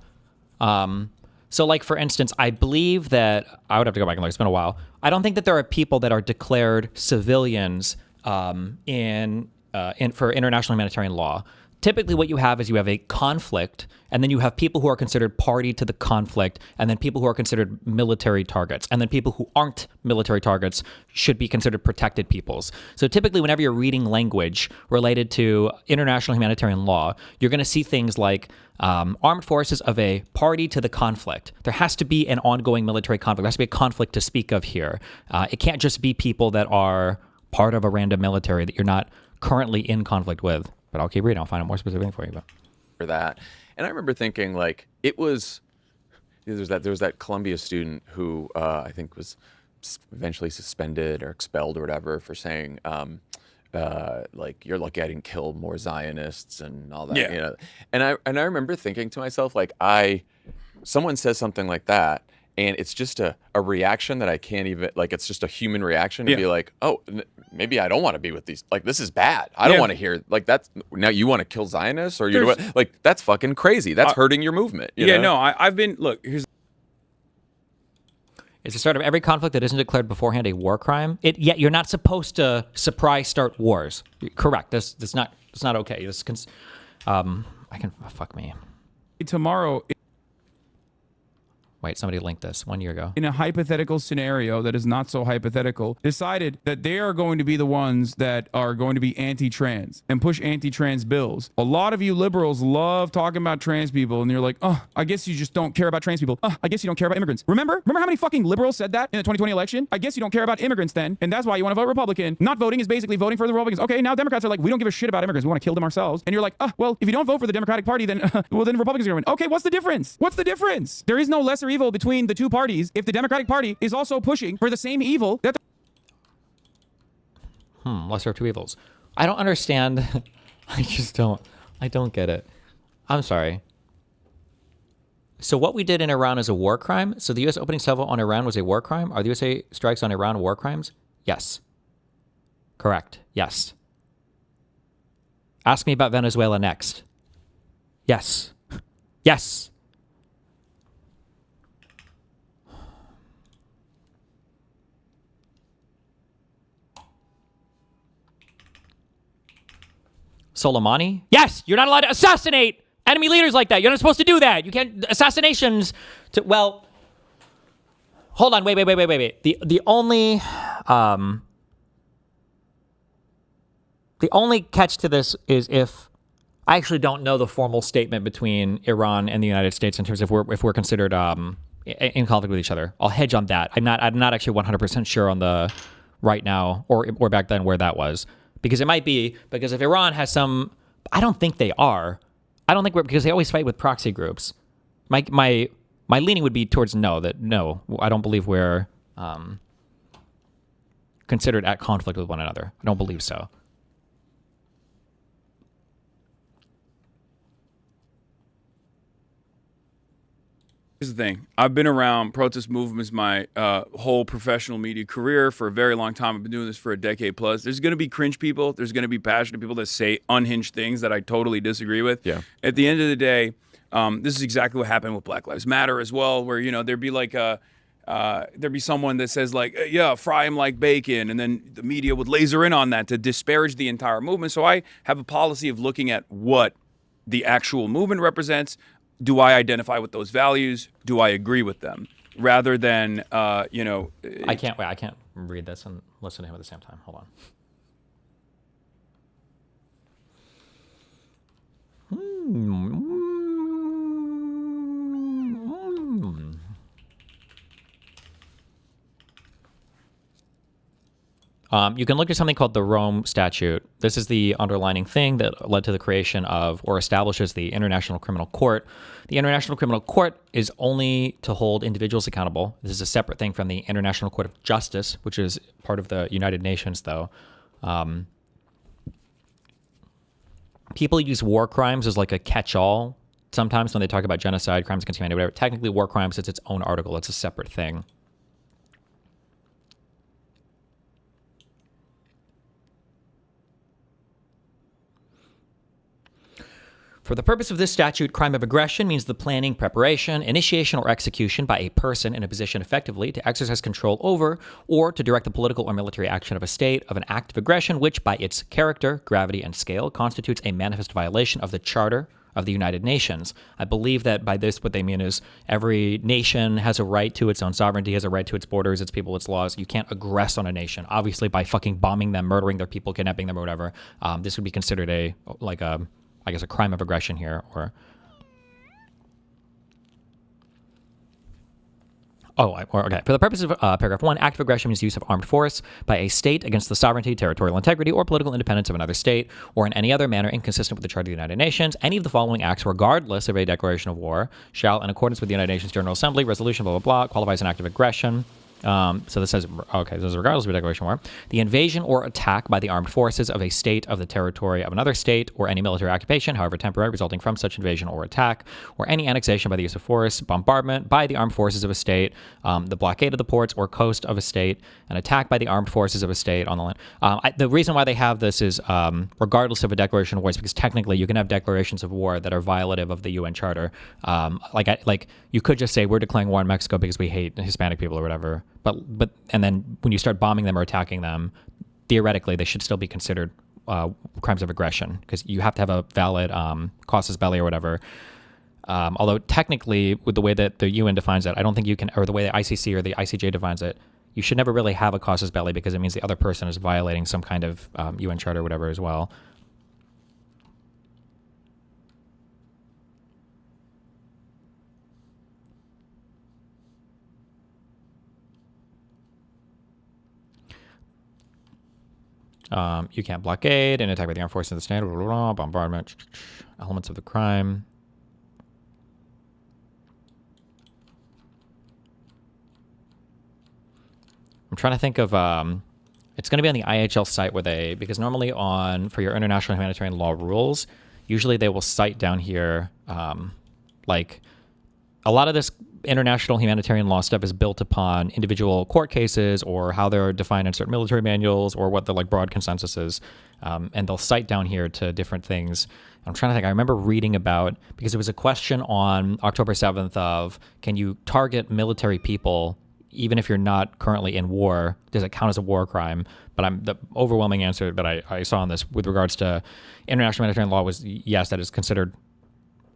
So like for instance, I believe that I would have to go back and look. It's been a while. I don't think that there are people that are declared civilians for international humanitarian law. Typically what you have is you have a conflict, and then you have people who are considered party to the conflict, and then people who are considered military targets, and then people who aren't military targets should be considered protected peoples. So typically whenever you're reading language related to international humanitarian law, you're going to see things like armed forces of a party to the conflict. There has to be an ongoing military conflict. There has to be a conflict to speak of here. It can't just be people that are part of a random military that you're not currently in conflict with. But I'll keep reading. I'll find out more specific for you. For that, and I remember thinking like there was that Columbia student who I think was eventually suspended or expelled or whatever for saying like you're lucky I didn't kill more Zionists and all that. Yeah. And I remember thinking to myself like someone says something like that. And it's just a reaction that I can't even, like, it's just a human reaction to be like, oh, maybe I don't want to be with these. Like, this is bad. I don't want to hear, like, that's, now you want to kill Zionists? Or you like, that's fucking crazy. That's hurting your movement. You know? No, I've been, look, here's. It's the start of every conflict that isn't declared beforehand a war crime. Yet you're not supposed to surprise start wars. Correct. That's not okay. Fuck me. Tomorrow. Wait, somebody linked this 1 year ago. In a hypothetical scenario that is not so hypothetical, decided that they are going to be the ones that are going to be anti-trans and push anti-trans bills. A lot of you liberals love talking about trans people, and you're like, oh, I guess you just don't care about trans people. Oh, I guess you don't care about immigrants. Remember how many fucking liberals said that in the 2020 election? I guess you don't care about immigrants then, and that's why you want to vote Republican. Not voting is basically voting for the Republicans. Okay, now Democrats are like, we don't give a shit about immigrants. We want to kill them ourselves. And you're like, oh, well, if you don't vote for the Democratic Party, then well, then Republicans are going to win. Okay, what's the difference? What's the difference? There is no lesser evil between the two parties if the Democratic Party is also pushing for the same evil that Lesser of two evils. I don't understand. I don't get it. I'm sorry. So what we did in Iran is a war crime? So the U.S. opening salvo on Iran was a war crime? Are the USA strikes on Iran war crimes? Yes. Correct. Yes. Ask me about Venezuela next. Yes. Yes. Soleimani? Yes, you're not allowed to assassinate enemy leaders like that. You're not supposed to do that. You can't assassinations to hold on, wait. The only catch to this is if I actually don't know the formal statement between Iran and the United States in terms of if we're considered in conflict with each other. I'll hedge on that. I'm not actually 100% sure on the right now or back then where that was. Because it might be, because if Iran has some, I don't think they are. I don't think because they always fight with proxy groups. My leaning would be towards no, I don't believe we're considered at conflict with one another. I don't believe so. Here's the thing. I've been around protest movements my whole professional media career for a very long time. I've been doing this for a decade plus. There's going to be cringe people. There's going to be passionate people that say unhinged things that I totally disagree with. Yeah. At the end of the day, this is exactly what happened with Black Lives Matter as well, where, there'd be like there'd be someone that says like, yeah, fry him like bacon. And then the media would laser in on that to disparage the entire movement. So I have a policy of looking at what the actual movement represents. Do I identify with those values? Do I agree with them? Rather than, I can't read this and listen to him at the same time. Hold on. You can look at something called the Rome Statute. This is the underlining thing that led to the creation of or establishes the International Criminal Court. The International Criminal Court is only to hold individuals accountable. This is a separate thing from the International Court of Justice, which is part of the United Nations, though. People use war crimes as like a catch-all sometimes when they talk about genocide, crimes against humanity, whatever. Technically, war crimes is its own article. It's a separate thing. For the purpose of this statute, crime of aggression means the planning, preparation, initiation, or execution by a person in a position effectively to exercise control over or to direct the political or military action of a state of an act of aggression which, by its character, gravity, and scale, constitutes a manifest violation of the Charter of the United Nations. I believe that by this, what they mean is every nation has a right to its own sovereignty, has a right to its borders, its people, its laws. You can't aggress on a nation, obviously, by fucking bombing them, murdering their people, kidnapping them, or whatever. This would be considered a crime of aggression here, or... Okay. For the purpose of paragraph 1, act of aggression means use of armed force by a state against the sovereignty, territorial integrity, or political independence of another state, or in any other manner inconsistent with the Charter of the United Nations. Any of the following acts, regardless of a declaration of war, shall, in accordance with the United Nations General Assembly, resolution, blah, blah, blah, qualifies an act of aggression. So this says, okay, this is regardless of a declaration of war. The invasion or attack by the armed forces of a state of the territory of another state, or any military occupation, however temporary, resulting from such invasion or attack, or any annexation by the use of force, bombardment by the armed forces of a state, the blockade of the ports or coast of a state, an attack by the armed forces of a state on the land. The reason why they have this is regardless of a declaration of war, is because technically you can have declarations of war that are violative of the UN Charter. Like you could just say we're declaring war on Mexico because we hate Hispanic people or whatever. But and then when you start bombing them or attacking them, theoretically they should still be considered crimes of aggression because you have to have a valid casus belli or whatever. Although technically, with the way that the UN defines it, I don't think you can, or the way the ICC or the ICJ defines it, you should never really have a casus belli because it means the other person is violating some kind of UN charter or whatever as well. You can't blockade and attack by the armed forces of the state, bombardment, elements of the crime. I'm trying to think of, it's going to be on the IHL site where because normally for your international humanitarian law rules, usually they will cite down here, like a lot of this international humanitarian law stuff is built upon individual court cases or how they're defined in certain military manuals or what the like broad consensus is. And they'll cite down here to different things. I'm trying to think. I remember reading about, because it was a question on October 7th of, can you target military people even if you're not currently in war? Does it count as a war crime? But the overwhelming answer that I saw on this with regards to international humanitarian law was yes, that is considered,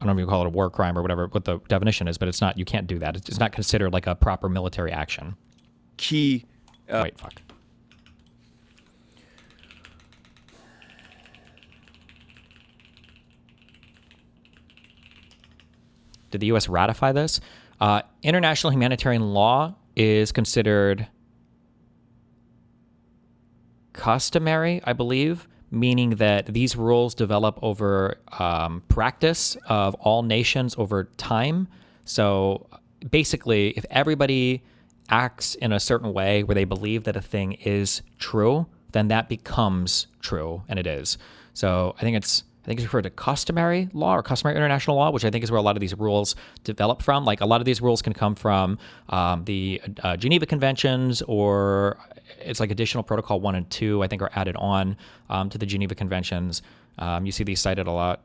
I don't know if you call it a war crime or whatever, what the definition is, but it's not, you can't do that. It's not considered like a proper military action. Key. Wait, fuck. Did the U.S. ratify this? International humanitarian law is considered customary, I believe, meaning that these rules develop over practice of all nations over time. So basically, if everybody acts in a certain way where they believe that a thing is true, then that becomes true, and it is. So I think it's referred to customary law or customary international law, which I think is where a lot of these rules develop from. Like a lot of these rules can come from the Geneva Conventions, or it's like additional protocol 1 and 2, I think, are added on to the Geneva Conventions. You see these cited a lot.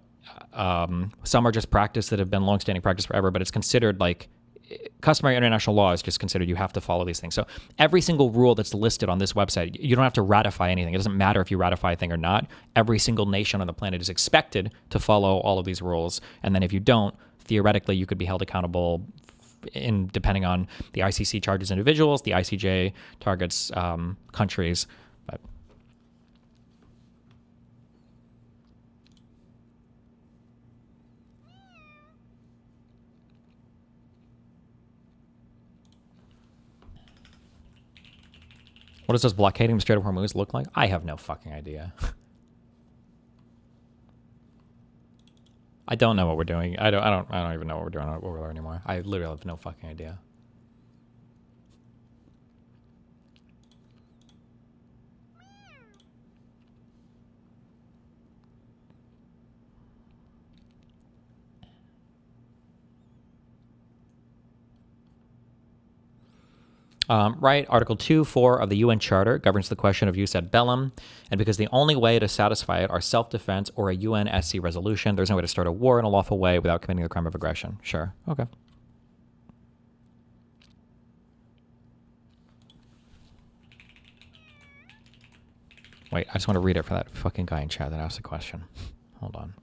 Some are just practice that have been longstanding practice forever, but it's considered like customary international law is just considered you have to follow these things. So every single rule that's listed on this website, you don't have to ratify anything. It doesn't matter if you ratify a thing or not. Every single nation on the planet is expected to follow all of these rules. And then if you don't, theoretically, you could be held accountable depending on the ICC charges individuals, the ICJ targets countries. But what does blockading the Strait of Hormuz look like? I have no fucking idea. I don't know what we're doing. I don't even know what we're doing over there anymore. I literally have no fucking idea. Right, Article 2.4 of the UN Charter governs the question of jus ad bellum, and because the only way to satisfy it are self-defense or a UNSC resolution, there's no way to start a war in a lawful way without committing the crime of aggression. Sure, okay. Wait, I just want to read it for that fucking guy in chat that asked the question. Hold on.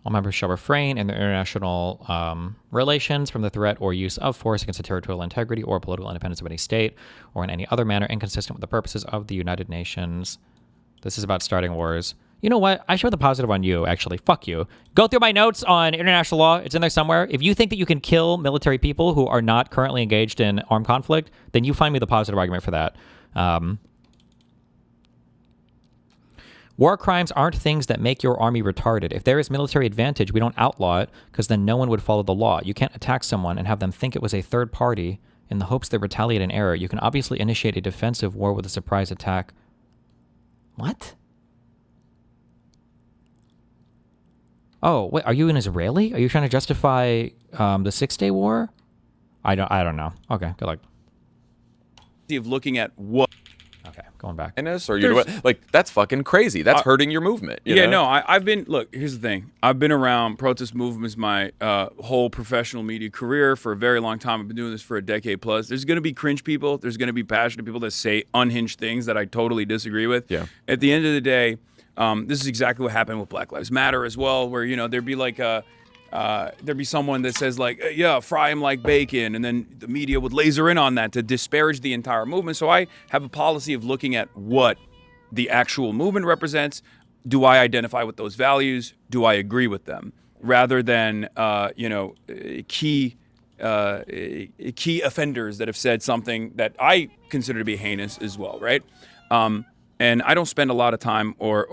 All members shall refrain in their international relations from the threat or use of force against the territorial integrity or political independence of any state, or in any other manner inconsistent with the purposes of the United Nations. This is about starting wars. You know what? I should put the positive on you, actually. Fuck you. Go through my notes on international law. It's in there somewhere. If you think that you can kill military people who are not currently engaged in armed conflict, then you find me the positive argument for that. War crimes aren't things that make your army retarded. If there is military advantage, we don't outlaw it because then no one would follow the law. You can't attack someone and have them think it was a third party in the hopes they retaliate in error. You can obviously initiate a defensive war with a surprise attack. What? Oh, wait, are you an Israeli? Are you trying to justify the 6-Day War? I don't know. Okay, good luck. Of looking at what. Okay, going back. Or you like that's fucking crazy. That's hurting your movement. You know? No, I've been here's the thing. I've been around protest movements my whole professional media career for a very long time. I've been doing this for a decade plus. There's going to be cringe people. There's going to be passionate people that say unhinged things that I totally disagree with. Yeah. At the end of the day, this is exactly what happened with Black Lives Matter as well, where there'd be like there'd be someone that says like, yeah, fry him like bacon, and then the media would laser in on that to disparage the entire movement. So I have a policy of looking at what the actual movement represents. Do I identify with those values? Do I agree with them? Rather than key offenders that have said something that I consider to be heinous as well, right? And I don't spend a lot of time or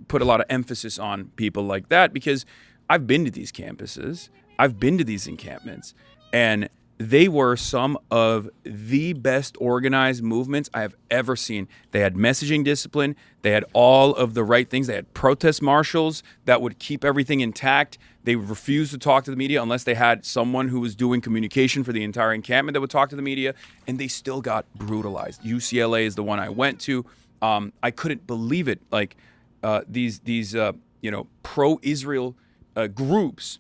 put a lot of emphasis on people like that because I've been to these campuses, I've been to these encampments, and they were some of the best organized movements I have ever seen. They had messaging discipline, they had all of the right things, they had protest marshals that would keep everything intact. They refused to talk to the media unless they had someone who was doing communication for the entire encampment that would talk to the media, and they still got brutalized. UCLA is the one I went to. I couldn't believe it. Like these pro-Israel groups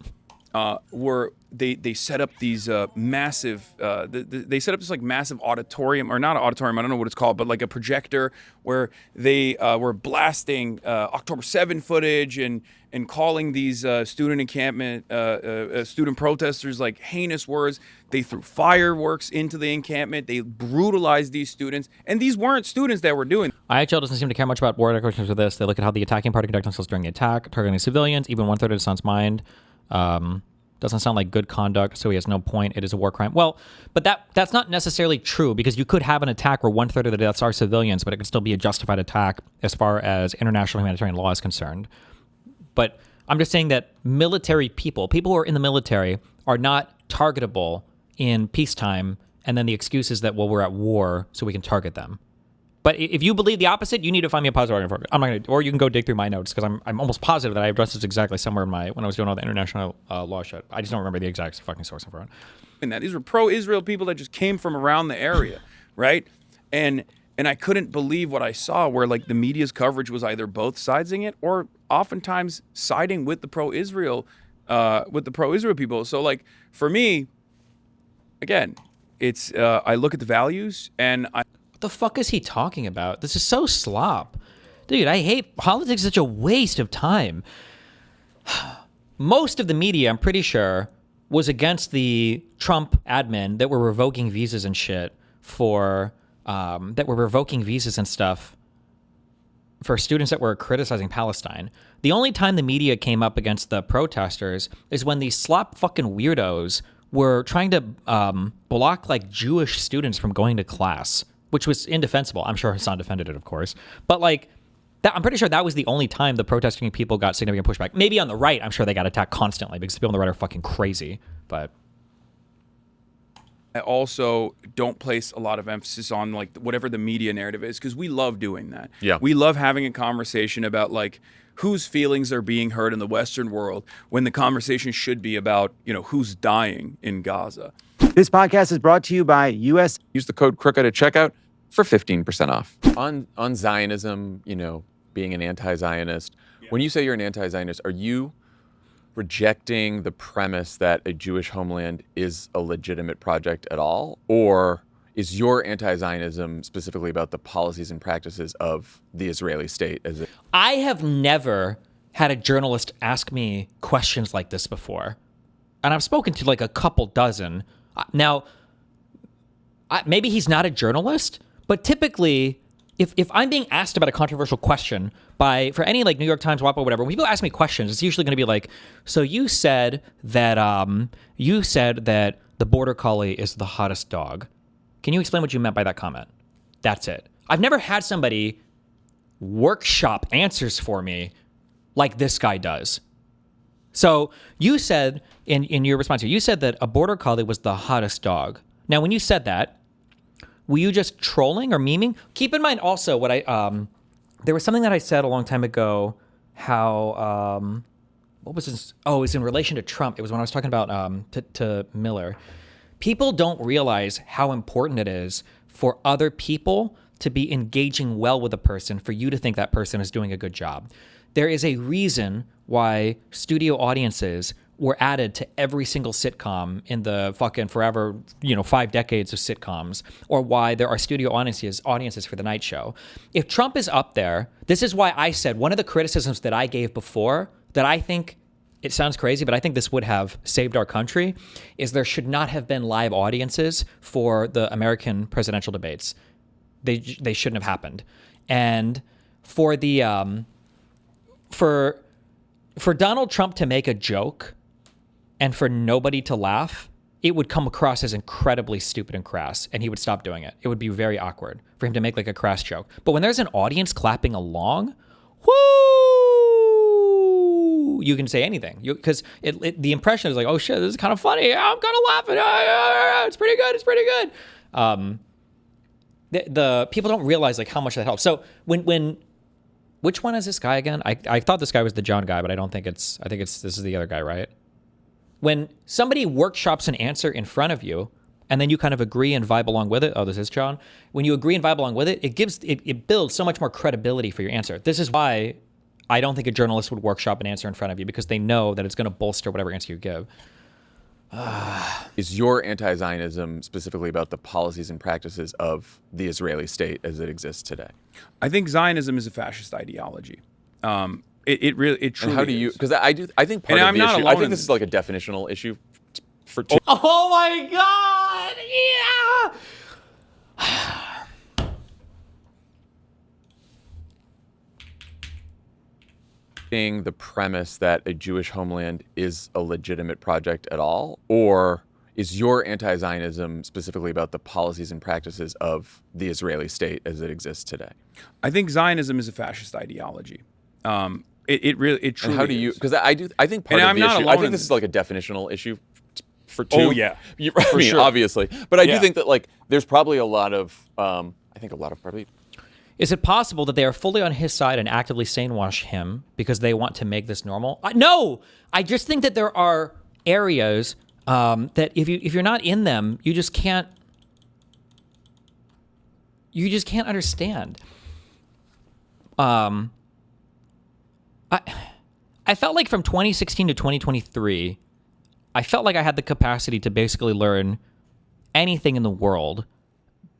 were they set up these massive they set up this like massive auditorium, or not an auditorium, I don't know what it's called, but like a projector where they were blasting October 7 footage and calling these student encampment student protesters like heinous words. They threw fireworks into the encampment. They brutalized these students, and these weren't students that were doing. IHL doesn't seem to care much about war declarations for this. They look at how the attacking party conducted themselves during the attack, targeting civilians. Even 1/3 of Hasan's mind doesn't sound like good conduct, so he has no point. It is a war crime. Well, but that's not necessarily true, because you could have an attack where 1/3 of the deaths are civilians, but it could still be a justified attack as far as international humanitarian law is concerned. But I'm just saying that military people who are in the military, are not targetable in peacetime, and then the excuse is that, well, we're at war, so we can target them. But if you believe the opposite, you need to find me a positive argument for it. I'm not gonna, or you can go dig through my notes, because I'm almost positive that I addressed this exactly somewhere in when I was doing all the international law shit. I just don't remember the exact fucking source for it. And that these were pro-Israel people that just came from around the area, right? And I couldn't believe what I saw, where like the media's coverage was either both siding it or oftentimes siding with the pro-Israel people. So like for me, again, it's I look at the values and I. What the fuck is he talking about? This is so slop. Dude, I hate politics. It's such a waste of time. Most of the media, I'm pretty sure, was against the Trump admin that were revoking visas and shit for stuff for students that were criticizing Palestine. The only time the media came up against the protesters is when these slop fucking weirdos were trying to block like Jewish students from going to class, which was indefensible. I'm sure Hasan defended it, of course. But like, I'm pretty sure that was the only time the protesting people got significant pushback. Maybe on the right, I'm sure they got attacked constantly because people on the right are fucking crazy. But I also don't place a lot of emphasis on like whatever the media narrative is, because we love doing that. Yeah. We love having a conversation about like whose feelings are being hurt in the Western world, when the conversation should be about, who's dying in Gaza. This podcast is brought to you by US. Use the code CROOKED at checkout for 15% off. On Zionism, being an anti-Zionist, when you say you're an anti-Zionist, are you rejecting the premise that a Jewish homeland is a legitimate project at all? Or is your anti-Zionism specifically about the policies and practices of the Israeli state? I have never had a journalist ask me questions like this before. And I've spoken to like a couple dozen. Now, maybe he's not a journalist, but typically, if I'm being asked about a controversial question for any like New York Times, WAPO, whatever, when people ask me questions, it's usually going to be like, so you said that the border collie is the hottest dog. Can you explain what you meant by that comment? That's it. I've never had somebody workshop answers for me like this guy does. So you said in your response here, you said that a border collie was the hottest dog. Now, when you said that, were you just trolling or memeing? Keep in mind also what there was something that I said a long time ago, how, what was this? Oh, it was in relation to Trump. It was when I was talking about to Miller. People don't realize how important it is for other people to be engaging well with a person, for you to think that person is doing a good job. There is a reason why studio audiences were added to every single sitcom in the fucking forever, 5 decades of sitcoms, or why there are studio audiences for The Night Show. If Trump is up there, this is why I said one of the criticisms that I gave before that I think, it sounds crazy, but I think this would have saved our country, is there should not have been live audiences for the American presidential debates. They shouldn't have happened. And for the for Donald Trump to make a joke and for nobody to laugh, it would come across as incredibly stupid and crass, and he would stop doing it. It would be very awkward for him to make like a crass joke. But when there's an audience clapping along, whoo, you can say anything. Because the impression is like, oh shit, this is kind of funny. I'm kind of laughing. It's pretty good. It's pretty good. The people don't realize like how much that helps. So when which one is this guy again? I thought this guy was the John guy, but I think this is the other guy, right? When somebody workshops an answer in front of you, and then you kind of agree and vibe along with it. Oh, this is John. When you agree and vibe along with it, it builds so much more credibility for your answer. This is why I don't think a journalist would workshop an answer in front of you, because they know that it's going to bolster whatever answer you give. Is your anti-Zionism specifically about the policies and practices of the Israeli state as it exists today? I think Zionism is a fascist ideology. It truly. And how do you? Because I think part And of I'm the not issue. alone I think in this this. is like a definitional issue for two. Oh my God! Yeah! Being the premise that a Jewish homeland is a legitimate project at all, or is your anti-Zionism specifically about the policies and practices of the Israeli state as it exists today? I think Zionism is a fascist ideology. It truly. And how do you? is. Because I think part And of I'm the not issue. alone I think in this this. is like a definitional issue for two. Oh, yeah. I mean, sure. obviously, but I do Yeah. think that like there's probably a lot of. I think a lot of probably. Is it possible that they are fully on his side and actively wash him because they want to make this normal? No, I just think that there are areas that if you're not in them, you just can't understand. I felt like from 2016 to 2023, I felt like I had the capacity to basically learn anything in the world.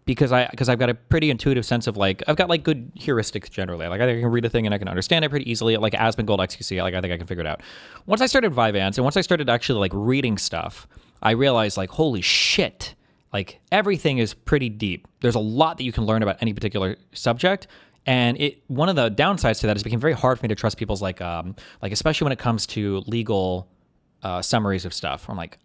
Because I've got a pretty intuitive sense of like, I've got like good heuristics generally. Like I think I can read a thing and I can understand it pretty easily. Like Asmongold XQC, like I think I can figure it out. Once I started Vyvanse and once I started actually like reading stuff, I realized like, holy shit, like everything is pretty deep. There's a lot that you can learn about any particular subject. And one of the downsides to that is it became very hard for me to trust people's like especially when it comes to legal summaries of stuff. I'm like,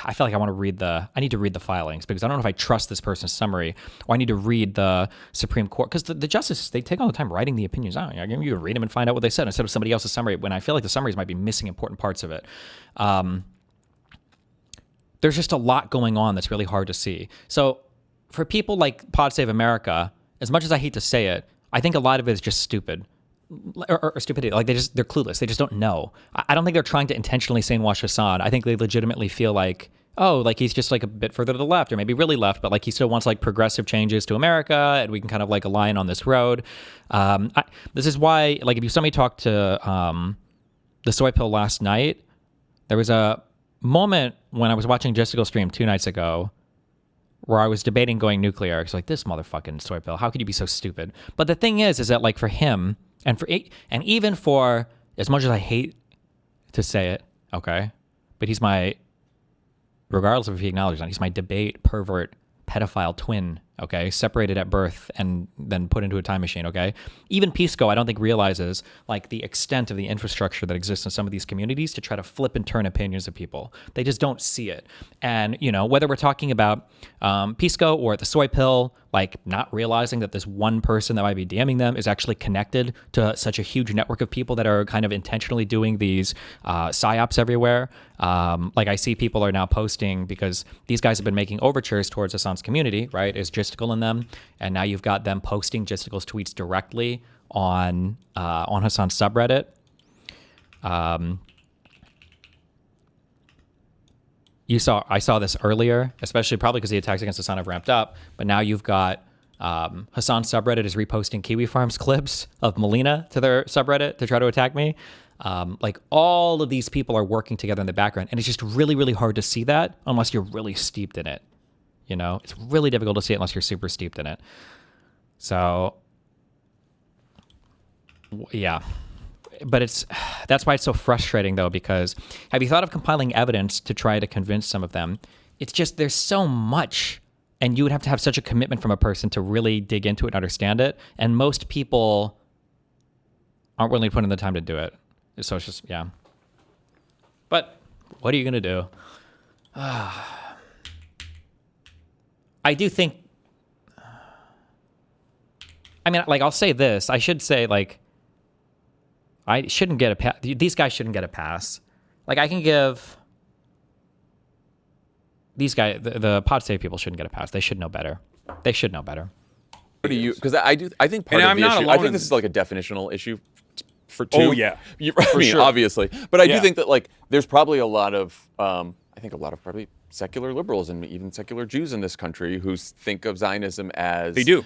I feel like I need to read the filings because I don't know if I trust this person's summary, or I need to read the Supreme Court, because the justices, they take all the time writing the opinions out. You can read them and find out what they said instead of somebody else's summary, when I feel like the summaries might be missing important parts of it. There's just a lot going on that's really hard to see. So for people like Pod Save America, as much as I hate to say it, I think a lot of it is just stupid. Or stupidity. Like they're clueless. They just don't know. I don't think they're trying to intentionally wash Hasan. I think they legitimately feel like, oh, like he's just like a bit further to the left, or maybe really left, but like he still wants like progressive changes to America, and we can kind of like align on this road. This is why, like, if somebody talked to the Soy Pill last night, there was a moment when I was watching Jessica stream 2 nights ago where I was debating going nuclear. It's like, this motherfucking Soy Pill, how could you be so stupid? But the thing is that like for him, and even for, as much as I hate to say it, okay, but he's my, regardless of if he acknowledges that, he's my debate pervert pedophile twin, okay, separated at birth and then put into a time machine, okay? Even Pisco, I don't think, realizes like the extent of the infrastructure that exists in some of these communities to try to flip and turn opinions of people. They just don't see it. And, whether we're talking about Pisco or the Soy Pill, like not realizing that this one person that might be DMing them is actually connected to such a huge network of people that are kind of intentionally doing these psyops everywhere. Like I see people are now posting because these guys have been making overtures towards Hasan's community, right? Is Gisticle in them, and now you've got them posting Gisticle's tweets directly on Hasan's subreddit. I saw this earlier, especially probably because the attacks against Hasan have ramped up. But now you've got Hasan's subreddit is reposting Kiwi Farms clips of Melina to their subreddit to try to attack me. Like all of these people are working together in the background, and it's just really, really hard to see that unless you're really steeped in it. You know, it's really difficult to see it unless you're super steeped in it. So, yeah. But that's why it's so frustrating, though, because have you thought of compiling evidence to try to convince some of them? It's just there's so much, and you would have to have such a commitment from a person to really dig into it and understand it. And most people aren't willing to put in the time to do it. So it's just, yeah. But what are you going to do? I do think, I mean, like, I'll say this. I should say, like, I shouldn't get a pass. These guys shouldn't get a pass. Like, I can give these guys, the pod save people shouldn't get a pass. They should know better. They should know better. What do you? Because I think part of the issue. I think this is like a definitional issue for two. Oh yeah, I mean, sure. obviously, but I do think that like there's probably a lot of I think a lot of probably secular liberals and even secular Jews in this country who think of Zionism as they do.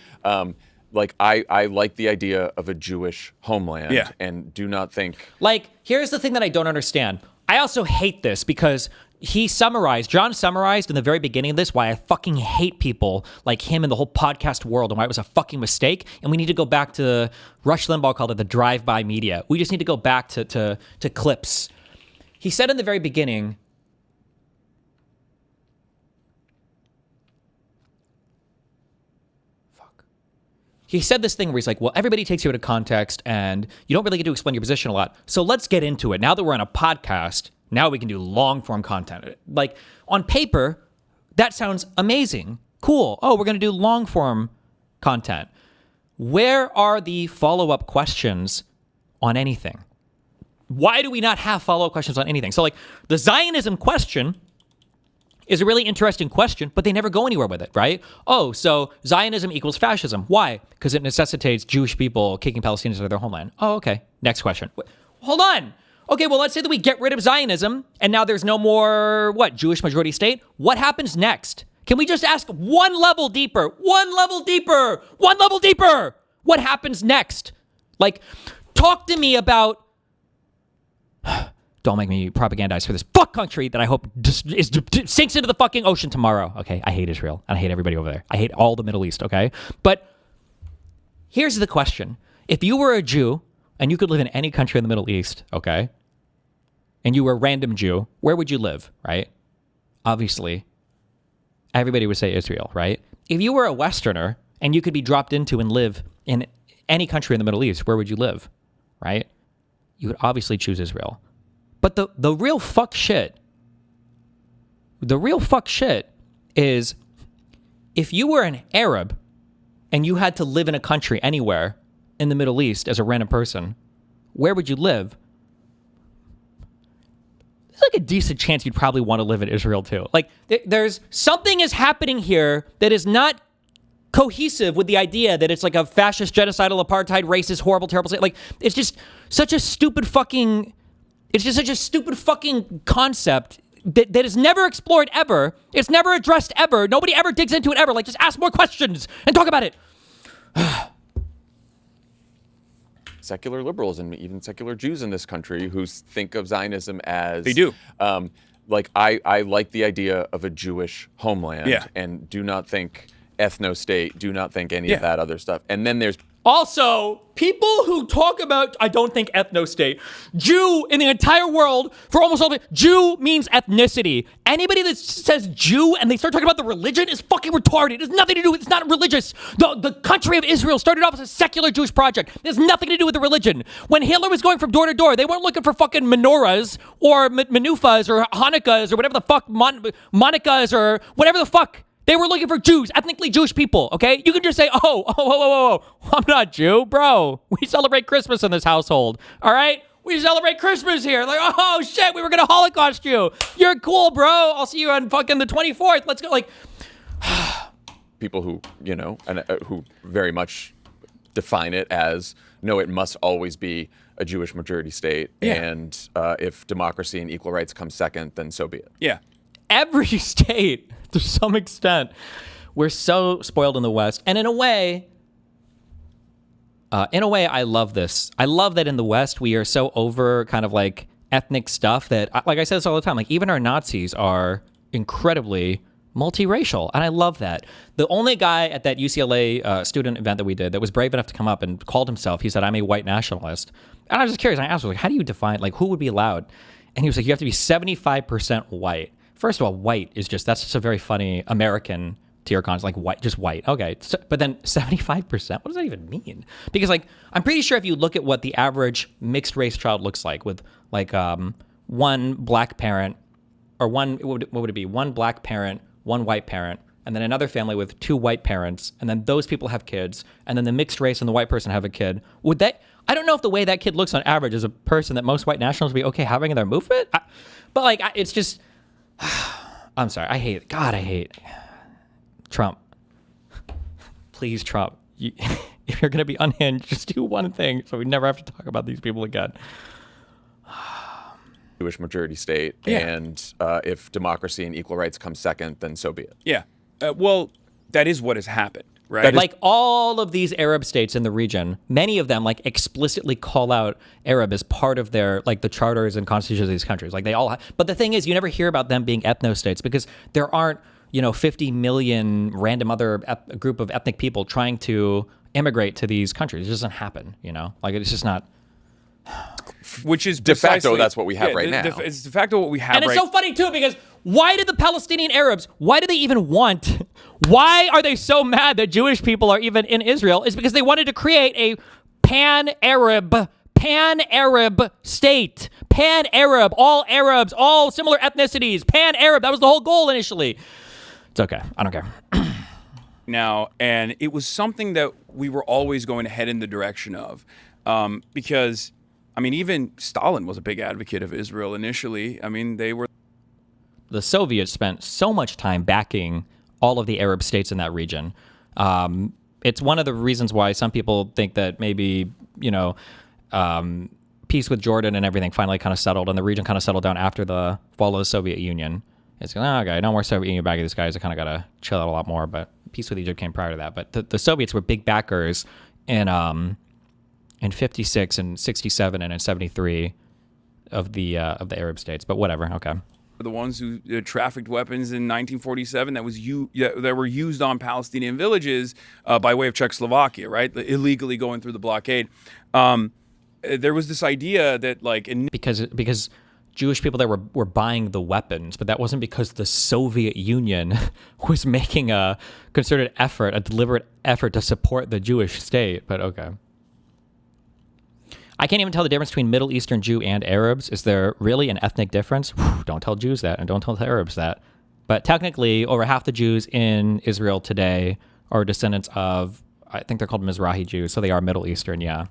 Like I like the idea of a Jewish homeland, yeah. and do not think. Like, here's the thing that I don't understand. I also hate this because John summarized in the very beginning of this why I fucking hate people like him in the whole podcast world and why it was a fucking mistake. And we need to go back to Rush Limbaugh called it the drive-by media. We just need to go back to clips. He said in the very beginning, he said this thing where he's like, well, everybody takes you out of context and you don't really get to explain your position a lot. So let's get into it. Now that we're on a podcast, now we can do long form content. Like on paper, that sounds amazing. Cool. Oh, we're going to do long form content. Where are the follow-up questions on anything? Why do we not have follow-up questions on anything? So like the Zionism question is a really interesting question, but they never go anywhere with it, right? Oh, so Zionism equals fascism. Why? Because it necessitates Jewish people kicking Palestinians out of their homeland. Oh, okay. Next question. Hold on. Okay, well, let's say that we get rid of Zionism, and now there's no more, Jewish majority state? What happens next? Can we just ask one level deeper? One level deeper! One level deeper! What happens next? Like, talk to me about... Don't make me propagandize for this fuck country that I hope sinks into the fucking ocean tomorrow. Okay, I hate Israel. And I hate everybody over there. I hate all the Middle East, okay? But here's the question. If you were a Jew and you could live in any country in the Middle East, okay, and you were a random Jew, where would you live, right? Obviously, everybody would say Israel, right? If you were a Westerner and you could be dropped into and live in any country in the Middle East, where would you live, right? You would obviously choose Israel. But the real fuck shit is if you were an Arab and you had to live in a country anywhere in the Middle East as a random person, where would you live? There's like a decent chance you'd probably want to live in Israel too. Like there's something is happening here that is not cohesive with the idea that it's like a fascist, genocidal, apartheid, racist, horrible, terrible state. Like it's just such a stupid fucking... It's just such a stupid fucking concept that is never explored ever. It's never addressed ever. Nobody ever digs into it ever. Like, just ask more questions and talk about it. Secular liberals and even secular Jews in this country who think of Zionism as... They do. Like, I like the idea of a Jewish homeland, yeah. and do not think ethno-state, do not think any of that other stuff. And then there's... Also, people who talk about, I don't think ethno-state, Jew in the entire world, for almost all of it, Jew means ethnicity. Anybody that says Jew and they start talking about the religion is fucking retarded. It has nothing to do with, it's not religious. The country of Israel started off as a secular Jewish project. It has nothing to do with the religion. When Hitler was going from door to door, they weren't looking for fucking menorahs or manufas or Hanukkahs or whatever the fuck, Monicas or whatever the fuck. They were looking for Jews, ethnically Jewish people, okay? You can just say, oh, I'm not Jew, bro. We celebrate Christmas in this household, all right? We celebrate Christmas here. Like, oh, shit, we were going to Holocaust you. You're cool, bro. I'll see you on fucking the 24th. Let's go. Like, people who, and who very much define it as, no, it must always be a Jewish majority state. Yeah. And if democracy and equal rights come second, then so be it. Yeah. every state, to some extent, we're so spoiled in the West. And in a way, I love this. I love that in the West, we are so over kind of like ethnic stuff that, like I say this all the time, like even our Nazis are incredibly multiracial. And I love that. The only guy at that UCLA student event that we did that was brave enough to come up and called himself, he said, I'm a white nationalist. And I was just curious. I asked him, like, how do you define, like, who would be allowed? And he was like, you have to be 75% white. First of all, white is that's just a very funny American to your cons, like white, just white. Okay. So, but then 75%, what does that even mean? Because like, I'm pretty sure if you look at what the average mixed race child looks like with like one black parent or what would it be? One black parent, one white parent, and then another family with two white parents, and then those people have kids, and then the mixed race and the white person have a kid. Would that, I don't know if the way that kid looks on average is a person that most white nationals would be okay having in their movement. But like, it's just, I'm sorry. I hate Trump. Please, Trump. If you're going to be unhinged, just do one thing so we never have to talk about these people again. Jewish majority state, and if democracy and equal rights come second, then so be it. Yeah. Well, that is what has happened, right? Like all of these Arab states in the region, many of them like explicitly call out Arab as part of their like the charters and constitutions of these countries. Like they all but the thing is, you never hear about them being ethno-states because there aren't 50 million random other group of ethnic people trying to immigrate to these countries. It doesn't happen, like it's just not. Which is de facto, that's what we have right now. It's de facto what we have. And it's so funny too because why did the Palestinian Arabs? Why do they even want? Why are they so mad that Jewish people are even in Israel? It's because they wanted to create a pan-Arab state. Pan-Arab, all Arabs, all similar ethnicities. Pan-Arab. That was the whole goal initially. It's okay. I don't care. Now, and it was something that we were always going to head in the direction of, because, I mean, even Stalin was a big advocate of Israel initially. I mean, they were. The Soviets spent so much time backing all of the Arab states in that region. It's one of the reasons why some people think that maybe, peace with Jordan and everything finally kind of settled and the region kind of settled down after the fall of the Soviet Union. It's like, okay, no more Soviet Union backing these guys. I kind of got to chill out a lot more, but peace with Egypt came prior to that. But the Soviets were big backers in 56 and 67 and in 73 of the Arab states, but whatever. Okay. The ones who trafficked weapons in 1947 that were used on Palestinian villages by way of Czechoslovakia, right? Illegally going through the blockade. There was this idea that because Jewish people that were buying the weapons, but that wasn't because the Soviet Union was making a concerted effort, a deliberate effort to support the Jewish state. But okay. I can't even tell the difference between Middle Eastern Jew and Arabs. Is there really an ethnic difference? Don't tell Jews that, and don't tell the Arabs that. But technically, over half the Jews in Israel today are descendants of, I think they're called Mizrahi Jews, so they are Middle Eastern, yeah.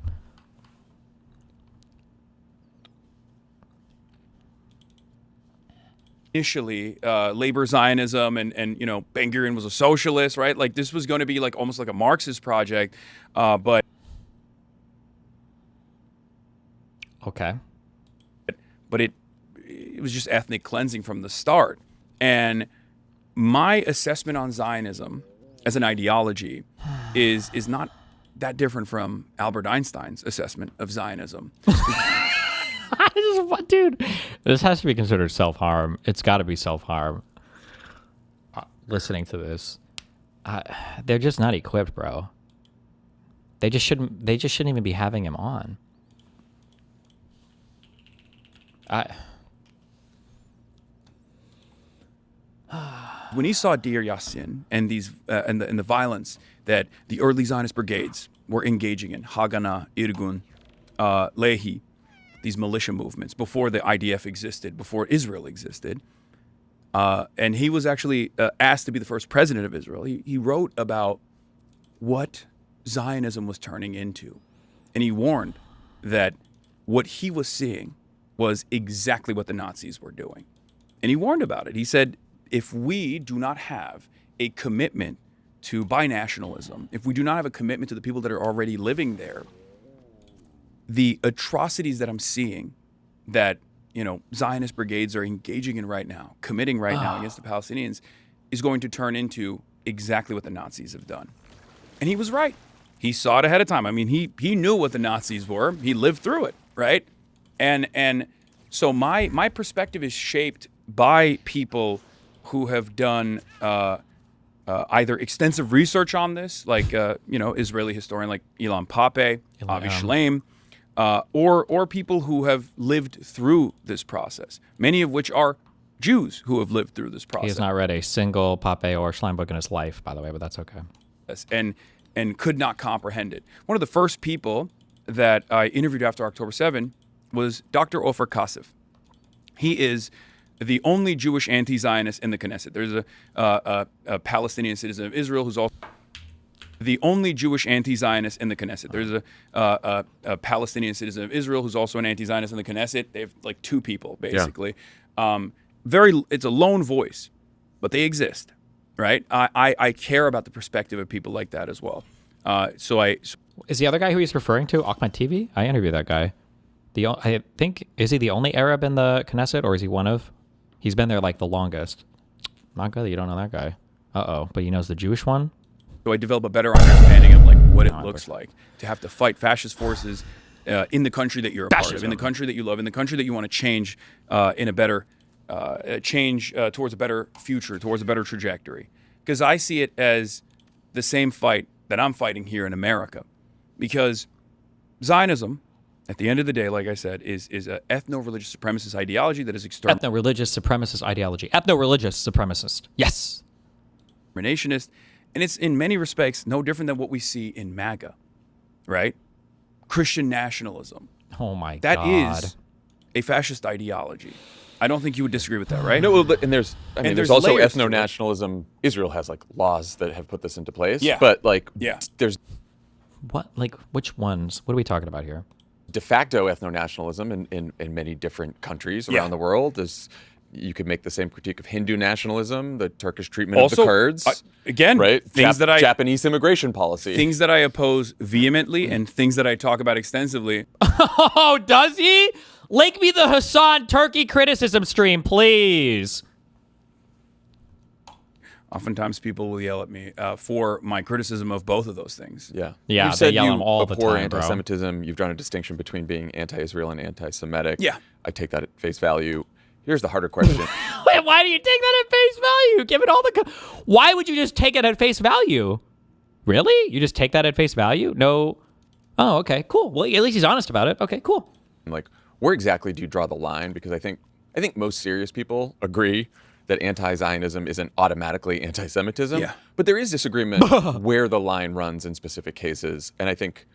Initially, labor Zionism and Ben Gurion was a socialist, right? Like this was going to be like almost like a Marxist project, but. Okay. But it was just ethnic cleansing from the start. And my assessment on Zionism as an ideology is not that different from Albert Einstein's assessment of Zionism. Dude, this has to be considered self-harm. It's got to be self-harm. Listening to this, they're just not equipped, bro. They just shouldn't even be having him on. When he saw Deir Yassin and these and the violence that the early Zionist brigades were engaging in, Haganah, Irgun, Lehi, these militia movements before the IDF existed, before Israel existed, and he was actually asked to be the first president of Israel. He wrote about what Zionism was turning into, and he warned that what he was seeing was exactly what the Nazis were doing. And he warned about it. He said, if we do not have a commitment to binationalism, if we do not have a commitment to the people that are already living there, the atrocities that I'm seeing that, Zionist brigades are engaging in right now, committing right now against the Palestinians, is going to turn into exactly what the Nazis have done. And he was right. He saw it ahead of time. I mean, he knew what the Nazis were. He lived through it, right? And so my perspective is shaped by people who have done either extensive research on this, like Israeli historian like Ilan Pappé, Avi Shlaim, or people who have lived through this process, many of which are Jews who have lived through this process. He has not read a single Pape or Schlein book in his life, by the way, but that's okay. And could not comprehend it. One of the first people that I interviewed after October 7 was Dr. Ofer Kasif. He is the only Jewish anti-Zionist in the Knesset. There's a Palestinian citizen of Israel who's also the only Jewish anti-Zionist in the Knesset. There's a Palestinian citizen of Israel who's also an anti-Zionist in the Knesset. They have like two people, basically. Yeah. It's a lone voice, but they exist, right? I care about the perspective of people like that as well. Is the other guy who he's referring to Ahmed TV? I interviewed that guy. I think, is he the only Arab in the Knesset, or is he one of? He's been there like the longest. Not good that you don't know that guy. Uh-oh, but he knows the Jewish one? So I develop a better understanding of like what it looks like to have to fight fascist forces in the country that you're a part of, in the country that you love, in the country that you want to change in a better towards a better future, towards a better trajectory. Because I see it as the same fight that I'm fighting here in America. Because Zionism, at the end of the day, like I said, is an ethno-religious supremacist ideology that is external. Ethno-religious supremacist ideology. Ethno-religious supremacist. Yes. Exterminationist. And it's in many respects no different than what we see in MAGA, right? Christian nationalism. Oh my God. That is a fascist ideology. I don't think you would disagree with that, right? No, and there's also layers to it. ethno-nationalism. Israel has like laws that have put this into place. Yeah. But there's what? Like which ones? What are we talking about here? De facto ethno-nationalism in many different countries around the world. You could make the same critique of Hindu nationalism, the Turkish treatment of the Kurds. Again, right? Japanese immigration policy. Things that I oppose vehemently and things that I talk about extensively. Oh, does he? Link me the Hasan Turkey criticism stream, please. Oftentimes people will yell at me for my criticism of both of those things. Yeah. Yeah, You've said they yell you them all the abhor time, bro. anti-Semitism. You've drawn a distinction between being anti-Israel and anti-Semitic. Yeah. I take that at face value. Here's the harder question. Wait, why do you take that at face value? Give it all the... Why would you just take it at face value? Really? You just take that at face value? No. Oh, okay, cool. Well, at least he's honest about it. Okay, cool. Like, where exactly do you draw the line? Because I think most serious people agree that anti-Zionism isn't automatically anti-Semitism. Yeah. But there is disagreement where the line runs in specific cases. And I think,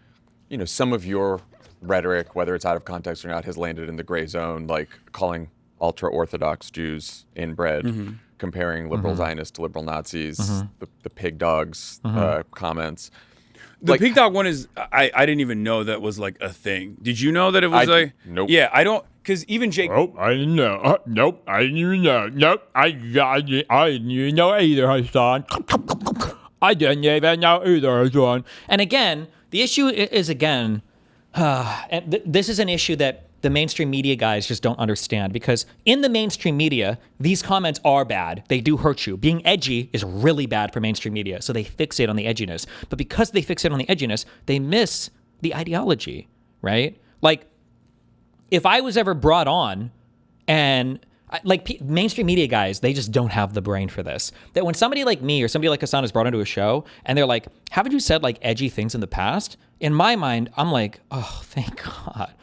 some of your rhetoric, whether it's out of context or not, has landed in the gray zone, like calling ultra-Orthodox Jews inbred, comparing liberal Zionists to liberal Nazis, the pig dogs comments. The pig dog one is, I didn't even know that was like a thing. Did you know that it was Nope. Yeah, I don't, because even Jake. Oh, I didn't know. Nope, I didn't even know. Nope, I didn't even know either, Hasan. I didn't even know either, Hasan. And again, the issue is, and this is an issue that the mainstream media guys just don't understand, because in the mainstream media, these comments are bad. They do hurt you. Being edgy is really bad for mainstream media, so they fixate on the edginess. But because they fixate on the edginess, they miss the ideology, right? Like, if I was ever brought on and... mainstream media guys, they just don't have the brain for this. That when somebody like me or somebody like Hasan is brought into a show and they're like, haven't you said like edgy things in the past? In my mind, I'm like, oh, thank God.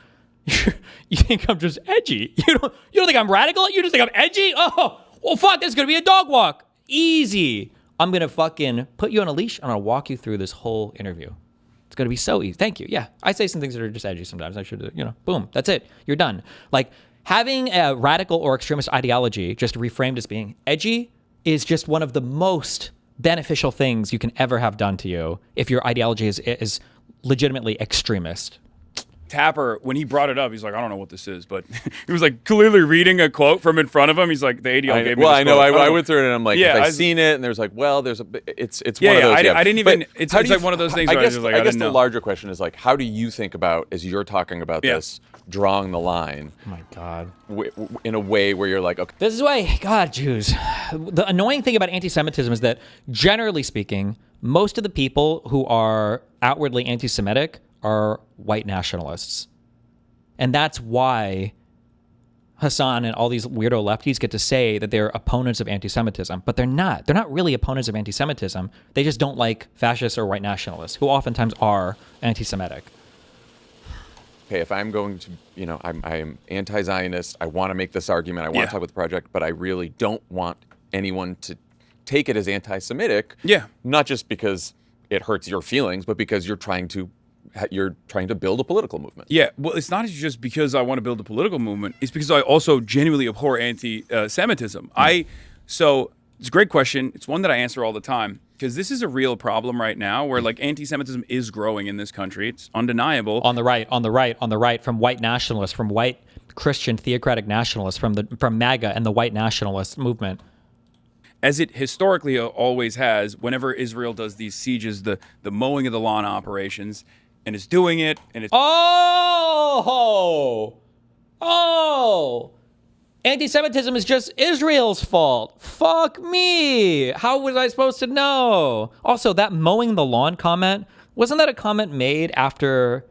You think I'm just edgy? You don't think I'm radical? You just think I'm edgy? Oh, well, fuck, there's gonna be a dog walk. Easy. I'm gonna fucking put you on a leash. I'm gonna walk you through this whole interview. It's gonna be so easy. Thank you. Yeah, I say some things that are just edgy sometimes. I should, boom, that's it. You're done. Like, having a radical or extremist ideology just reframed as being edgy is just one of the most beneficial things you can ever have done to you if your ideology is legitimately extremist. Tapper, when he brought it up, he's like, I don't know what this is, but he was like clearly reading a quote from in front of him. He's like, the ADL gave me well, this I know. quote. I went through it and I'm like, Yeah, I've seen it, and there's like, well, there's it's Yeah, one of those. I didn't even. It's how do like you- one of those things I where I guess, was just like, I I guess didn't the know. larger question is like, how do you think about, as you're talking about this, drawing the line? Oh my God. In a way where you're like, okay. This is why, God, Jews. The annoying thing about anti-Semitism is that, generally speaking, most of the people who are outwardly anti-Semitic are white nationalists. And that's why Hasan and all these weirdo lefties get to say that they're opponents of anti-Semitism, but they're not. They're not really opponents of anti-Semitism. They just don't like fascists or white nationalists, who oftentimes are anti-Semitic. Okay, if I'm going to, I'm anti-Zionist, I want to make this argument, I want to talk about the project, but I really don't want anyone to take it as anti-Semitic. Yeah. Not just because it hurts your feelings, but because you're trying to build a political movement. Yeah, well, it's not just because I want to build a political movement. It's because I also genuinely abhor anti-Semitism. So it's a great question. It's one that I answer all the time because this is a real problem right now where like anti-Semitism is growing in this country. It's undeniable. On the right, from white nationalists, from white Christian theocratic nationalists, from MAGA and the white nationalist movement. As it historically always has, whenever Israel does these sieges, the mowing of the lawn operations, and is doing it, and it's Anti-Semitism is just Israel's fault. Fuck me. How was I supposed to know? Also, that mowing the lawn comment, wasn't that a comment made after,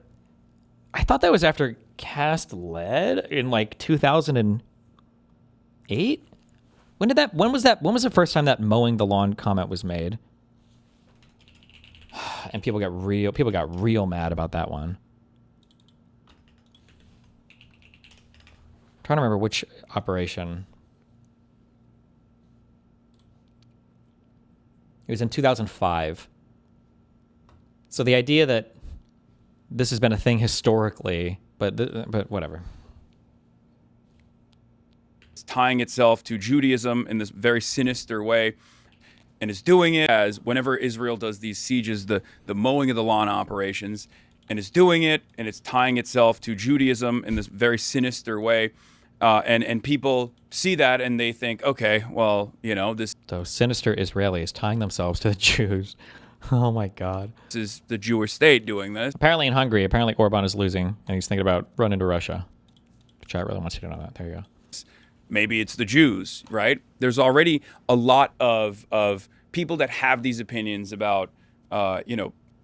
I thought that was after Cast Lead in like 2008? When was the first time that mowing the lawn comment was made? And people got real mad about that one. Trying to remember which operation. It was in 2005. So the idea that this has been a thing historically, but whatever. It's tying itself to Judaism in this very sinister way, and is doing it as whenever Israel does these sieges, the mowing of the lawn operations, and is doing it, and it's tying itself to Judaism in this very sinister way. And people see that and they think, okay, well, this. So sinister Israelis tying themselves to the Jews. Oh my God. This is the Jewish state doing this. Apparently in Hungary, Orban is losing and he's thinking about running to Russia. Chat really wants you to know that. There you go. Maybe it's the Jews, right? There's already a lot of people that have these opinions about,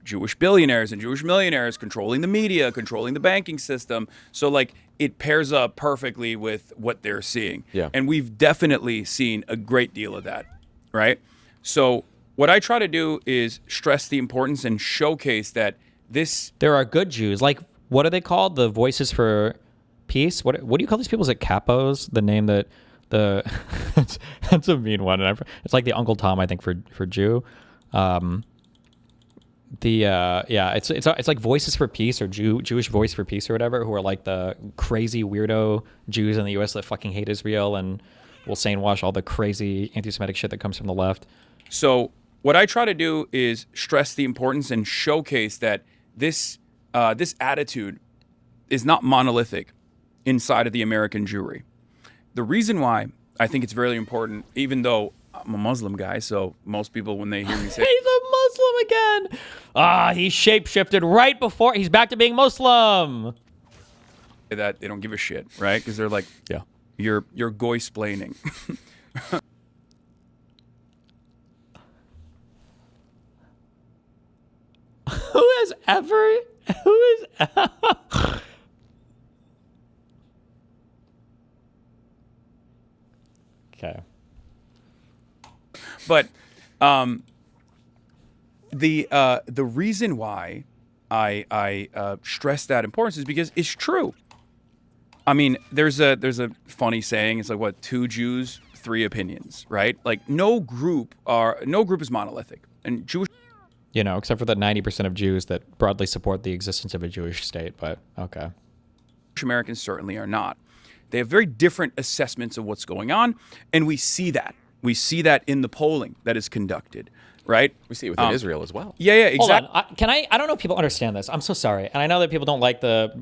Jewish billionaires and Jewish millionaires controlling the media, controlling the banking system. So like it pairs up perfectly with what they're seeing. Yeah. And we've definitely seen a great deal of that, right? So what I try to do is stress the importance and showcase that there are good Jews. Like, what are they called? The Voices for Peace? What do you call these people? Is it capos? The name that that's a mean one. And it's like the Uncle Tom, I think, for Jew. It's like Voices for Peace or Jewish Voice for Peace or whatever, who are like the crazy weirdo Jews in the U.S. that fucking hate Israel and will sandwash all the crazy anti-Semitic shit that comes from the left. So what I try to do is stress the importance and showcase that this attitude is not monolithic inside of the American Jewry. The reason why I think it's very important, even though I'm a Muslim guy, so most people when they hear me say he's a Muslim again. He shapeshifted right before he's back to being Muslim. That they don't give a shit, right? Because they're like, yeah, you're goy-splaining. Who is okay. But the reason why I stress that importance is because it's true. I mean, there's a funny saying. It's like, what, 2 Jews, 3 opinions, right? Like no group is monolithic, and Jewish. Except for the 90% of Jews that broadly support the existence of a Jewish state. But okay. Americans certainly are not. They have very different assessments of what's going on, and we see that. We see that in the polling that is conducted, right? We see it within Israel as well. Yeah, exactly. Hold on. I don't know if people understand this. I'm so sorry. And I know that people don't like the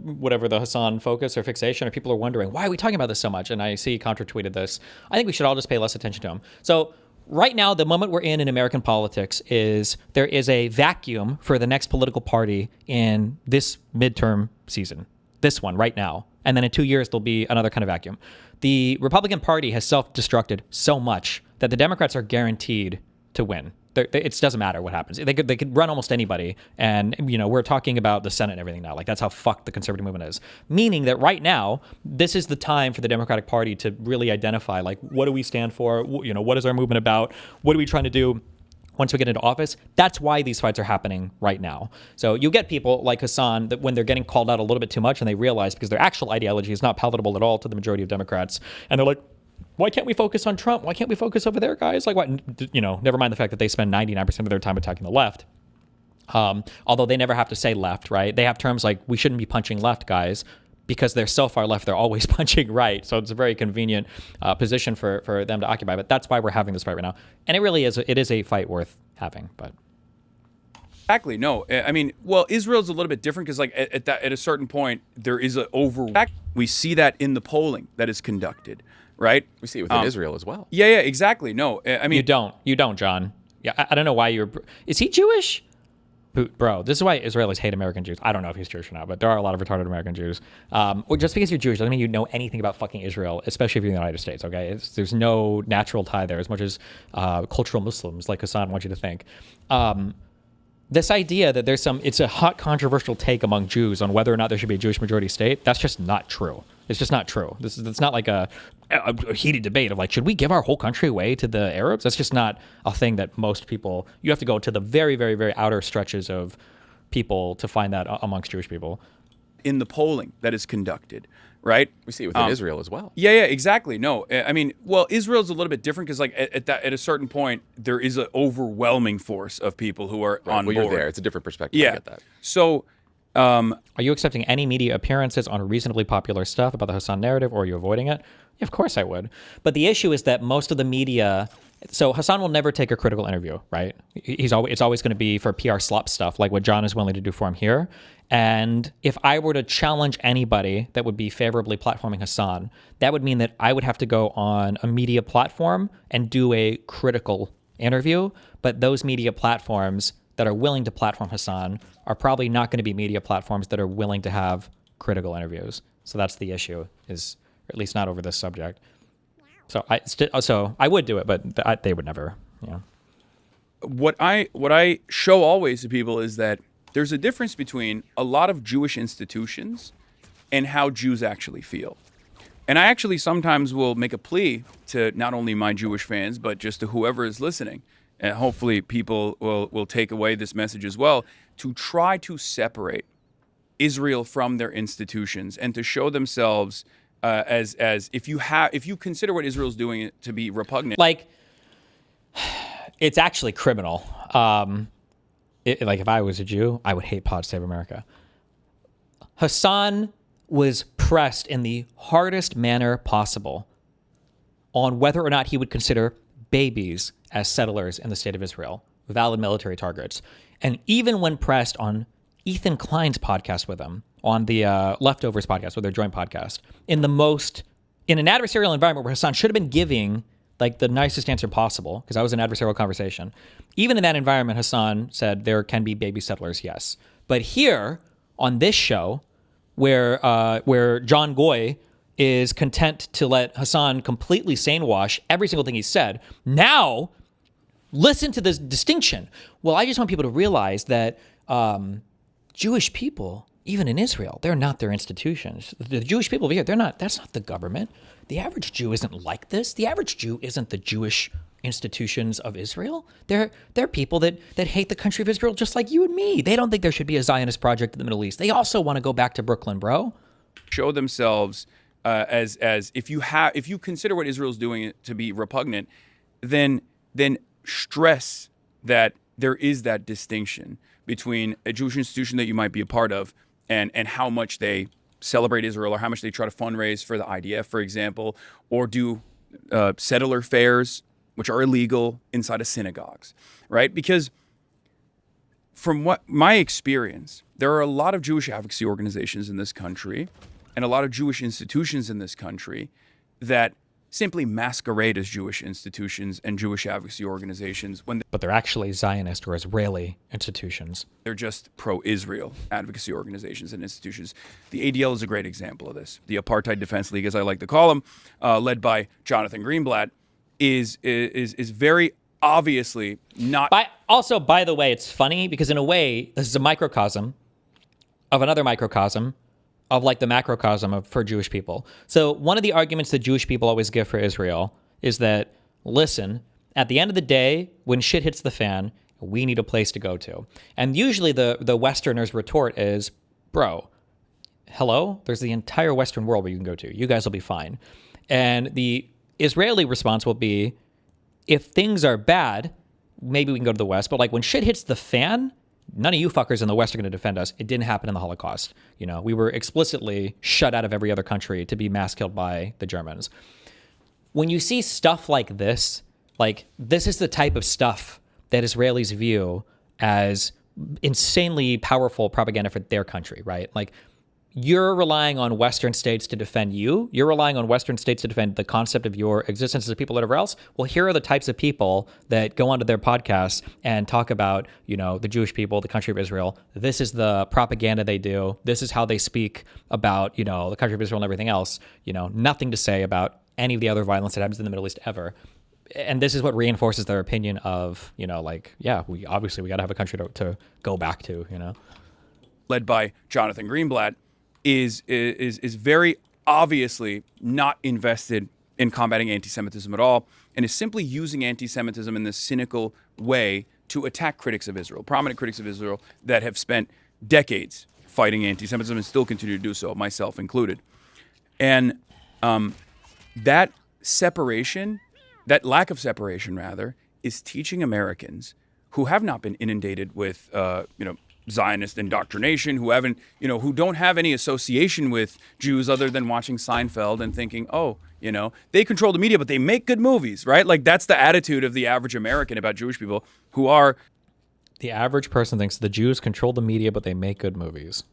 Hasan focus or fixation, or people are wondering, why are we talking about this so much? And I see Contra tweeted this. I think we should all just pay less attention to him. So right now, the moment we're in American politics is there is a vacuum for the next political party in this midterm season. This one right now. And then in 2 years, there'll be another kind of vacuum. The Republican Party has self-destructed so much that the Democrats are guaranteed to win. It doesn't matter what happens. They could run almost anybody. And, we're talking about the Senate and everything now. Like, that's how fucked the conservative movement is. Meaning that right now, this is the time for the Democratic Party to really identify, like, what do we stand for? What is our movement about? What are we trying to do once we get into office? That's why these fights are happening right now. So you get people like Hasan that when they're getting called out a little bit too much and they realize because their actual ideology is not palatable at all to the majority of Democrats, and they're like, why can't we focus on Trump? Why can't we focus over there, guys? Like, what? Never mind the fact that they spend 99% of their time attacking the left. Although they never have to say left, right? They have terms like, we shouldn't be punching left, guys, because they're so far left, they're always punching right. So it's a very convenient position for them to occupy. But that's why we're having this fight right now. And it really is, it is a fight worth having. But Exactly. No, I mean, well, Israel's a little bit different because, like, at a certain point, there is an we see that in the polling that is conducted, right? We see it within Israel as well. Yeah, exactly. No, I mean, you don't, John. Yeah, I don't know why you're. Is he Jewish? Bro, this is why Israelis hate American Jews. I don't know if he's Jewish or not, but there are a lot of retarded American Jews. Or just because you're Jewish doesn't mean you know anything about fucking Israel, especially if you're in the United States, okay? There's no natural tie there as much as cultural Muslims, like Hasan wants you to think. This idea that it's a hot controversial take among Jews on whether or not there should be a Jewish majority state, that's just not true. It's just not true. It's not like a heated debate of like, should we give our whole country away to the Arabs? That's just not a thing that most people, you have to go to the very, very, very outer stretches of people to find that amongst Jewish people. In the polling that is conducted, right? We see it within Israel as well. Yeah, exactly. No, I mean, well, Israel's a little bit different because, like, at a certain point, there is an overwhelming force of people who are on board. You're there. It's a different perspective. Yeah. I get that. So, are you accepting any media appearances on reasonably popular stuff about the Hasan narrative, or are you avoiding it? Yeah, of course I would. But the issue is that most of the media. So Hasan will never take a critical interview, right? It's always going to be for PR slop stuff, like what John is willing to do for him here. And if I were to challenge anybody that would be favorably platforming Hasan, that would mean that I would have to go on a media platform and do a critical interview. But those media platforms that are willing to platform Hasan are probably not going to be media platforms that are willing to have critical interviews. So that's the issue, or at least not over this subject. So I would do it, but they would never. What I show always to people is that there's a difference between a lot of Jewish institutions and how Jews actually feel. And I actually sometimes will make a plea to not only my Jewish fans, but just to whoever is listening. And hopefully people will take away this message as well, to try to separate Israel from their institutions and to show themselves as if you consider what Israel's doing to be repugnant. Like, it's actually criminal. Like, if I was a Jew, I would hate Pod Save America. Hasan was pressed in the hardest manner possible on whether or not he would consider babies as settlers in the state of Israel, valid military targets. And even when pressed on Ethan Klein's podcast with him, on the Leftovers podcast, with their joint podcast, in an adversarial environment where Hasan should have been giving like the nicest answer possible, because that was an adversarial conversation. Even in that environment, Hasan said there can be baby settlers, yes. But here on this show, where John Goy is content to let Hasan completely sane-wash every single thing he said, now listen to this distinction. Well, I just want people to realize that Jewish people, even in Israel, they're not their institutions. The Jewish people over here, that's not the government. The average Jew isn't like this. The average Jew isn't the Jewish institutions of Israel. They're people that hate the country of Israel just like you and me. They don't think there should be a Zionist project in the Middle East. They also want to go back to Brooklyn, bro. Show themselves as if you consider what Israel's doing to be repugnant, then stress that there is that distinction between a Jewish institution that you might be a part of and how much they celebrate Israel or how much they try to fundraise for the IDF, for example, or do settler fairs, which are illegal inside of synagogues, right? Because from what my experience, there are a lot of Jewish advocacy organizations in this country and a lot of Jewish institutions in this country that simply masquerade as Jewish institutions and Jewish advocacy organizations when But they're actually Zionist or Israeli institutions. they're just pro-Israel advocacy organizations and institutions. The ADL is a great example of this. The Apartheid Defense League, as I like to call them, led by Jonathan Greenblatt, is very obviously not. Also, by the way, it's funny because in a way, this is a microcosm of another microcosm of like the macrocosm for Jewish people. So one of the arguments that Jewish people always give for Israel is that, listen, at the end of the day, when shit hits the fan, we need a place to go to. And usually the Westerners' retort is, bro, hello? There's the entire Western world where you can go to. You guys will be fine. And the Israeli response will be, if things are bad, maybe we can go to the West. But like when shit hits the fan, none of you fuckers in the West are going to defend us. It didn't happen in the Holocaust. You know, we were explicitly shut out of every other country to be mass killed by the Germans. When you see stuff like this is the type of stuff that Israelis view as insanely powerful propaganda for their country, right? Like, you're relying on Western states to defend you. You're relying on Western states to defend the concept of your existence as a people, whatever else. Well, here are the types of people that go onto their podcasts and talk about, you know, the Jewish people, the country of Israel. This is the propaganda they do. This is how they speak about, you know, the country of Israel and everything else. You know, nothing to say about any of the other violence that happens in the Middle East ever. And this is what reinforces their opinion of, you know, like, yeah, we got to have a country to go back to, you know. Led by Jonathan Greenblatt, is very obviously not invested in combating anti-Semitism at all, and is simply using anti-Semitism in this cynical way to attack critics of Israel, prominent critics of Israel that have spent decades fighting anti-Semitism and still continue to do so, myself included. And that separation, that lack of separation rather, is teaching Americans who have not been inundated with, Zionist indoctrination, who don't have any association with Jews other than watching Seinfeld and thinking, oh, you know, they control the media, but they make good movies, right? Like, that's the attitude of the average American about Jewish people who are. The average person thinks the Jews control the media, but they make good movies.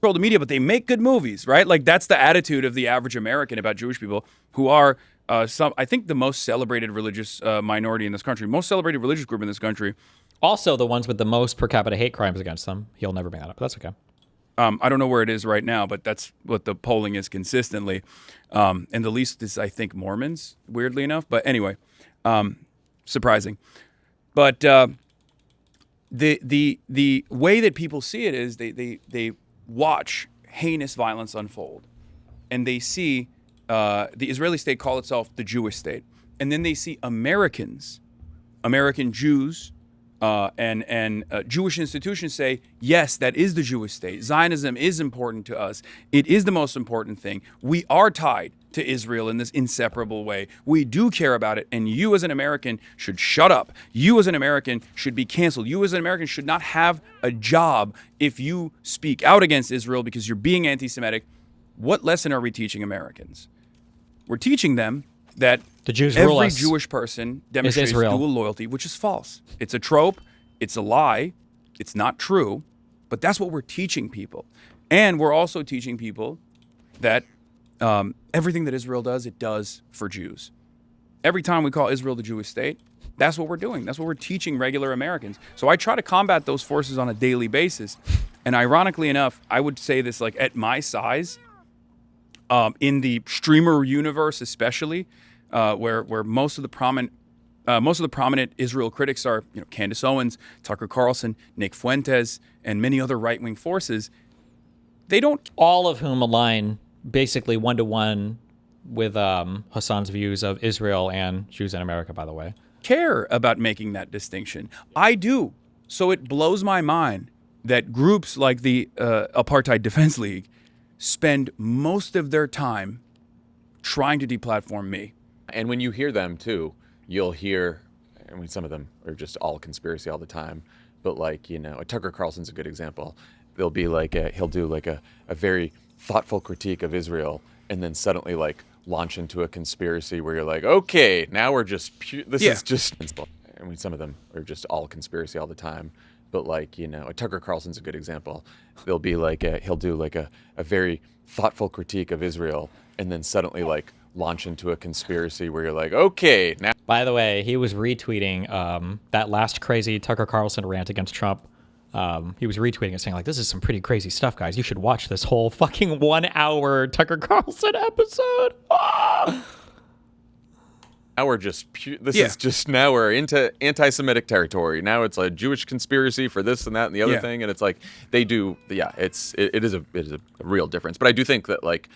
Control the media, but they make good movies, right? Like, that's the attitude of the average American about Jewish people who are I think the most celebrated religious minority in this country, most celebrated religious group in this country. Also the ones with the most per capita hate crimes against them. He'll never bring that up, but that's okay. I don't know where it is right now, but that's what the polling is consistently. And the least is, I think, Mormons, weirdly enough. But anyway, surprising. But the way that people see it is they watch heinous violence unfold, and they see the Israeli state call itself the Jewish state, and then they see American Jews and Jewish institutions say, yes, that is the Jewish state. Zionism is important to us. It is the most important thing. We are tied to Israel in this inseparable way. We do care about it, and you as an American should shut up. You as an American should be canceled. You as an American should not have a job if you speak out against Israel because you're being anti-Semitic. What lesson are we teaching Americans? We're teaching them that the Jews rule every us. Jewish person demonstrates Israel. dual loyalty, which is false. It's a trope. It's a lie. It's not true. But that's what we're teaching people. And we're also teaching people that everything that Israel does, it does for Jews. Every time we call Israel the Jewish state, that's what we're doing. That's what we're teaching regular Americans. So I try to combat those forces on a daily basis. And ironically enough, I would say this, like, at my size, in the streamer universe especially, where most of the prominent Israel critics are, you know, Candace Owens, Tucker Carlson, Nick Fuentes, and many other right-wing forces, they don't. All of whom align basically one-to-one with Hasan's views of Israel and Jews in America, by the way. Care about making that distinction. I do. So it blows my mind that groups like the Apartheid Defense League spend most of their time trying to deplatform me. And when you hear them too, you'll hear, I mean, some of them are just all conspiracy all the time, but like, you know, Tucker Carlson's a good example. There'll be like he'll do like a very thoughtful critique of Israel, and then suddenly like launch into a conspiracy where you're like, okay, now we're just, this is just, I mean, some of them are just all conspiracy all the time, but like, you know, Tucker Carlson's a good example. There'll be like he'll do like a very thoughtful critique of Israel, and then suddenly like launch into a conspiracy where you're like, okay, now. By the way, he was retweeting that last crazy Tucker Carlson rant against Trump. He was retweeting it saying like, this is some pretty crazy stuff, guys. You should watch this whole fucking 1 hour Tucker Carlson episode. Ah! Now we're just, this is just, now we're into anti-Semitic territory. Now it's a Jewish conspiracy for this and that and the other thing. And it's like, they do, it is a real difference. But I do think that like,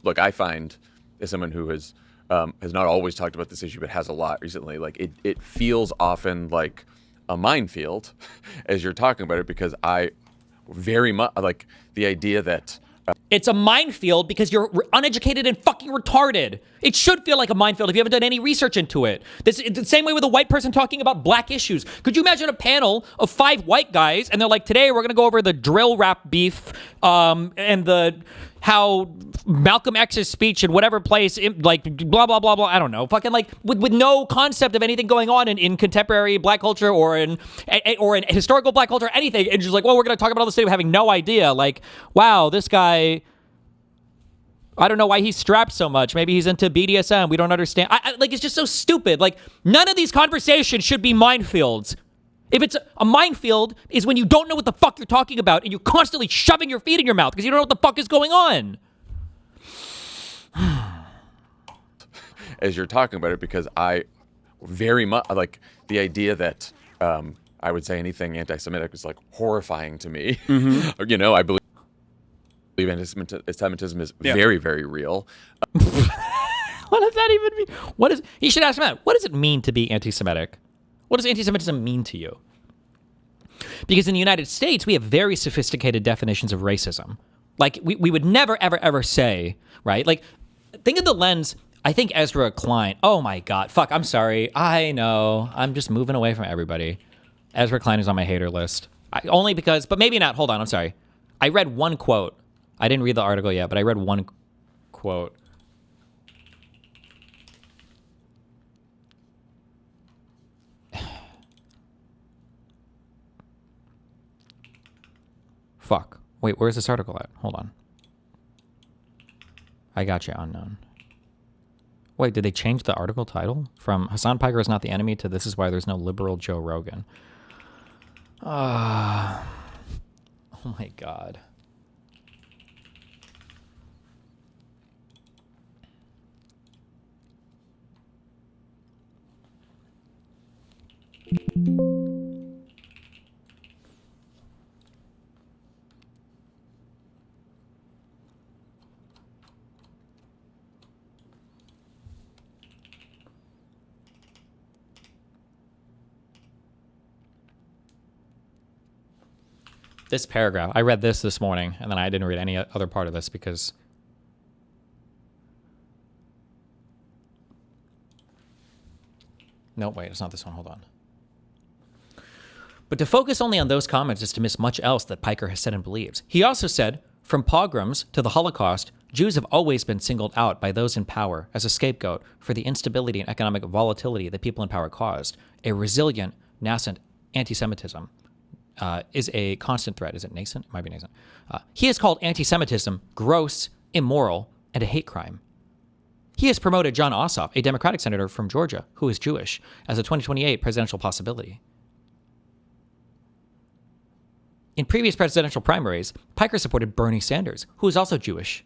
look, I find as someone who has not always talked about this issue, but has a lot recently, like it feels often like a minefield as you're talking about it, because I very much like the idea that it's a minefield because you're uneducated and fucking retarded. It should feel like a minefield if you haven't done any research into it. It's the same way with a white person talking about black issues. Could you imagine a panel of 5 white guys and they're like, today we're going to go over the drill rap beef and how Malcolm X's speech in whatever place, like blah, blah, blah, blah. I don't know. Fucking like with no concept of anything going on in contemporary black culture or in historical black culture, anything. And just like, well, we're going to talk about all this today having no idea. Like, wow, this guy, I don't know why he's strapped so much. Maybe he's into BDSM. We don't understand. Like, it's just so stupid. Like, none of these conversations should be minefields. If it's a minefield is when you don't know what the fuck you're talking about and you're constantly shoving your feet in your mouth because you don't know what the fuck is going on. As you're talking about it, because I very much like the idea that I would say anything anti-Semitic is like horrifying to me. Mm-hmm. You know, I believe anti-Semitism is very, very real. What does that even mean? You should ask Matt, what does it mean to be anti-Semitic? What does anti-Semitism mean to you? Because in the United States, we have very sophisticated definitions of racism. Like, we would never, ever, ever say, right? Like, think of the lens, I think Ezra Klein, oh my God, fuck, I'm sorry. I know, I'm just moving away from everybody. Ezra Klein is on my hater list. Only because, but maybe not, hold on, I'm sorry. I read one quote. I didn't read the article yet, but I read one quote. Fuck. Wait, where's this article at? Hold on. I got you, unknown. Wait, did they change the article title? From Hasan Piker is not the enemy to this is why there's no liberal Joe Rogan. Oh my God. This paragraph, I read this morning, and then I didn't read any other part of this because no, wait, it's not this one. Hold on. But to focus only on those comments is to miss much else that Piker has said and believes. He also said, from pogroms to the Holocaust, Jews have always been singled out by those in power as a scapegoat for the instability and economic volatility that people in power caused. A resilient, nascent anti-Semitism is a constant threat. Is it nascent? It might be nascent. He has called anti-Semitism gross, immoral, and a hate crime. He has promoted John Ossoff, a Democratic senator from Georgia who is Jewish, as a 2028 presidential possibility. In previous presidential primaries, Piker supported Bernie Sanders, who is also Jewish.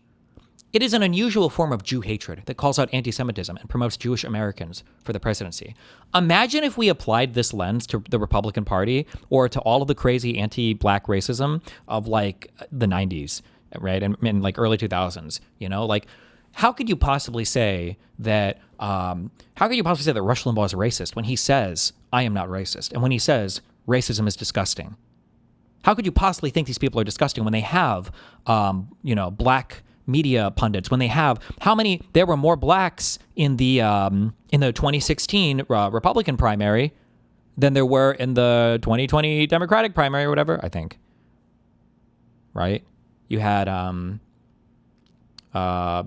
It is an unusual form of Jew hatred that calls out anti-Semitism and promotes Jewish Americans for the presidency. Imagine if we applied this lens to the Republican Party or to all of the crazy anti-black racism of like the 90s, right? And like early 2000s, you know, like how could you possibly say that Rush Limbaugh is racist when he says, I am not racist, and when he says racism is disgusting? How could you possibly think these people are disgusting when they have, black media pundits when they have how many? There were more blacks in the 2016 Republican primary than there were in the 2020 Democratic primary or whatever. I think. Right? You had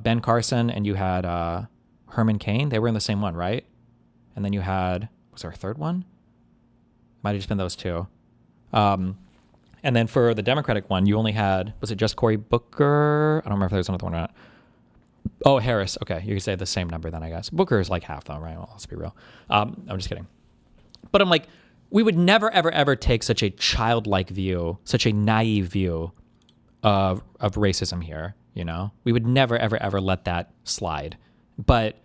Ben Carson and you had Herman Cain. They were in the same one, right? And then you had, was there a third one? Might have just been those two. And then for the Democratic one, you only had, was it just Cory Booker? I don't remember if there was another one or not. Oh, Harris. Okay, you could say the same number then, I guess. Booker is like half though, right? Well, let's be real. I'm just kidding. But I'm like, we would never, ever, ever take such a childlike view, such a naive view of racism here, you know? We would never, ever, ever let that slide. But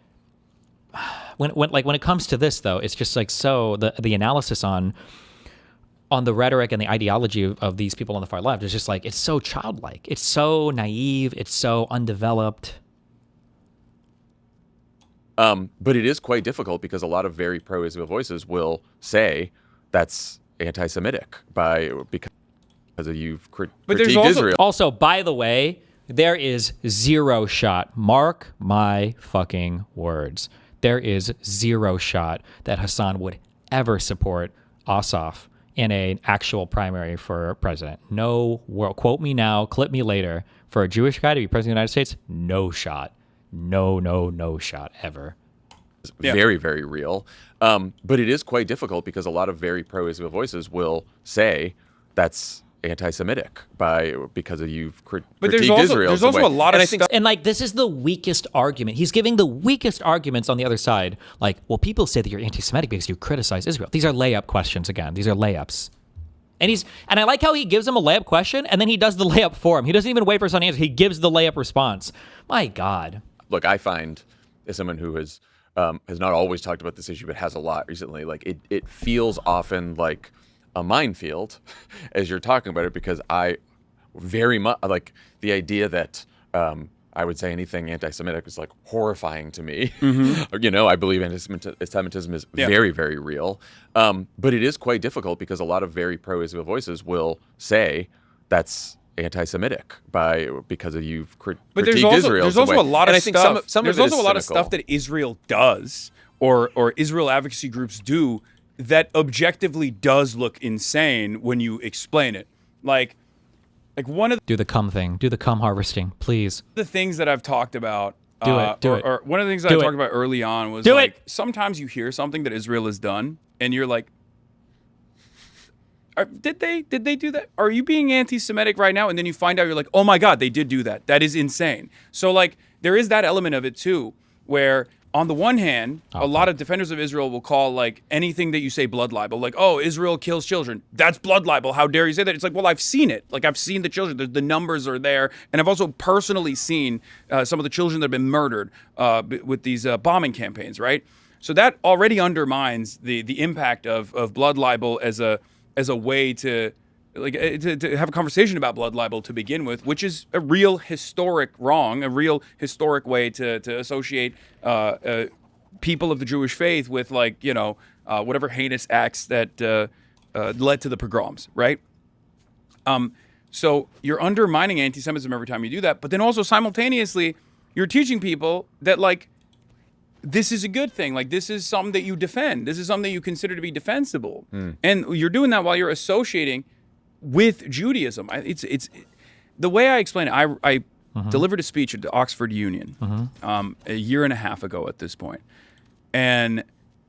when it comes to this though, it's just like, so the analysis on the rhetoric and the ideology of these people on the far left is just like, it's so childlike. It's so naive. It's so undeveloped. But it is quite difficult because a lot of very pro-Israel voices will say that's anti-Semitic because you've critiqued Israel. Also, by the way, there is zero shot. Mark my fucking words. There is zero shot that Hasan would ever support Ossoff in an actual primary for president. No, quote me now, clip me later. For a Jewish guy to be president of the United States, no shot. No shot ever. Very, very real. But it is quite difficult because a lot of very pro-Israel voices will say that's anti-Semitic because you've critiqued Israel. There's also a lot of stuff. And like, this is the weakest argument. He's giving the weakest arguments on the other side. Like, well, people say that you're anti-Semitic because you criticize Israel. These are layup questions again. These are layups. And I like how he gives him a layup question and then he does the layup for him. He doesn't even wait for his own answer. He gives the layup response. My God. Look, I find, as someone who has not always talked about this issue, but has a lot recently, like it feels often like a minefield as you're talking about it, because I very much like the idea that I would say anything anti-Semitic is like horrifying to me. Mm-hmm. You know, I believe anti-Semitism is very, very real. But it is quite difficult because a lot of very pro-Israel voices will say that's anti-Semitic because you've critiqued Israel. There's also a lot of stuff. There's also a lot of stuff that Israel does or Israel advocacy groups do that objectively does look insane when you explain it. Like one of do the cum thing, do the cum harvesting, please. The things that I've talked about, do it. Or one of the things that I talked about early on was sometimes you hear something that Israel has done, and you're like, did they do that? Are you being anti-Semitic right now? And then you find out, you're like, oh my God, they did do that. That is insane. So like, there is that element of it too, where on the one hand, a lot of defenders of Israel will call like anything that you say blood libel, like, oh, Israel kills children. That's blood libel. How dare you say that? It's like, well, I've seen it. Like, I've seen the children. The numbers are there. And I've also personally seen some of the children that have been murdered with these bombing campaigns, right? So that already undermines the impact of blood libel as a way to have a conversation about blood libel to begin with, which is a real historic wrong, a real historic way to associate people of the Jewish faith with whatever heinous acts that led to the pogroms, right? So you're undermining anti-Semitism every time you do that, but then also simultaneously you're teaching people that like this is a good thing. Like, this is something that you defend. This is something that you consider to be defensible. And you're doing that while you're associating with Judaism. It's the way I explain it. I delivered a speech at the Oxford Union a year and a half ago at this point. And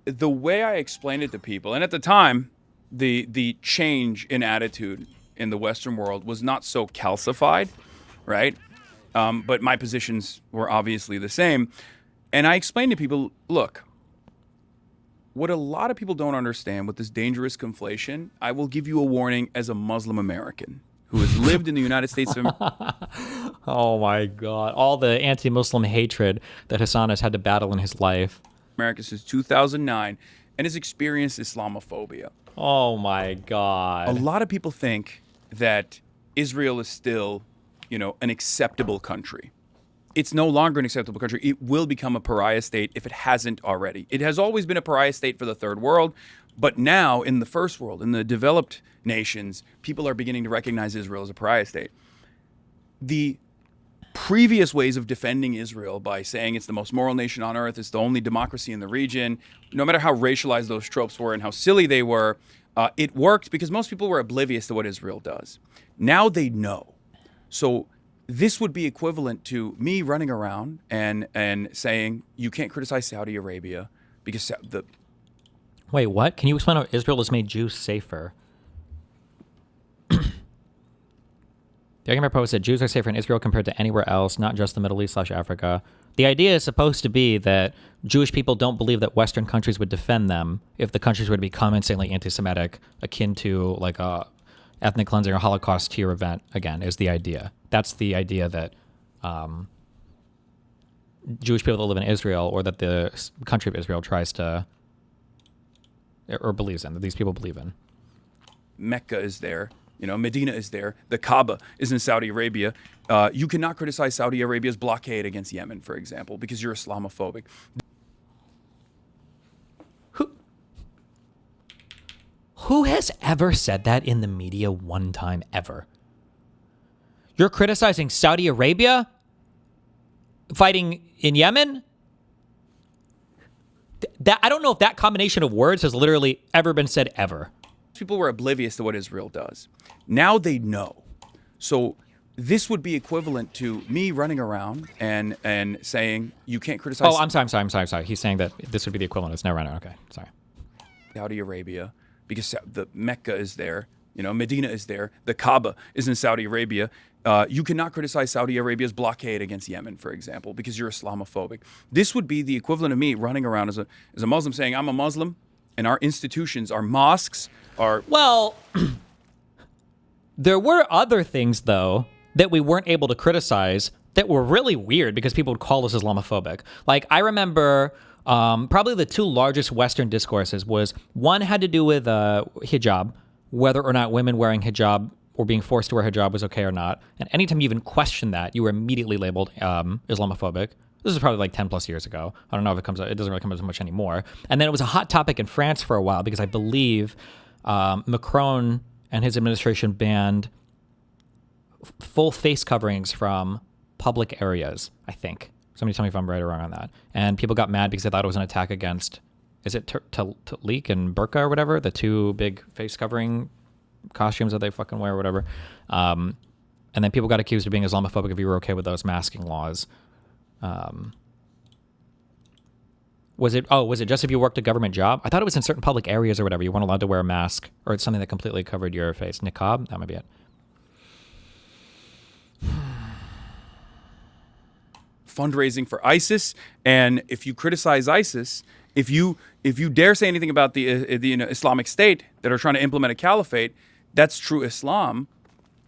the way I explained it to people, and at the time, the change in attitude in the Western world was not so calcified, right? But my positions were obviously the same. And I explained to people, look, what a lot of people don't understand with this dangerous conflation, I will give you a warning as a Muslim American who has lived in the United States of America. Oh my God. All the anti-Muslim hatred that Hasan has had to battle in his life. America since 2009 and has experienced Islamophobia. Oh my God. A lot of people think that Israel is still, an acceptable country. It's no longer an acceptable country. It will become a pariah state if it hasn't already. It has always been a pariah state for the third world, but now in the first world, in the developed nations, people are beginning to recognize Israel as a pariah state. The previous ways of defending Israel by saying it's the most moral nation on earth, it's the only democracy in the region, no matter how racialized those tropes were and how silly they were, it worked because most people were oblivious to what Israel does. Now they know. So this would be equivalent to me running around and saying you can't criticize Saudi Arabia because the Wait, what? Can you explain how Israel has made Jews safer? The argument proposed that Jews are safer in Israel compared to anywhere else, not just the Middle East/Africa. The idea is supposed to be that Jewish people don't believe that Western countries would defend them if the countries were to become insanely anti-Semitic, akin to like a ethnic cleansing or Holocaust tier event. Again, is the idea. That's the idea that Jewish people that live in Israel, or that the country of Israel tries to or believes in, that these people believe in. Mecca is there. Medina is there. The Kaaba is in Saudi Arabia. You cannot criticize Saudi Arabia's blockade against Yemen, for example, because you're Islamophobic. Who has ever said that in the media one time ever? You're criticizing Saudi Arabia fighting in Yemen? That I don't know if that combination of words has literally ever been said ever. People were oblivious to what Israel does. Now they know. So this would be equivalent to me running around and saying you can't criticize. Oh, I'm sorry. He's saying that this would be the equivalent. It's never running. Okay, sorry. Saudi Arabia, because the Mecca is there. Medina is there. The Kaaba is in Saudi Arabia. You cannot criticize Saudi Arabia's blockade against Yemen, for example, because you're Islamophobic. This would be the equivalent of me running around as a Muslim saying I'm a Muslim, and our institutions, our mosques, are... Well, there were other things, though, that we weren't able to criticize that were really weird because people would call us Islamophobic. Like, I remember probably the two largest Western discourses was, one had to do with hijab, whether or not women wearing hijab or being forced to wear hijab was okay or not. And anytime you even questioned that, you were immediately labeled Islamophobic. This is probably like 10 plus years ago. I don't know if it doesn't really come up as much anymore. And then it was a hot topic in France for a while because I believe Macron and his administration banned full face coverings from public areas, I think. Somebody tell me if I'm right or wrong on that. And people got mad because they thought it was an attack against, is it Talik and Burqa or whatever? The two big face covering costumes that they fucking wear or whatever. And then people got accused of being Islamophobic if you were okay with those masking laws. Was it just if you worked a government job? I thought it was in certain public areas or whatever. You weren't allowed to wear a mask, or it's something that completely covered your face. Niqab? That might be it. Fundraising for ISIS, and if you criticize ISIS, if you dare say anything about the Islamic State that are trying to implement a caliphate, that's true Islam,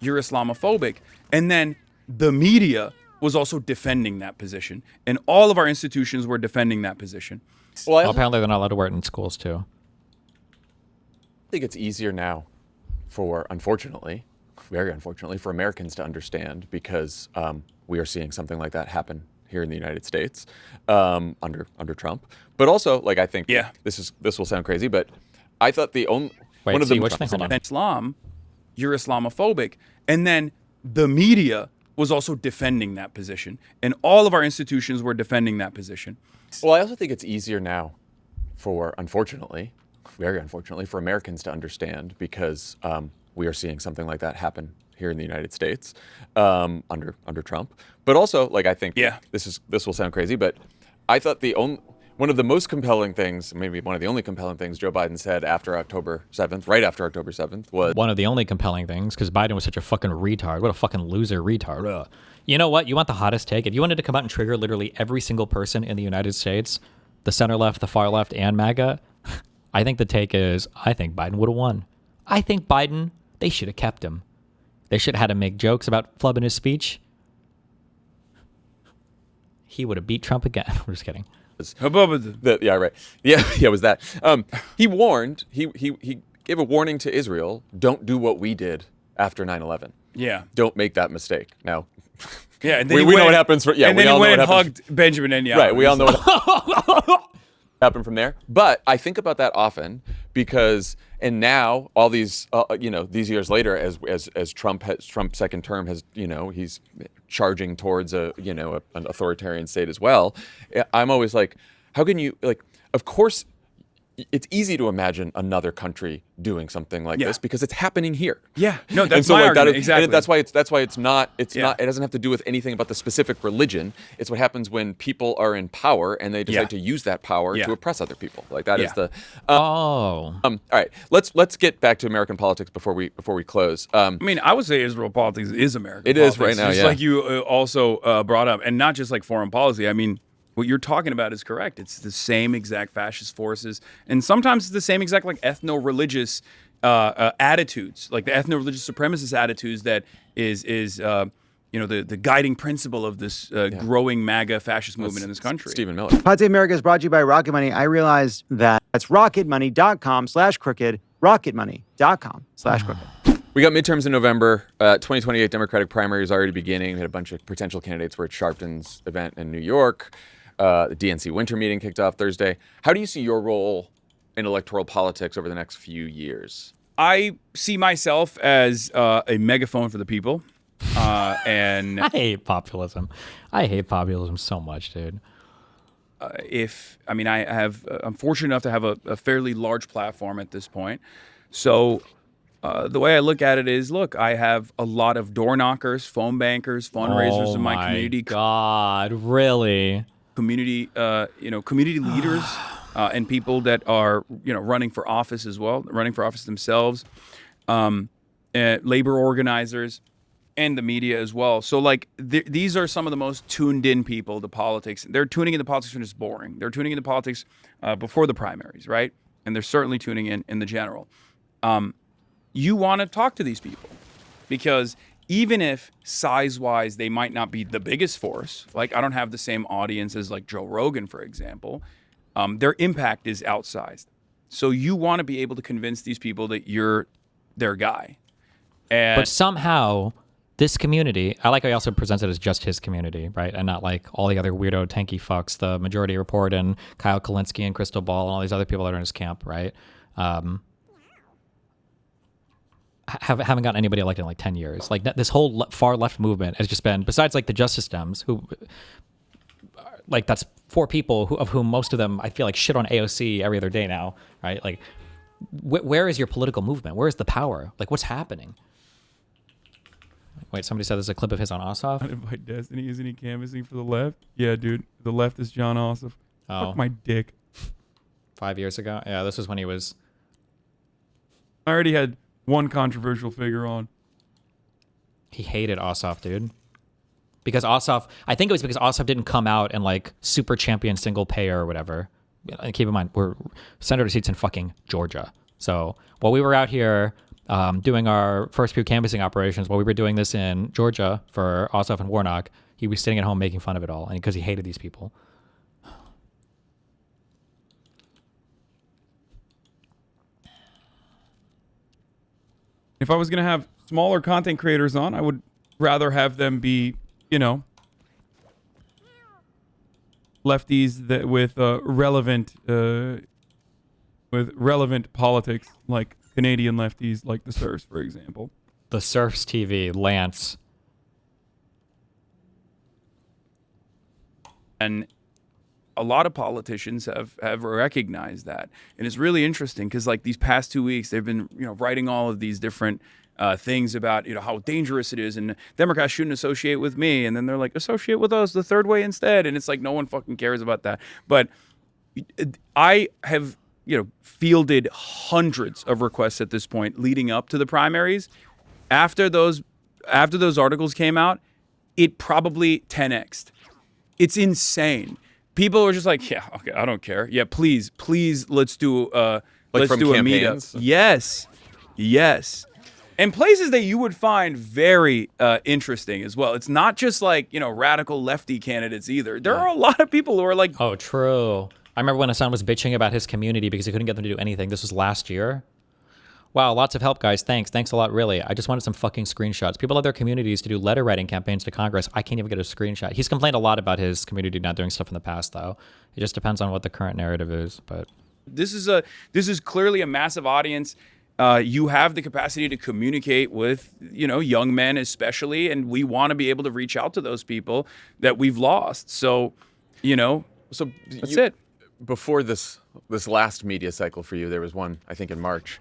you're Islamophobic. And then the media was also defending that position, and all of our institutions were defending that position. Well, apparently they're not allowed to wear it in schools too. I think it's easier now for, unfortunately, very unfortunately, for Americans to understand because we are seeing something like that happen here in the United States under Trump. But also, like, I think this will sound crazy, but I thought one of the Islam, you're Islamophobic, and then the media was also defending that position, and all of our institutions were defending that position. Well, I also think it's easier now for, unfortunately, very unfortunately, for Americans to understand because we are seeing something like that happen here in the United States under Trump. But also, like, I think this will sound crazy, but I thought one of the most compelling things, maybe one of the only compelling things Joe Biden said after October 7th, right after October 7th, was... One of the only compelling things, because Biden was such a fucking retard. What a fucking loser retard. Ugh. You know what? You want the hottest take? If you wanted to come out and trigger literally every single person in the United States, the center left, the far left, and MAGA, I think the take is, I think Biden would have won. I think Biden, they should have kept him. They should have had him make jokes about flubbing his speech. He would have beat Trump again. I'm just kidding. Yeah, right. Yeah, it was that. He warned, he gave a warning to Israel, don't do what we did after 9/11. Yeah. Don't make that mistake. Now, yeah, and then we know what happens. And then he went and hugged Benjamin Netanyahu. Right, we all know what happened from there. But I think about that often because, and now all these, these years later, as Trump's second term has, he's charging towards an authoritarian state as well. I'm always like, how can you, like, of course, it's easy to imagine another country doing something like this because it's happening here. Yeah, no, that's and so my like argument. that, Exactly. and that's why it's not it doesn't have to do with anything about the specific religion. It's what happens when people are in power and they decide to use that power to oppress other people. Like that is the all right, let's get back to American politics before we close. I mean, I would say Israel politics is American. It politics, is right now, just yeah. like you also brought up, and not just like foreign policy. I mean, what you're talking about is correct. It's the same exact fascist forces, and sometimes it's the same exact like ethno-religious attitudes, like the ethno-religious supremacist attitudes that is the guiding principle of this growing MAGA fascist movement in this country. Stephen Miller. Pod Save America is brought to you by Rocket Money. I realized that that's rocketmoney.com/crooked, rocketmoney.com/crooked. We got midterms in November. 2028 Democratic primary is already beginning. We had a bunch of potential candidates. We're at Sharpton's event in New York. The DNC winter meeting kicked off Thursday. How do you see your role in electoral politics over the next few years? I see myself as a megaphone for the people. And I hate populism. I hate populism so much, dude. I'm fortunate enough to have a fairly large platform at this point. So the way I look at it is, look, I have a lot of door knockers, phone bankers, fundraisers in my community. God, really? Community leaders and people that are, running for office as well, running for office themselves, labor organizers, and the media as well. So, like, these are some of the most tuned in people to politics. They're tuning into politics when it's boring. They're tuning into politics before the primaries, right? And they're certainly tuning in the general. You want to talk to these people because even if size-wise they might not be the biggest force, like I don't have the same audience as like Joe Rogan, for example, their impact is outsized. So you want to be able to convince these people that you're their guy. But somehow this community, I like how he also presents it as just his community, right? And not like all the other weirdo tanky fucks, the Majority Report and Kyle Kalinske and Crystal Ball and all these other people that are in his camp, right? Haven't gotten anybody elected in like 10 years. Like this whole far left movement has just been, besides like the Justice Dems, who, like that's four people of whom most of them I feel like shit on AOC every other day now, right? Like, where is your political movement? Where is the power? Like, what's happening? Wait, somebody said there's a clip of his on Ossoff. Uninvited Destiny, isn't he canvassing for the left? Yeah, dude, the left is John Ossoff. Oh, fuck my dick. 5 years ago, yeah, this was when he was. I already had one controversial figure on. He hated Ossoff, dude. Because Ossoff, I think it was because Ossoff didn't come out and like super champion single payer or whatever. And keep in mind, we're senator seats in fucking Georgia. So while we were out here doing our first few canvassing operations, while we were doing this in Georgia for Ossoff and Warnock, he was sitting at home making fun of it all, and because he hated these people. If I was going to have smaller content creators on, I would rather have them be, lefties that with relevant politics, like Canadian lefties, like the Serfs, for example. The Serfs TV, Lance. And a lot of politicians have recognized that. And it's really interesting because like these past 2 weeks, they've been, writing all of these different things about, how dangerous it is and Democrats shouldn't associate with me. And then they're like, associate with us the third way instead. And it's like, no one fucking cares about that. But I have, fielded hundreds of requests at this point leading up to the primaries. After those articles came out, it probably 10x'd. It's insane. People are just like, yeah, okay, I don't care. Yeah, please, let's do a meetup. Yes. And places that you would find very interesting as well. It's not just like, radical lefty candidates either. There are a lot of people who are like, oh, true. I remember when Hasan was bitching about his community because he couldn't get them to do anything. This was last year. Wow, lots of help, guys. Thanks a lot, really. I just wanted some fucking screenshots. People have their communities to do letter writing campaigns to Congress. I can't even get a screenshot. He's complained a lot about his community not doing stuff in the past, though. It just depends on what the current narrative is. But this is clearly a massive audience. you have the capacity to communicate with, young men especially, and we want to be able to reach out to those people that we've lost. So, So that's it. Before this last media cycle for you, there was one, I think in March.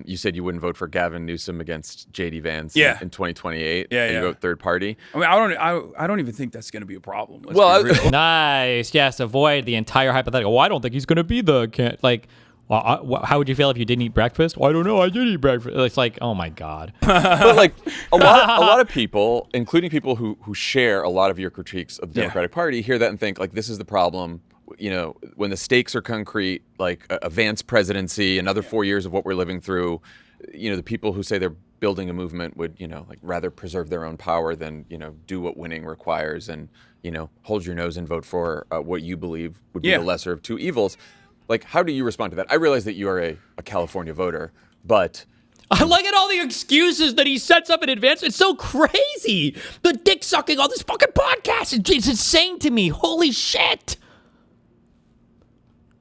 You said you wouldn't vote for Gavin Newsom against J.D. Vance in 2028. Yeah, and yeah. you vote third party. I mean, I don't even think that's going to be a problem. Let's be real. Nice. Yes, avoid the entire hypothetical. Well, I don't think he's going to be how would you feel if you didn't eat breakfast? Well, I don't know. I did eat breakfast. It's like, oh my God. But like a lot of people, including people who share a lot of your critiques of the Democratic Party, hear that and think like this is the problem. When the stakes are concrete, like a Vance presidency, another 4 years of what we're living through, the people who say they're building a movement would, like rather preserve their own power than, do what winning requires and, hold your nose and vote for what you believe would be the lesser of two evils. Like, how do you respond to that? I realize that you are a California voter, but I like at all the excuses that he sets up in advance. It's so crazy. The dick sucking on this fucking podcast. It's insane to me. Holy shit.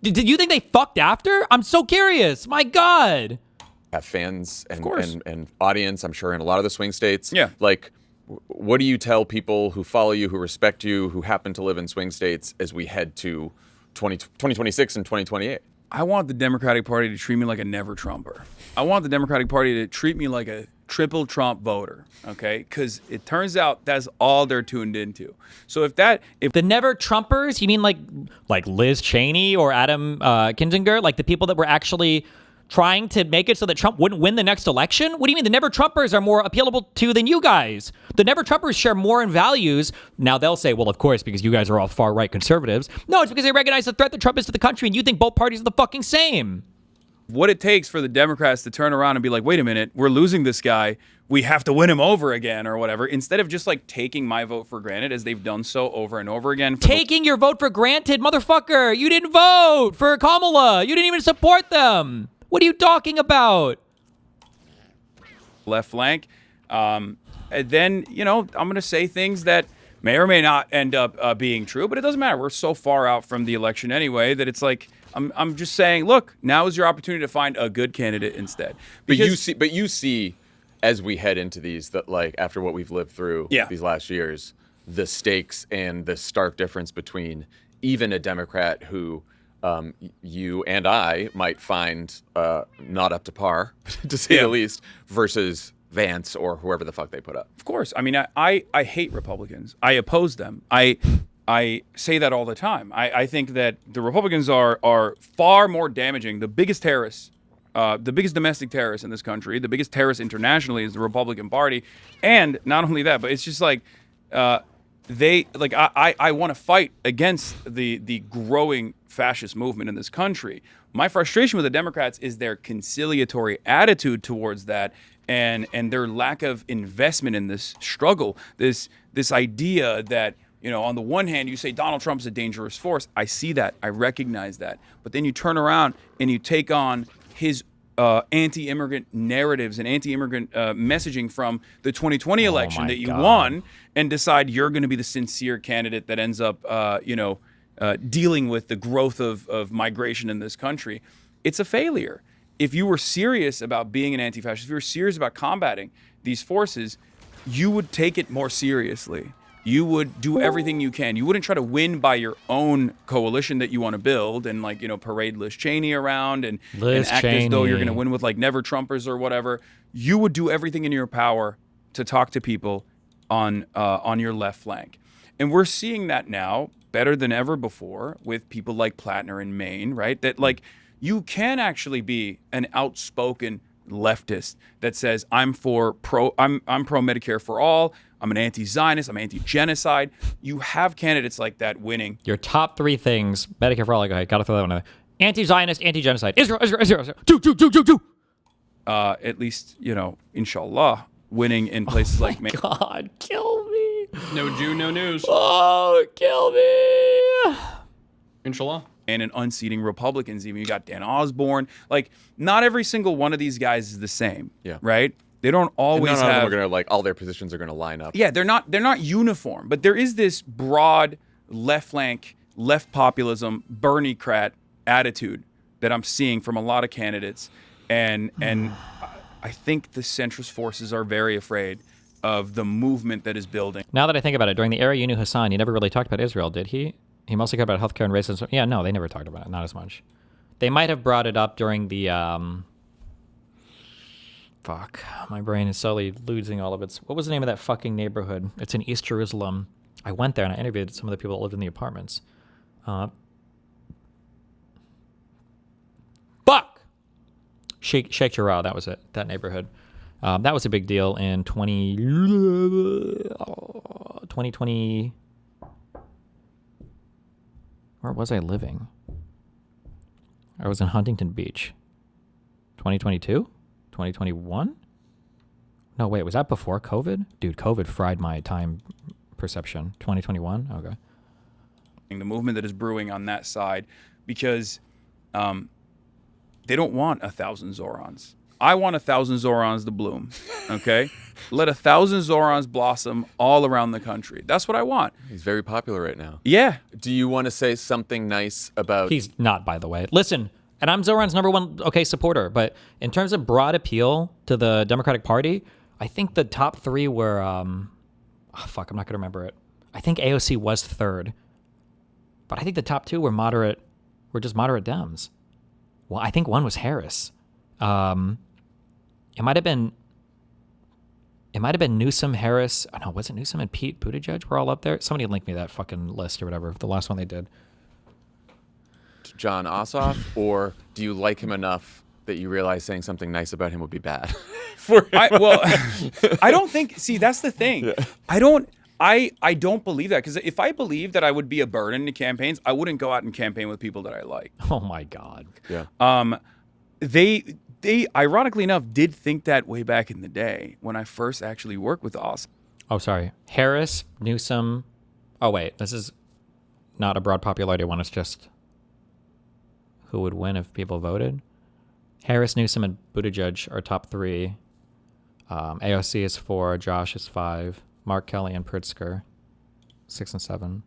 Did you think they fucked after? I'm so curious. My God. have fans and audience, I'm sure, in a lot of the swing states. Yeah. Like, what do you tell people who follow you, who respect you, who happen to live in swing states as we head to 2026 and 2028? I want the Democratic Party to treat me like a never Trumper. I want the Democratic Party to treat me like a triple Trump voter, okay? Because it turns out that's all they're tuned into. So if the never Trumpers, you mean like Liz Cheney or Adam Kinzinger, like the people that were actually trying to make it so that Trump wouldn't win the next election? What do you mean the never Trumpers are more appealable to than you guys? The never Trumpers share more in values. Now they'll say, well, of course, because you guys are all far right conservatives. No, it's because they recognize the threat that Trump is to the country, and you think both parties are the fucking same. What it takes for the Democrats to turn around and be like, wait a minute, we're losing this guy. We have to win him over again or whatever, instead of just like taking my vote for granted as they've done so over and over again. Taking your vote for granted? Motherfucker, you didn't vote for Kamala. You didn't even support them. What are you talking about? Left flank. And then, I'm going to say things that may or may not end up being true, but it doesn't matter. We're so far out from the election anyway that it's like, I'm just saying, look, now is your opportunity to find a good candidate instead. Because, but you see, as we head into these, that like after what we've lived through these last years, the stakes and the stark difference between even a Democrat who you and I might find not up to par, to say the least, versus Vance or whoever the fuck they put up. Of course. I mean, I hate Republicans. I oppose them. I say that all the time. I think that the Republicans are far more damaging. The biggest terrorists, the biggest domestic terrorists in this country, the biggest terrorist internationally is the Republican Party. And not only that, but it's just like I want to fight against the growing fascist movement in this country. My frustration with the Democrats is their conciliatory attitude towards that and their lack of investment in this struggle. This idea that, on the one hand, you say Donald Trump's a dangerous force. I see that. I recognize that. But then you turn around and you take on his anti-immigrant narratives and anti-immigrant messaging from the 2020 election that you won and decide you're going to be the sincere candidate that ends up, dealing with the growth of migration in this country. It's a failure. If you were serious about being an anti-fascist, if you were serious about combating these forces, you would take it more seriously. You would do everything you can. You wouldn't try to win by your own coalition that you want to build and parade Liz Cheney around and act as though you're going to win with like never Trumpers or whatever. You would do everything in your power to talk to people on your left flank. And we're seeing that now better than ever before with people like Plattner in Maine, right? That like you can actually be an outspoken leftist that says I'm pro Medicare for all. I'm an anti-Zionist. I'm anti-genocide. You have candidates like that winning. Your top three things: Medicare for all. Go ahead. Gotta throw that one in there. Anti-Zionist, anti-genocide. Israel. Two. At least inshallah, winning in places like Maine. God, kill me. No Jew, no news. Oh, kill me. Inshallah. And in unseating Republicans, even you got Dan Osborne. Like, not every single one of these guys is the same. Yeah. Right? They don't always none have. of them are gonna all their positions are gonna line up. Yeah, they're not uniform, but there is this broad left flank, left populism, Bernie-crat attitude that I'm seeing from a lot of candidates. and I think the centrist forces are very afraid of the movement that is building. Now that I think about it, during the era you knew Hasan, you never really talked about Israel, did he? He mostly talked about healthcare and racism. Yeah, no, they never talked about it. Not as much. They might have brought it up during the fuck, my brain is slowly losing all of its. What was the name of that fucking neighborhood? It's in East Jerusalem. I went there and I interviewed some of the people that lived in the apartments. Fuck! Sheikh Jarrah, that was it. That neighborhood. That was a big deal in 2020. Where was I living? I was in Huntington Beach. 2022? 2021? No, wait, was that before COVID? Dude, COVID fried my time perception. 2021? Okay. The movement that is brewing on that side, because they don't want 1,000 Zorons. I want 1,000 Zorons to bloom, okay? Let 1,000 Zorons blossom all around the country. That's what I want. He's very popular right now. Yeah. Do you want to say something nice about... He's not, by the way. Listen, and I'm Zoran's #1 supporter, but in terms of broad appeal to the Democratic Party, I think the top three were... I'm not going to remember it. I think AOC was third. But I think the top two were just moderate Dems. Well, I think one was Harris. It might have been Newsom, Harris. Oh no, was it Newsom and Pete Buttigieg? We're all up there. Somebody linked me that fucking list or whatever. The last one they did. John Ossoff, or do you like him enough that you realize saying something nice about him would be bad for him? I don't think. See, that's the thing. Yeah. I don't believe that, because if I believed that I would be a burden to campaigns, I wouldn't go out and campaign with people that I like. Oh my God. Yeah. They ironically enough did think that way back in the day when I first actually worked with Austin. Oh, sorry. Harris, Newsom. Oh wait, this is not a broad popularity one. It's just who would win if people voted. Harris, Newsom, and Buttigieg are top three. AOC is 4. Josh is 5. Mark Kelly and Pritzker, 6 and 7.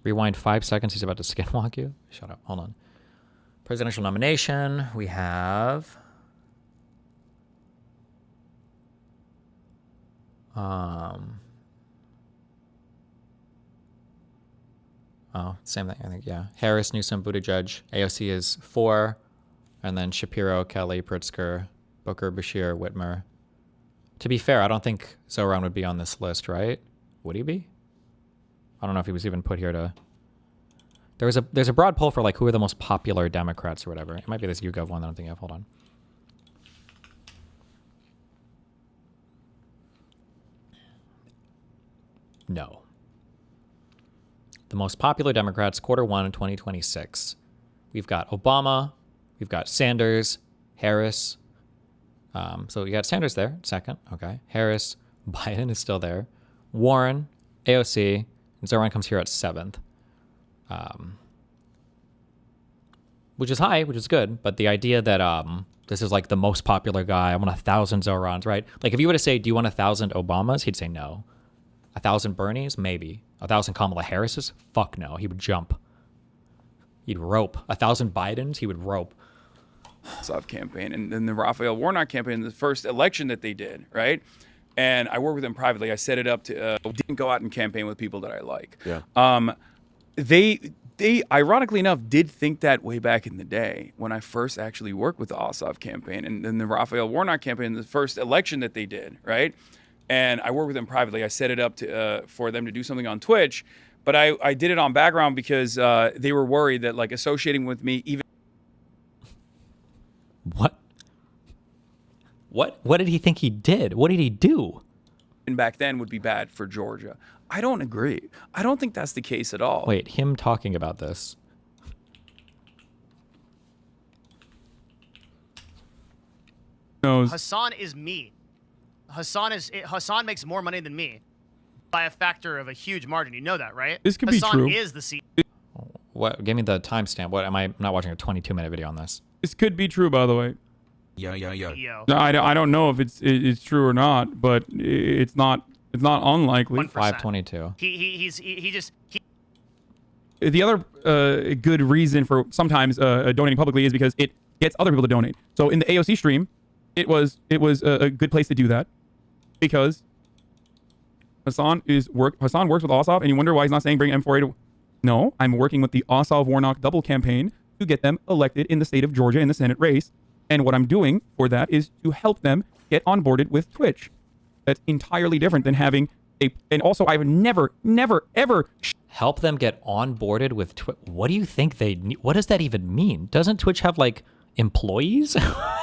Rewind 5 seconds. He's about to skinwalk you. Shut up. Hold on. Presidential nomination. We have... same thing, I think, yeah. Harris, Newsom, Buttigieg. AOC is 4. And then Shapiro, Kelly, Pritzker, Booker, Bashir, Whitmer. To be fair, I don't think Zoran would be on this list, right? Would he be? I don't know if he was even put here to... There's a broad poll for like who are the most popular Democrats or whatever. It might be this YouGov one that I'm thinking of. Hold on. No. The most popular Democrats, Q1 in 2026. We've got Obama, we've got Sanders, Harris. So you got Sanders there, second. Okay. Harris, Biden is still there. Warren, AOC, and Zoran comes here at 7th. Which is high, which is good. But the idea that this is like the most popular guy, I want 1,000 Zorans, right? Like if you were to say, do you want 1,000 Obamas? He'd say no. 1,000 Bernies? Maybe. 1,000 Kamala Harrises? Fuck no. He would jump. He'd rope. 1,000 Bidens? He would rope. Soft campaign, and then the Raphael Warnock campaign, the first election that they did, right? And I worked with them privately. I set it up to didn't go out and campaign with people that I like. Yeah. They ironically enough did think that way back in the day when I first actually worked with the Ossoff campaign, and then the Raphael Warnock campaign, the first election that they did, right? And I worked with them privately. I set it up to for them to do something on Twitch, but I did it on background because they were worried that like associating with me even. What did he think he did? What did he do? And back then would be bad for Georgia. I don't agree. I don't think that's the case at all. Wait, him talking about this. Hasan is me. Hasan makes more money than me by a factor of a huge margin. You know that, right? This could Hasan be true. is the C. What? Give me the timestamp. What? Am I not watching a 22-minute video on this? This could be true, by the way. CEO. No, I don't know if it's true or not, but it's not unlikely. 1%. 522. He just The other good reason for sometimes donating publicly is because it gets other people to donate. So in the AOC stream, it was a good place to do that because Hasan works with Ossoff, and you wonder why he's not saying bring M4A to. No, I'm working with the Ossoff-Warnock double campaign to get them elected in the state of Georgia in the Senate race. And what I'm doing for that is to help them get onboarded with Twitch. That's entirely different than having and also I've never, ever help them get onboarded with Twitch. What do you think they need? What does that even mean? Doesn't Twitch have like employees?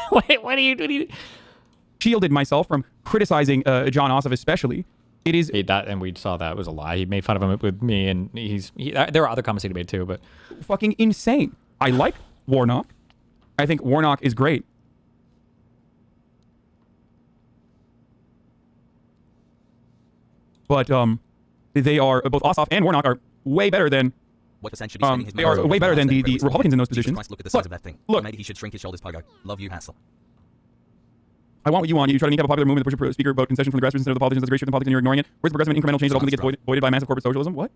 what do you shielded myself from criticizing John Ossoff especially. It is that, and we saw that was a lie. He made fun of him with me, and there are other comments he made too, but fucking insane. I like Warnock. I think Warnock is great. But they are both Ossoff and Warnock are way better than what Hasan should be spending his they are way better than the Republicans in those positions. Christ, look at the size of that thing. Look, maybe he should shrink his shoulders, Pygar. Love you, Hassel. I want what you want. You try to make up a popular movement to push a speaker about concession from the grassroots instead of the politicians. That's a great shift in politics, and you're ignoring it. Where's the progressive and incremental change that ultimately gets voided by massive corporate socialism? What?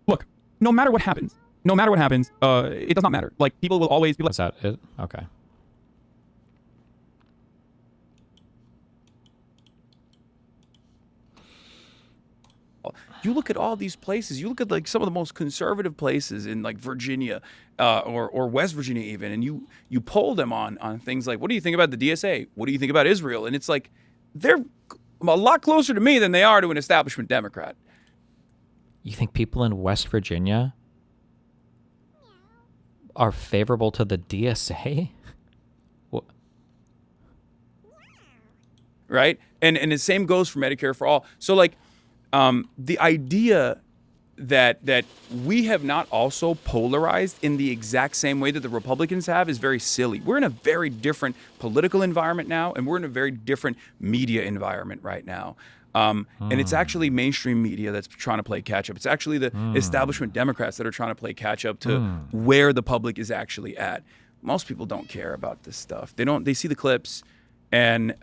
Look, no matter what happens, it does not matter. Like, people will always be like... Is that it? Okay. You look at all these places. You look at like some of the most conservative places in like Virginia or West Virginia even, and you poll them on things like, what do you think about the DSA? What do you think about Israel? And it's like they're a lot closer to me than they are to an establishment Democrat. You think people in West Virginia are favorable to the DSA? What? Right? And the same goes for Medicare for all. So like the idea that we have not also polarized in the exact same way that the Republicans have is very silly. We're in a very different political environment now, and we're in a very different media environment right now. And it's actually mainstream media that's trying to play catch up. It's actually the establishment Democrats that are trying to play catch up to where the public is actually at. Most people don't care about this stuff. They see the clips and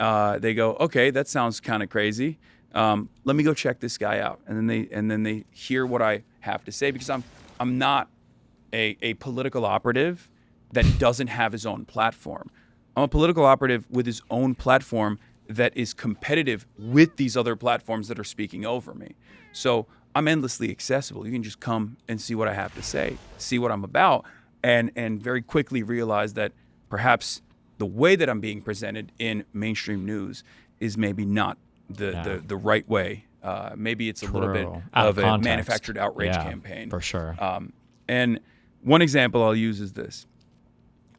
they go, okay, that sounds kind of crazy. Let me go check this guy out. And then they hear what I have to say, because I'm not a political operative that doesn't have his own platform. I'm a political operative with his own platform that is competitive with these other platforms that are speaking over me. So I'm endlessly accessible. You can just come and see what I have to say, see what I'm about, and very quickly realize that perhaps the way that I'm being presented in mainstream news is maybe not the right way. Maybe it's a little bit of a manufactured outrage campaign. For sure. And one example I'll use is this.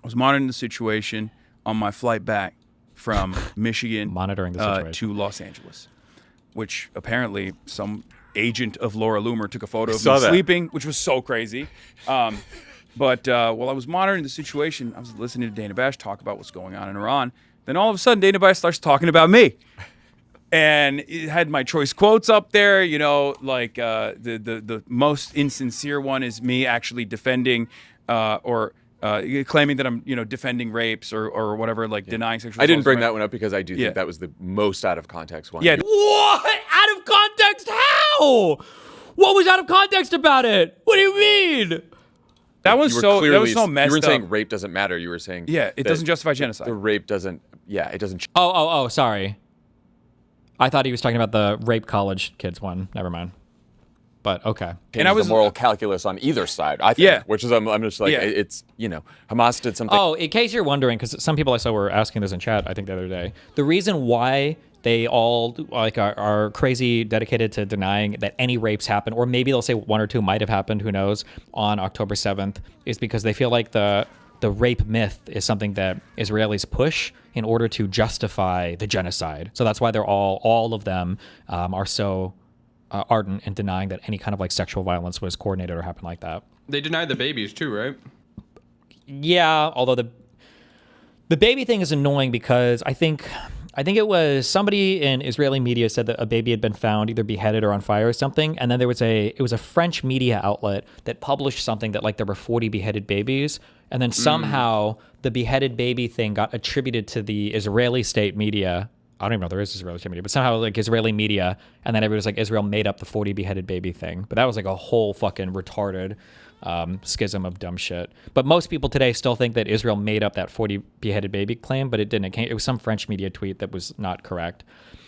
I was monitoring the situation on my flight back from Michigan monitoring the situation to Los Angeles, which apparently some agent of Laura Loomer took a photo of me sleeping, which was so crazy. But while I was monitoring the situation, I was listening to Dana Bash talk about what's going on in Iran. Then all of a sudden, Dana Bash starts talking about me. And it had my choice quotes up there, you know, like the most insincere one is me actually defending or claiming that I'm, defending rapes or whatever, like denying sexual assault. I didn't bring that one up because I do think that was the most out of context one. Yeah. What? Out of context? How? What was out of context about it? What do you mean? That was so messed up. You weren't saying rape doesn't matter. You were saying it doesn't justify genocide. The rape doesn't. Yeah, it doesn't. Oh, sorry. I thought he was talking about the rape college kids one. Never mind. But okay. And I was the moral calculus on either side. I think, which is I'm just like it's Hamas did something. Oh, in case you're wondering, because some people I saw were asking this in chat, I think the other day, the reason why they all are crazy dedicated to denying that any rapes happen, or maybe they'll say one or two might have happened, who knows, on October 7th, is because they feel like the rape myth is something that Israelis push in order to justify the genocide. So that's why they're all of them are so ardent in denying that any kind of like sexual violence was coordinated or happened like that. They denied the babies too, right? Yeah, although the baby thing is annoying because I think I think it was somebody in Israeli media said that a baby had been found either beheaded or on fire or something. And then it was a French media outlet that published something that like there were 40 beheaded babies. And then somehow the beheaded baby thing got attributed to the Israeli state media. I don't even know if there is Israeli state media, but somehow like Israeli media. And then everybody was like, Israel made up the 40 beheaded baby thing. But that was like a whole fucking retarded schism of dumb shit. But most people today still think that Israel made up that 40 beheaded baby claim, but it didn't. It was some French media tweet that was not correct.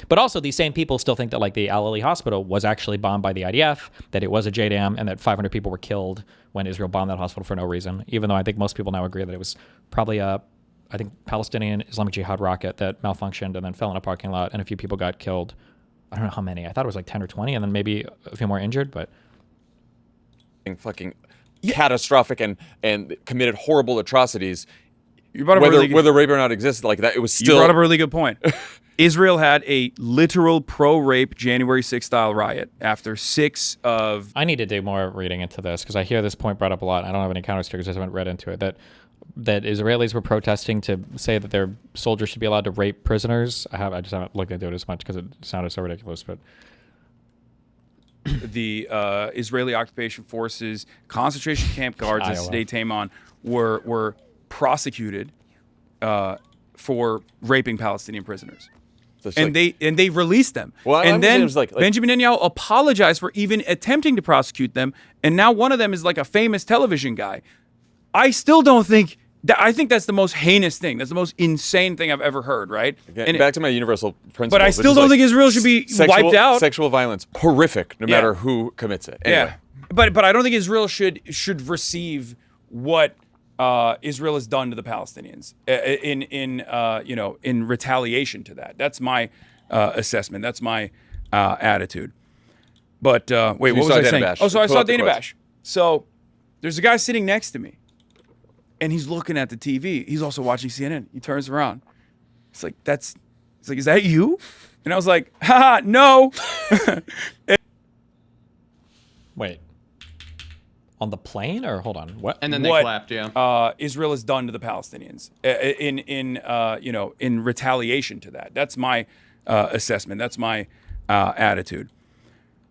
But also these same people still think that like the Al-Ali hospital was actually bombed by the IDF, that it was a JDAM, and that 500 people were killed when Israel bombed that hospital for no reason, even though I think most people now agree that it was probably a Palestinian Islamic Jihad rocket that malfunctioned and then fell in a parking lot and a few people got killed. I don't know how many. I thought it was like 10 or 20 and then maybe a few more injured, but fucking catastrophic and committed horrible atrocities. You brought up whether rape or not existed like that, it was still. You brought up a really good point. Israel had a literal pro-rape January 6th style riot after 6 of. I need to do more reading into this because I hear this point brought up a lot. I don't have any counter stickers. I just haven't read into it. That Israelis were protesting to say that their soldiers should be allowed to rape prisoners. I just haven't looked into it as much because it sounded so ridiculous, but. The Israeli occupation forces concentration camp guards at Sde Taimon were prosecuted for raping Palestinian prisoners. And they released them. Well, and then Benjamin Netanyahu apologized for even attempting to prosecute them. And now one of them is like a famous television guy. I still don't think I think that's the most heinous thing. That's the most insane thing I've ever heard, right? And back to my universal principle. But I still don't think Israel should be wiped out. Sexual violence, horrific, no matter who commits it. Anyway. Yeah, but I don't think Israel should receive what Israel has done to the Palestinians in retaliation to that. That's my assessment. That's my attitude. But wait, what was I saying? Oh, so I saw Dana Bash. So there's a guy sitting next to me. And he's looking at the TV. He's also watching CNN. He turns around. It's like, is that you? And I was like, haha, no. Wait. On the plane or hold on? What? And then they clapped, yeah. Israel has done to the Palestinians in retaliation to that. That's my assessment. That's my attitude.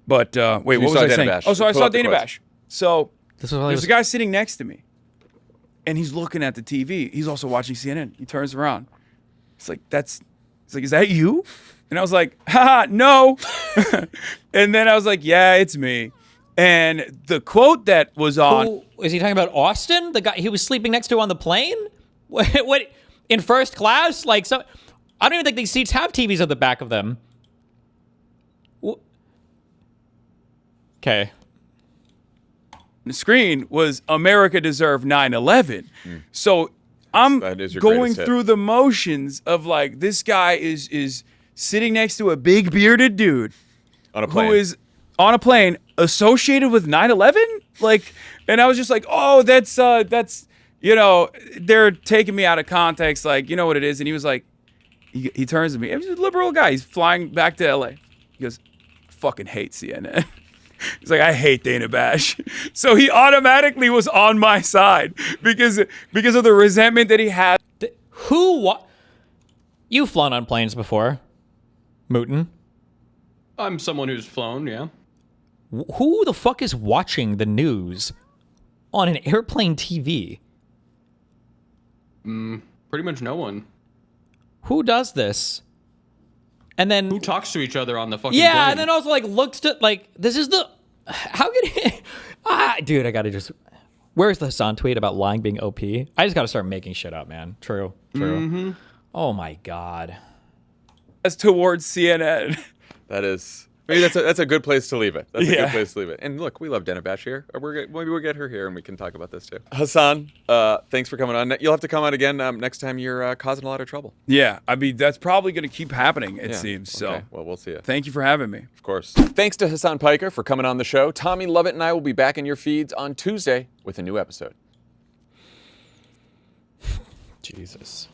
But wait, what was I saying? Oh, so I saw Dana Bash. So there's a guy sitting next to me. And he's looking at the TV. He's also watching CNN. He turns around. It's like, is that you? And I was like, haha, no. And then I was like, yeah, it's me. And the quote that was on. Who, is he talking about Austin? The guy he was sleeping next to on the plane? What in first class? Like, so I don't even think these seats have TVs at the back of them. Okay. The screen was America Deserved 9/11. So I'm going through the motions of like, this guy is sitting next to a big bearded dude on a plane. Who is on a plane associated with 9/11. Like, and I was just like, oh, that's they're taking me out of context. Like, you know what it is. And he was like, he turns to me. He's a liberal guy. He's flying back to LA. He goes, fucking hate CNN. He's like, I hate Dana Bash. So he automatically was on my side because of the resentment that he had. You've flown on planes before, Mooten. I'm someone who's flown, yeah. Who the fuck is watching the news on an airplane TV? Pretty much no one. Who does this? And then who talks to each other on the fucking plane? plane? And then also like looks to like this is the how could he, dude, I gotta just where's the Hasan tweet about lying being OP? I just gotta start making shit up, man. True. Oh my god. That's towards CNN. That is. Maybe that's a good place to leave it. That's a good place to leave it. And look, we love Dana Bash here. Maybe we'll get her here and we can talk about this too. Hasan, thanks for coming on. You'll have to come on again next time you're causing a lot of trouble. Yeah, I mean, that's probably going to keep happening, it seems. Okay. So, well, we'll see you. Thank you for having me. Of course. Thanks to Hasan Piker for coming on the show. Tommy Lovett and I will be back in your feeds on Tuesday with a new episode. Jesus.